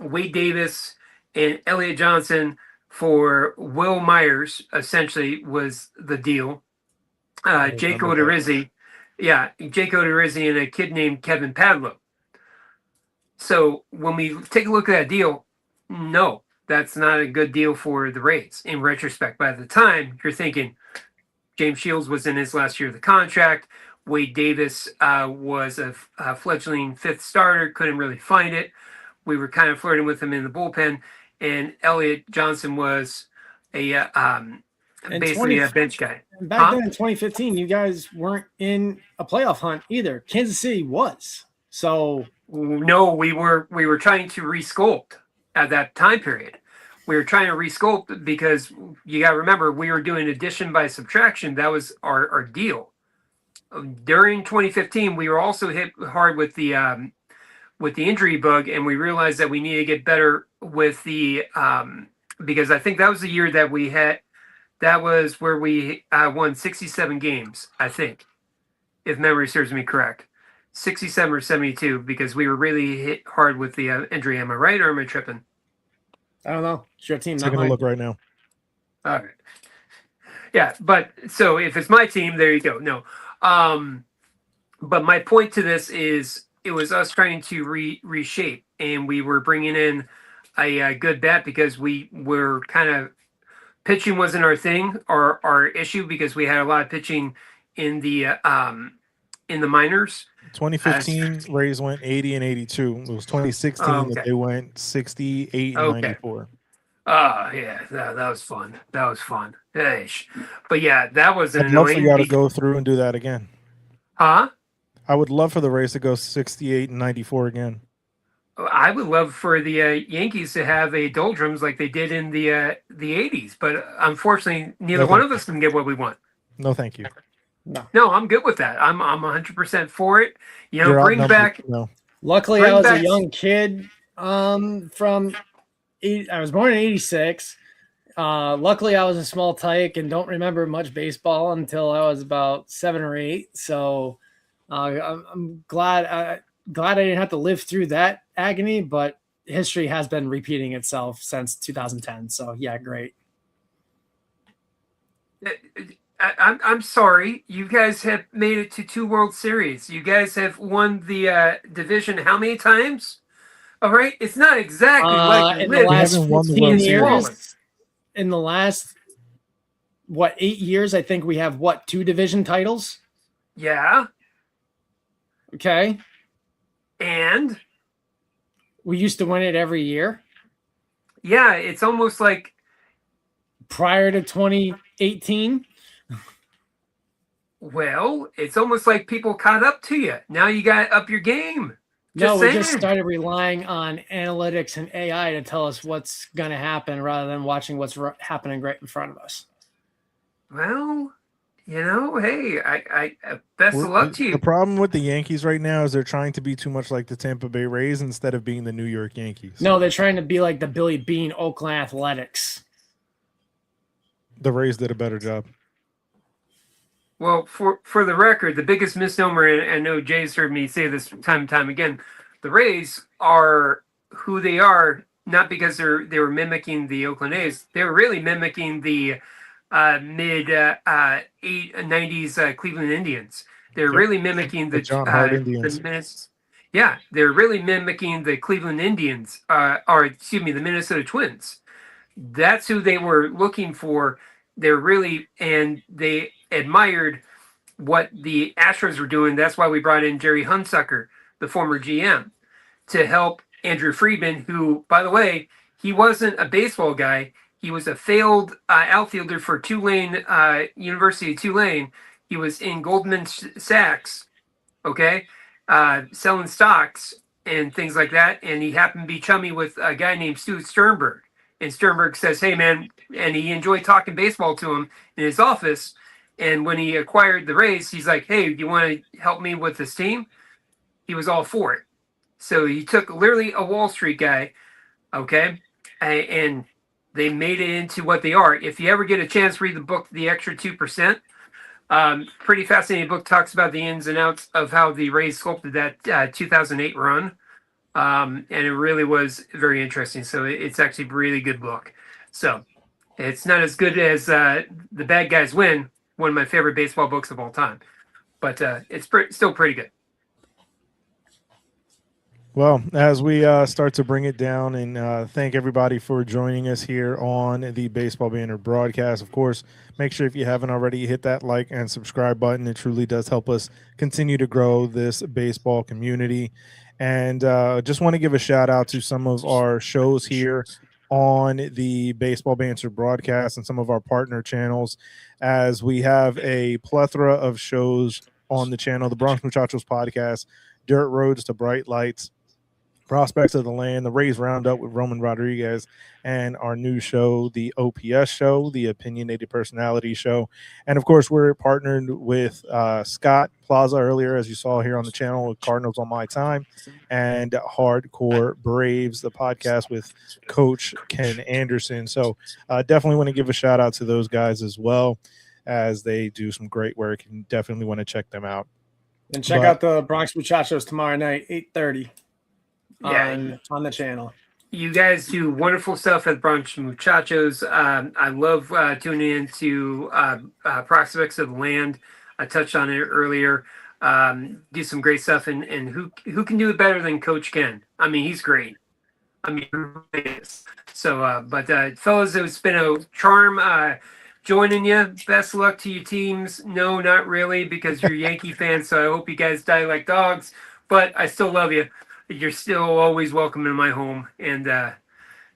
Wade Davis, and Elliott Johnson for Will Myers. Essentially, was the deal. Jake Odorizzi, and a kid named Kevin Padlo. So when we take a look at that deal, no, that's not a good deal for the Rays. In retrospect, by the time you're thinking James Shields was in his last year of the contract, Wade Davis was a fledgling 5th starter, couldn't really find it. We were kind of flirting with him in the bullpen, and Elliott Johnson was basically a bench guy. Back then in 2015, you guys weren't in a playoff hunt either. Kansas City was. So no, we were trying to resculpt at that time period. We were trying to resculpt because you got to remember we were doing addition by subtraction. That was our deal. During 2015, we were also hit hard with the injury bug, and we realized that we needed to get better with the because I think that was the year that we had. That was where we won 67 games, I think, if memory serves me correct. 67 or 72, because we were really hit hard with the injury. Am I right, or am I tripping? I don't know. It's your team, not Taking a mine. look right now. All right. Yeah, but so if it's my team, there you go. No. But my point to this is it was us trying to reshape, and we were bringing in a good bat because we were kind of pitching wasn't our thing or our issue because we had a lot of pitching in the minors. 2015 Rays went 80 and 82. It was 2016 that they went 68 and 94. Yeah, that was fun. That was fun. Ish. But yeah, that was I'd love for y'all to go through and do that again. Huh? I would love for the Rays to go 68 and 94 again. I would love for the Yankees to have a doldrums like they did in the 80s, but unfortunately, neither one of us can get what we want. No, thank you. No, I'm good with that. I'm 100% for it. Bring back. No. Luckily, I was a young kid. I was born in '86. Luckily, I was a small tyke and don't remember much baseball until I was about 7 or 8. So I'm glad I didn't have to live through that agony. But history has been repeating itself since 2010. So yeah, great. I'm sorry. You guys have made it to 2 World Series. You guys have won the division how many times? All right, it's not exactly like in the last 15 years. In the last 8 years, I think we have 2 division titles. Yeah. Okay. And we used to win it every year. Yeah, it's almost like prior to 2018. Well, it's almost like people caught up to you. Now you got to up your game. We just started relying on analytics and AI to tell us what's going to happen rather than watching what's happening right in front of us. Well, hey, I best of luck to you. The problem with the Yankees right now is they're trying to be too much like the Tampa Bay Rays instead of being the New York Yankees. No, they're trying to be like the Billy Bean Oakland Athletics. The Rays did a better job. Well, for the record, the biggest misnomer, and I know Jay's heard me say this time and time again, the Rays are who they are not because they were mimicking the Oakland A's. They were really mimicking the mid 90s Cleveland Indians. They're Yep. really mimicking The John Hart Indians. the Minnesota. Yeah, they're really mimicking the Cleveland Indians, or excuse me, the Minnesota Twins. That's who they were looking for. They're really, and they admired what the Astros were doing. That's why we brought in Jerry Hunsucker, the former GM, to help Andrew Friedman, who, by the way, he wasn't a baseball guy. He was a failed outfielder for Tulane, University of Tulane. He was in Goldman Sachs, okay, selling stocks and things like that. And he happened to be chummy with a guy named Stu Sternberg. And Sternberg says, "Hey, man," and he enjoyed talking baseball to him in his office. And when he acquired the Rays, he's like, "Hey, do you want to help me with this team?" He was all for it. So he took literally a Wall Street guy, okay, and they made it into what they are. If you ever get a chance, read the book, The Extra 2%. Pretty fascinating book, talks about the ins and outs of how the Rays sculpted that 2008 run. And it really was very interesting. So it's actually a really good book. So it's not as good as The Bad Guys Win, one of my favorite baseball books of all time, but it's still pretty good. Well, as we start to bring it down and thank everybody for joining us here on the Baseball Banter Broadcast. Of course, make sure if you haven't already, hit that like and subscribe button. It truly does help us continue to grow this baseball community. And just want to give a shout out to some of our shows here on the Baseball Banter Broadcast and some of our partner channels, as we have a plethora of shows on the channel: the Bronx Muchachos Podcast, Dirt Roads to Bright Lights, Prospects of the Land, the Rays Roundup with Roman Rodriguez, and our new show, the OPS Show, the Opinionated Personality Show. And of course, we're partnered with Scott Plaza earlier, as you saw here on the channel, with Cardinals on My Time, and Hardcore Braves, the podcast with Coach Ken Anderson. So definitely want to give a shout out to those guys as well, as they do some great work, and definitely want to check them out. And check out the Bronx Muchachos tomorrow night, 8:30. Yeah, on the channel. You guys do wonderful stuff at Bronx Muchachos. I love tuning into Prospects of the Land. I touched on it earlier. Do some great stuff, and who can do it better than Coach Ken? I mean, he's great. I mean, he really is. So, but fellas, it's been a charm joining you. Best of luck to your teams. No, not really, because you're Yankee fans. So I hope you guys die like dogs. But I still love you. You're still always welcome in my home, and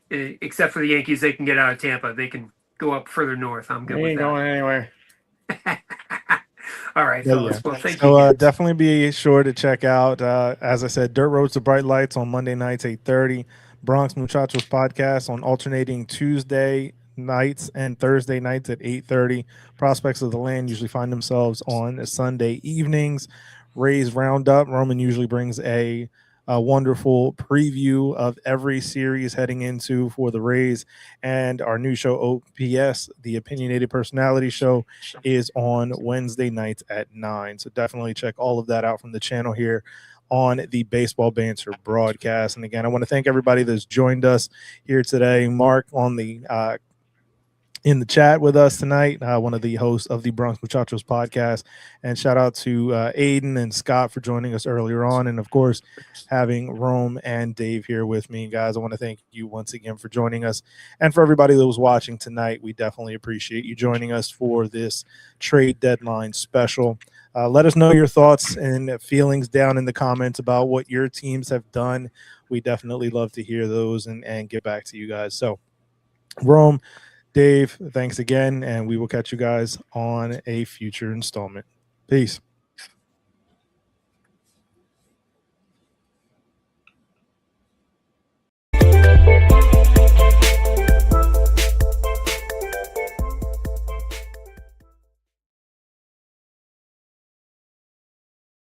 except for the Yankees, they can get out of Tampa. They can go up further north. I'm good with that. Ain't going anywhere. All right, fellas. Yeah. Well, thank so you. definitely be sure to check out, as I said, Dirt Roads to Bright Lights on Monday nights, 8:30. Bronx Muchachos Podcast on alternating Tuesday nights and Thursday nights at 8:30. Prospects of the Land usually find themselves on Sunday evenings. Rays Roundup, Roman usually brings a wonderful preview of every series heading into for the Rays. And our new show, OPS, the Opinionated Personality Show, is on Wednesday nights at 9. So definitely check all of that out from the channel here on the Baseball Banter Broadcast. And again, I want to thank everybody that's joined us here today. Mark on the in the chat with us tonight, one of the hosts of the Bronx Muchachos Podcast. And shout out to Aiden and Scott for joining us earlier on. And of course, having Rome and Dave here with me. Guys, I want to thank you once again for joining us. And for everybody that was watching tonight, we definitely appreciate you joining us for this trade deadline special. Let us know your thoughts and feelings down in the comments about what your teams have done. We definitely love to hear those and get back to you guys. So, Rome, Dave, thanks again, and we will catch you guys on a future installment. Peace.